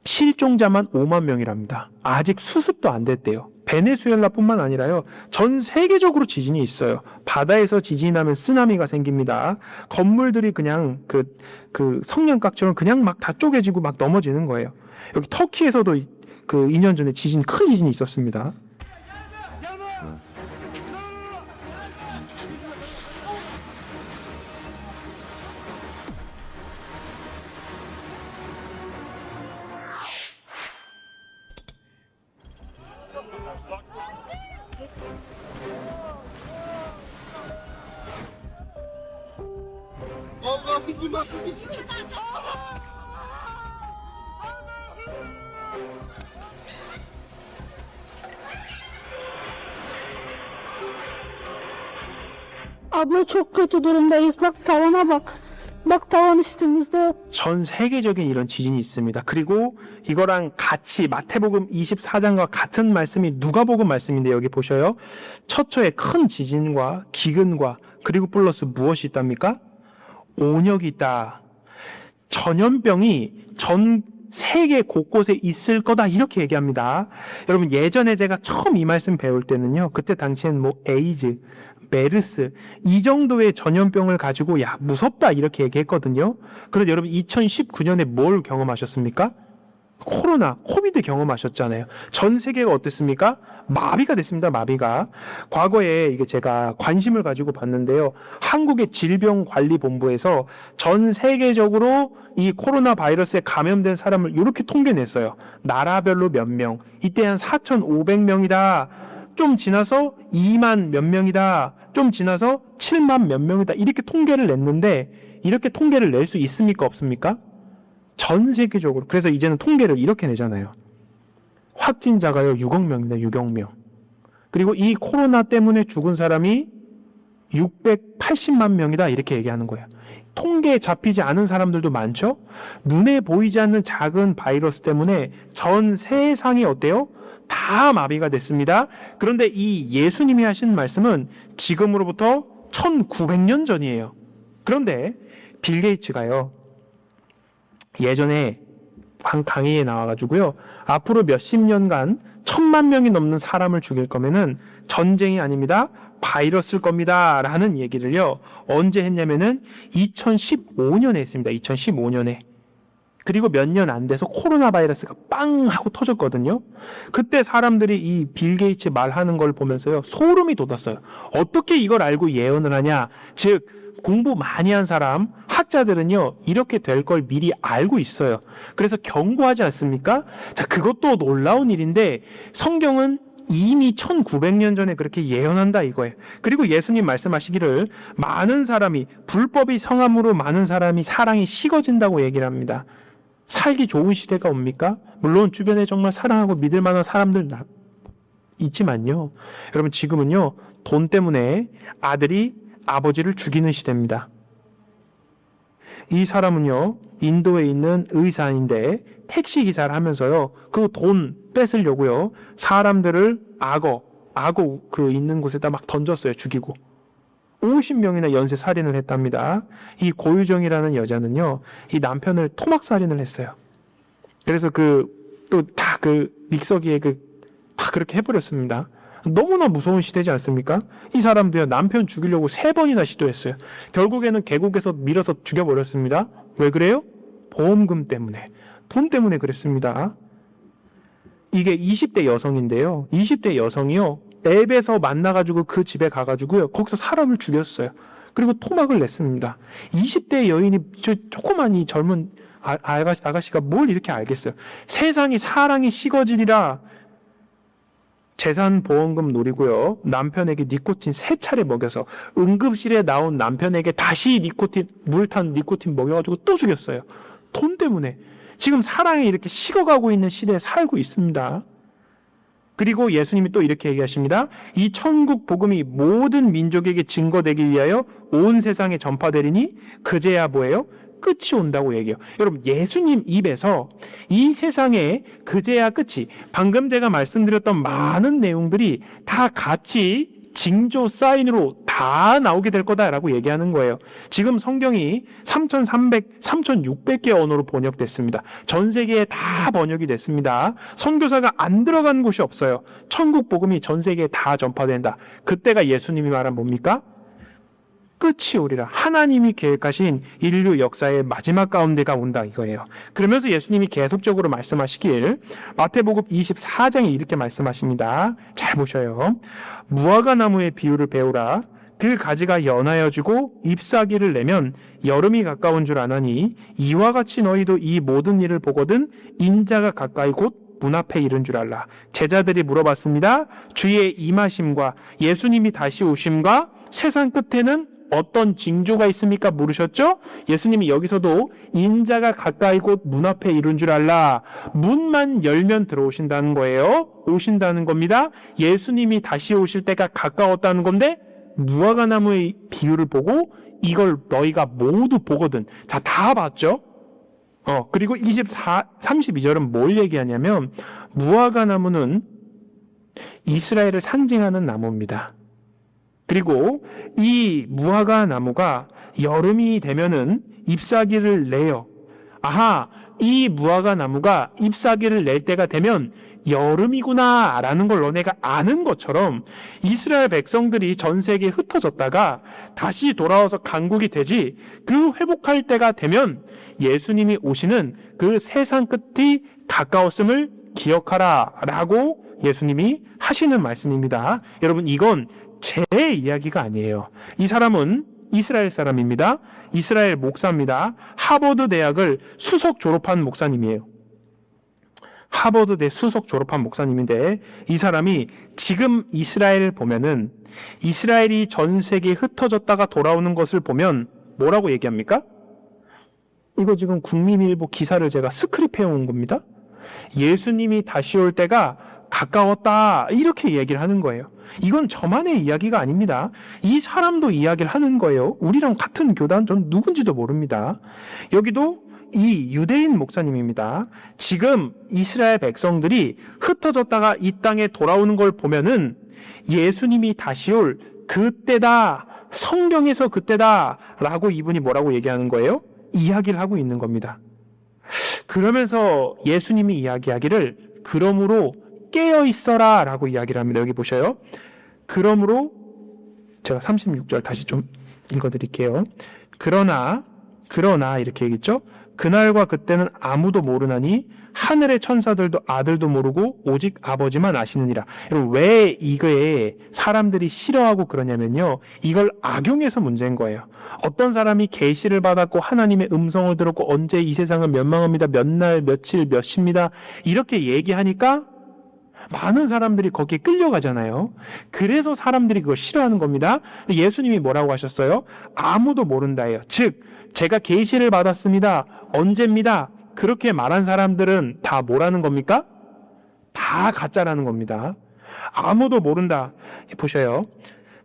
실종자만 5만 명이랍니다. 아직 수습도 안 됐대요. 베네수엘라뿐만 아니라요, 전 세계적으로 지진이 있어요. 바다에서 지진이 나면 쓰나미가 생깁니다. 건물들이 그냥 그 성냥깍처럼 그냥 막 다 쪼개지고 막 넘어지는 거예요. 여기 터키에서도 그 2년 전에 큰 지진이 있었습니다. Abla çok kötü durumdayız. Bak tavana bak. Bak tavan üstümüzde. 전 세계적인 이런 지진이 있습니다. 그리고 이거랑 같이 마태복음 24장과 같은 말씀이 누가복음 말씀인데, 여기 보셔요. 처처에 큰 지진과 기근과 그리고 플러스 무엇이 있답니까? 온역이 있다. 전염병이 전 세계 곳곳에 있을 거다 이렇게 얘기합니다. 여러분 예전에 제가 처음 이 말씀 배울 때는요, 그때 당시엔 뭐 에이즈, 메르스 이 정도의 전염병을 가지고 야 무섭다 이렇게 얘기했거든요. 그런데 여러분 2019년에 뭘 경험하셨습니까? 코로나, 코비드 경험하셨잖아요. 전 세계가 어땠습니까? 마비가 됐습니다. 마비가. 과거에 이게 제가 관심을 가지고 봤는데요. 한국의 질병관리본부에서 전 세계적으로 이 코로나 바이러스에 감염된 사람을 이렇게 통계냈어요. 나라별로 몇 명. 이때 한 4,500명이다. 좀 지나서 2만 몇 명이다. 좀 지나서 7만 몇 명이다. 이렇게 통계를 냈는데 이렇게 통계를 낼 수 있습니까? 없습니까? 전 세계적으로. 그래서 이제는 통계를 이렇게 내잖아요. 확진자가요 6억 명입니다. 6억 명. 그리고 이 코로나 때문에 죽은 사람이 680만 명이다 이렇게 얘기하는 거예요. 통계에 잡히지 않은 사람들도 많죠. 눈에 보이지 않는 작은 바이러스 때문에 전 세상이 어때요? 다 마비가 됐습니다. 그런데 이 예수님이 하신 말씀은 지금으로부터 1900년 전이에요. 그런데 빌 게이츠가요 예전에 한 강의에 나와가지고요, 앞으로 몇십 년간 1,000만 명이 넘는 사람을 죽일 거면은 전쟁이 아닙니다. 바이러스일 겁니다. 라는 얘기를요, 언제 했냐면은 2015년에 했습니다. 2015년에. 그리고 몇 년 안 돼서 코로나 바이러스가 빵 하고 터졌거든요. 그때 사람들이 이 빌 게이츠 말하는 걸 보면서요, 소름이 돋았어요. 어떻게 이걸 알고 예언을 하냐. 즉, 공부 많이 한 사람, 학자들은요, 이렇게 될 걸 미리 알고 있어요. 그래서 경고하지 않습니까? 자, 그것도 놀라운 일인데, 성경은 이미 1900년 전에 그렇게 예언한다 이거예요. 그리고 예수님 말씀하시기를 많은 사람이, 불법이 성함으로 많은 사람이 사랑이 식어진다고 얘기를 합니다. 살기 좋은 시대가 옵니까? 물론 주변에 정말 사랑하고 믿을 만한 사람들 있지만요. 여러분 지금은요, 돈 때문에 아들이 아버지를 죽이는 시대입니다. 이 사람은요, 인도에 있는 의사인데 택시 기사를 하면서요, 그 돈 뺏으려고요, 사람들을 악어 그 있는 곳에다 막 던졌어요. 죽이고 50명이나 연쇄 살인을 했답니다. 이 고유정이라는 여자는요, 이 남편을 토막살인을 했어요. 그래서 또 다 믹서기에 다 그렇게 해버렸습니다. 너무나 무서운 시대지 않습니까? 이 사람도요, 남편 죽이려고 3번이나 시도했어요. 결국에는 계곡에서 밀어서 죽여버렸습니다. 왜 그래요? 보험금 때문에, 돈 때문에 그랬습니다. 이게 20대 여성인데요, 20대 여성이요, 앱에서 만나가지고 그 집에 가가지고요, 거기서 사람을 죽였어요. 그리고 토막을 냈습니다. 20대 여인이, 조그만 이 젊은 아가씨가 뭘 이렇게 알겠어요. 세상이 사랑이 식어지리라 재산 보험금 노리고요, 남편에게 니코틴 3차례 먹여서 응급실에 나온 남편에게 다시 물 탄 니코틴 먹여가지고 또 죽였어요. 돈 때문에. 지금 사랑이 이렇게 식어가고 있는 시대에 살고 있습니다. 그리고 예수님이 또 이렇게 얘기하십니다. 이 천국 복음이 모든 민족에게 증거되기 위하여 온 세상에 전파되리니 그제야 뭐예요? 끝이 온다고 얘기해요. 여러분 예수님 입에서 이 세상에 그제야 끝이, 방금 제가 말씀드렸던 많은 내용들이 다 같이 징조 사인으로 다 나오게 될 거다라고 얘기하는 거예요. 지금 성경이 3,600개 언어로 번역됐습니다. 전 세계에 다 번역이 됐습니다. 선교사가 안 들어간 곳이 없어요. 천국 복음이 전 세계에 다 전파된다. 그때가 예수님이 말한 뭡니까? 끝이 오리라. 하나님이 계획하신 인류 역사의 마지막 가운데가 온다 이거예요. 그러면서 예수님이 계속적으로 말씀하시길 마태복음 24장에 이렇게 말씀하십니다. 잘 보셔요. 무화과 나무의 비유를 배우라. 그 가지가 연하여지고 잎사귀를 내면 여름이 가까운 줄 아나니 이와 같이 너희도 이 모든 일을 보거든 인자가 가까이 곧 문 앞에 이른 줄 알라. 제자들이 물어봤습니다. 주의 임하심과 예수님이 다시 오심과 세상 끝에는 어떤 징조가 있습니까? 물으셨죠? 예수님이 여기서도 인자가 가까이 곧 문 앞에 이른 줄 알라. 문만 열면 들어오신다는 거예요. 오신다는 겁니다. 예수님이 다시 오실 때가 가까웠다는 건데 무화과 나무의 비유를 보고 이걸 너희가 모두 보거든. 자, 다 봤죠? 그리고 32절은 뭘 얘기하냐면 무화과 나무는 이스라엘을 상징하는 나무입니다. 그리고 이 무화과 나무가 여름이 되면은 잎사귀를 내요. 아하, 이 무화과 나무가 잎사귀를 낼 때가 되면 여름이구나 라는 걸 너네가 아는 것처럼 이스라엘 백성들이 전 세계에 흩어졌다가 다시 돌아와서 강국이 되지 그 회복할 때가 되면 예수님이 오시는 그 세상 끝이 가까웠음을 기억하라 라고 예수님이 하시는 말씀입니다. 여러분, 이건 제 이야기가 아니에요. 이 사람은 이스라엘 사람입니다. 이스라엘 목사입니다. 하버드 대학을 수석 졸업한 목사님이에요. 하버드대 수석 졸업한 목사님인데 이 사람이 지금 이스라엘을 보면은 이스라엘이 전 세계에 흩어졌다가 돌아오는 것을 보면 뭐라고 얘기합니까? 이거 지금 국민일보 기사를 제가 스크립해 온 겁니다. 예수님이 다시 올 때가 가까웠다 이렇게 얘기를 하는 거예요. 이건 저만의 이야기가 아닙니다. 이 사람도 이야기를 하는 거예요. 우리랑 같은 교단, 전 누군지도 모릅니다. 여기도 이 유대인 목사님입니다. 지금 이스라엘 백성들이 흩어졌다가 이 땅에 돌아오는 걸 보면은 예수님이 다시 올 그때다, 성경에서 그때다 라고 이분이 뭐라고 얘기하는 거예요? 이야기를 하고 있는 겁니다. 그러면서 예수님이 이야기하기를 그러므로 깨어 있어라 라고 이야기를 합니다. 여기 보셔요. 그러므로 제가 36절 다시 좀 읽어드릴게요. 그러나 이렇게 얘기했죠. 그날과 그때는 아무도 모르나니 하늘의 천사들도 아들도 모르고 오직 아버지만 아시느니라. 여러분, 왜 이거에 사람들이 싫어하고 그러냐면요, 이걸 악용해서 문제인 거예요. 어떤 사람이 계시를 받았고 하나님의 음성을 들었고 언제 이 세상은 멸망합니다, 몇 날 며칠 몇 시입니다 이렇게 얘기하니까 많은 사람들이 거기에 끌려가잖아요. 그래서 사람들이 그걸 싫어하는 겁니다. 근데 예수님이 뭐라고 하셨어요? 아무도 모른다예요. 즉 제가 계시를 받았습니다, 언제입니다 그렇게 말한 사람들은 다 뭐라는 겁니까? 다 가짜라는 겁니다. 아무도 모른다. 보셔요.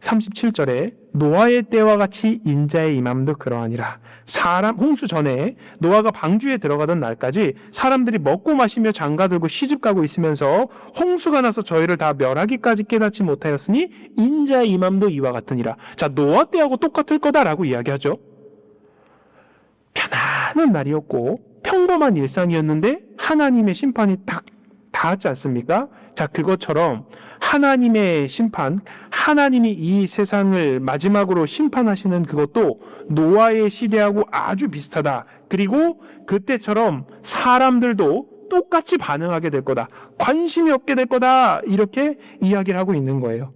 37절에 노아의 때와 같이 인자의 임함도 그러하니라. 사람 홍수 전에 노아가 방주에 들어가던 날까지 사람들이 먹고 마시며 장가들고 시집가고 있으면서 홍수가 나서 저희를 다 멸하기까지 깨닫지 못하였으니 인자의 임함도 이와 같으니라. 자, 노아 때하고 똑같을 거다라고 이야기하죠. 편안한 날이었고 평범한 일상이었는데 하나님의 심판이 딱 닿았지 않습니까? 자, 그것처럼 하나님의 심판, 하나님이 이 세상을 마지막으로 심판하시는 그것도 노아의 시대하고 아주 비슷하다. 그리고 그때처럼 사람들도 똑같이 반응하게 될 거다. 관심이 없게 될 거다. 이렇게 이야기를 하고 있는 거예요.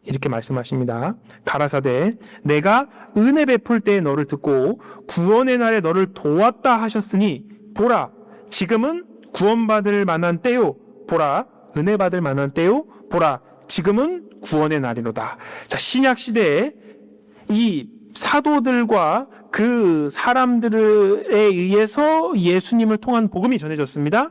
이렇게 말씀하십니다. 가라사대 내가 은혜 베풀 때에 너를 듣고 구원의 날에 너를 도왔다 하셨으니 보라 지금은 구원받을 만한 때요. 보라 은혜 받을 만한 때요. 보라 지금은 구원의 날이로다. 자, 신약 시대에 이 사도들과 그 사람들에 의해서 예수님을 통한 복음이 전해졌습니다.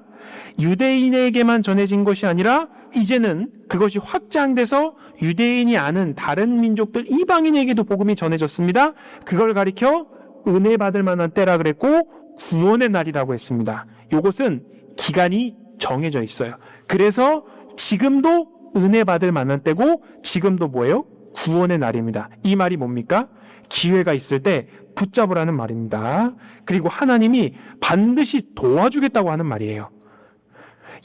유대인에게만 전해진 것이 아니라 이제는 그것이 확장돼서 유대인이 아는 다른 민족들 이방인에게도 복음이 전해졌습니다. 그걸 가리켜 은혜 받을 만한 때라 그랬고 구원의 날이라고 했습니다. 이것은 기간이 정해져 있어요. 그래서 지금도 은혜 받을 만한 때고 지금도 뭐예요? 구원의 날입니다. 이 말이 뭡니까? 기회가 있을 때 붙잡으라는 말입니다. 그리고 하나님이 반드시 도와주겠다고 하는 말이에요.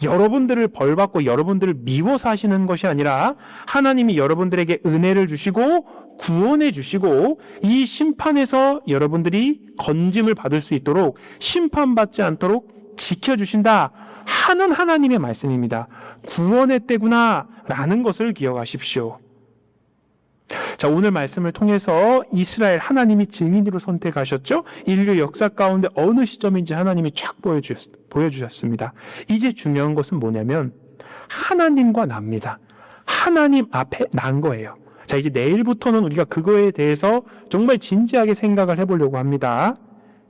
여러분들을 벌받고 여러분들을 미워서 하시는 것이 아니라 하나님이 여러분들에게 은혜를 주시고 구원해 주시고 이 심판에서 여러분들이 건짐을 받을 수 있도록 심판받지 않도록 지켜주신다 하는 하나님의 말씀입니다. 구원의 때구나 라는 것을 기억하십시오. 자, 오늘 말씀을 통해서 이스라엘 하나님이 증인으로 선택하셨죠. 인류 역사 가운데 어느 시점인지 하나님이 쫙 보여주셨습니다. 이제 중요한 것은 뭐냐면 하나님과 납니다. 하나님 앞에 난 거예요. 자, 이제 내일부터는 우리가 그거에 대해서 정말 진지하게 생각을 해보려고 합니다.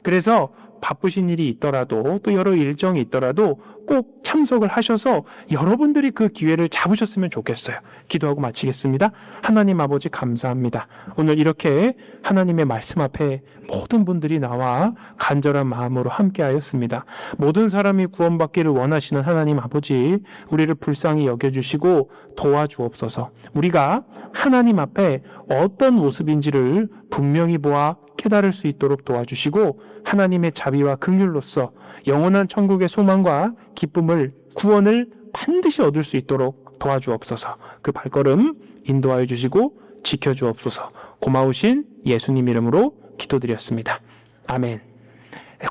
그래서 바쁘신 일이 있더라도 또 여러 일정이 있더라도 꼭 참석을 하셔서 여러분들이 그 기회를 잡으셨으면 좋겠어요. 기도하고 마치겠습니다. 하나님 아버지 감사합니다. 오늘 이렇게 하나님의 말씀 앞에 모든 분들이 나와 간절한 마음으로 함께하였습니다. 모든 사람이 구원받기를 원하시는 하나님 아버지, 우리를 불쌍히 여겨주시고 도와주옵소서. 우리가 하나님 앞에 어떤 모습인지를 분명히 보아 깨달을 수 있도록 도와주시고 하나님의 자비와 긍휼로서 영원한 천국의 소망과 기쁨을, 구원을 반드시 얻을 수 있도록 도와주옵소서. 그 발걸음 인도하여 주시고 지켜주옵소서. 고마우신 예수님 이름으로 기도드렸습니다. 아멘.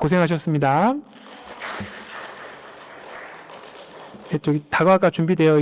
고생하셨습니다. 저기 다과가 준비되어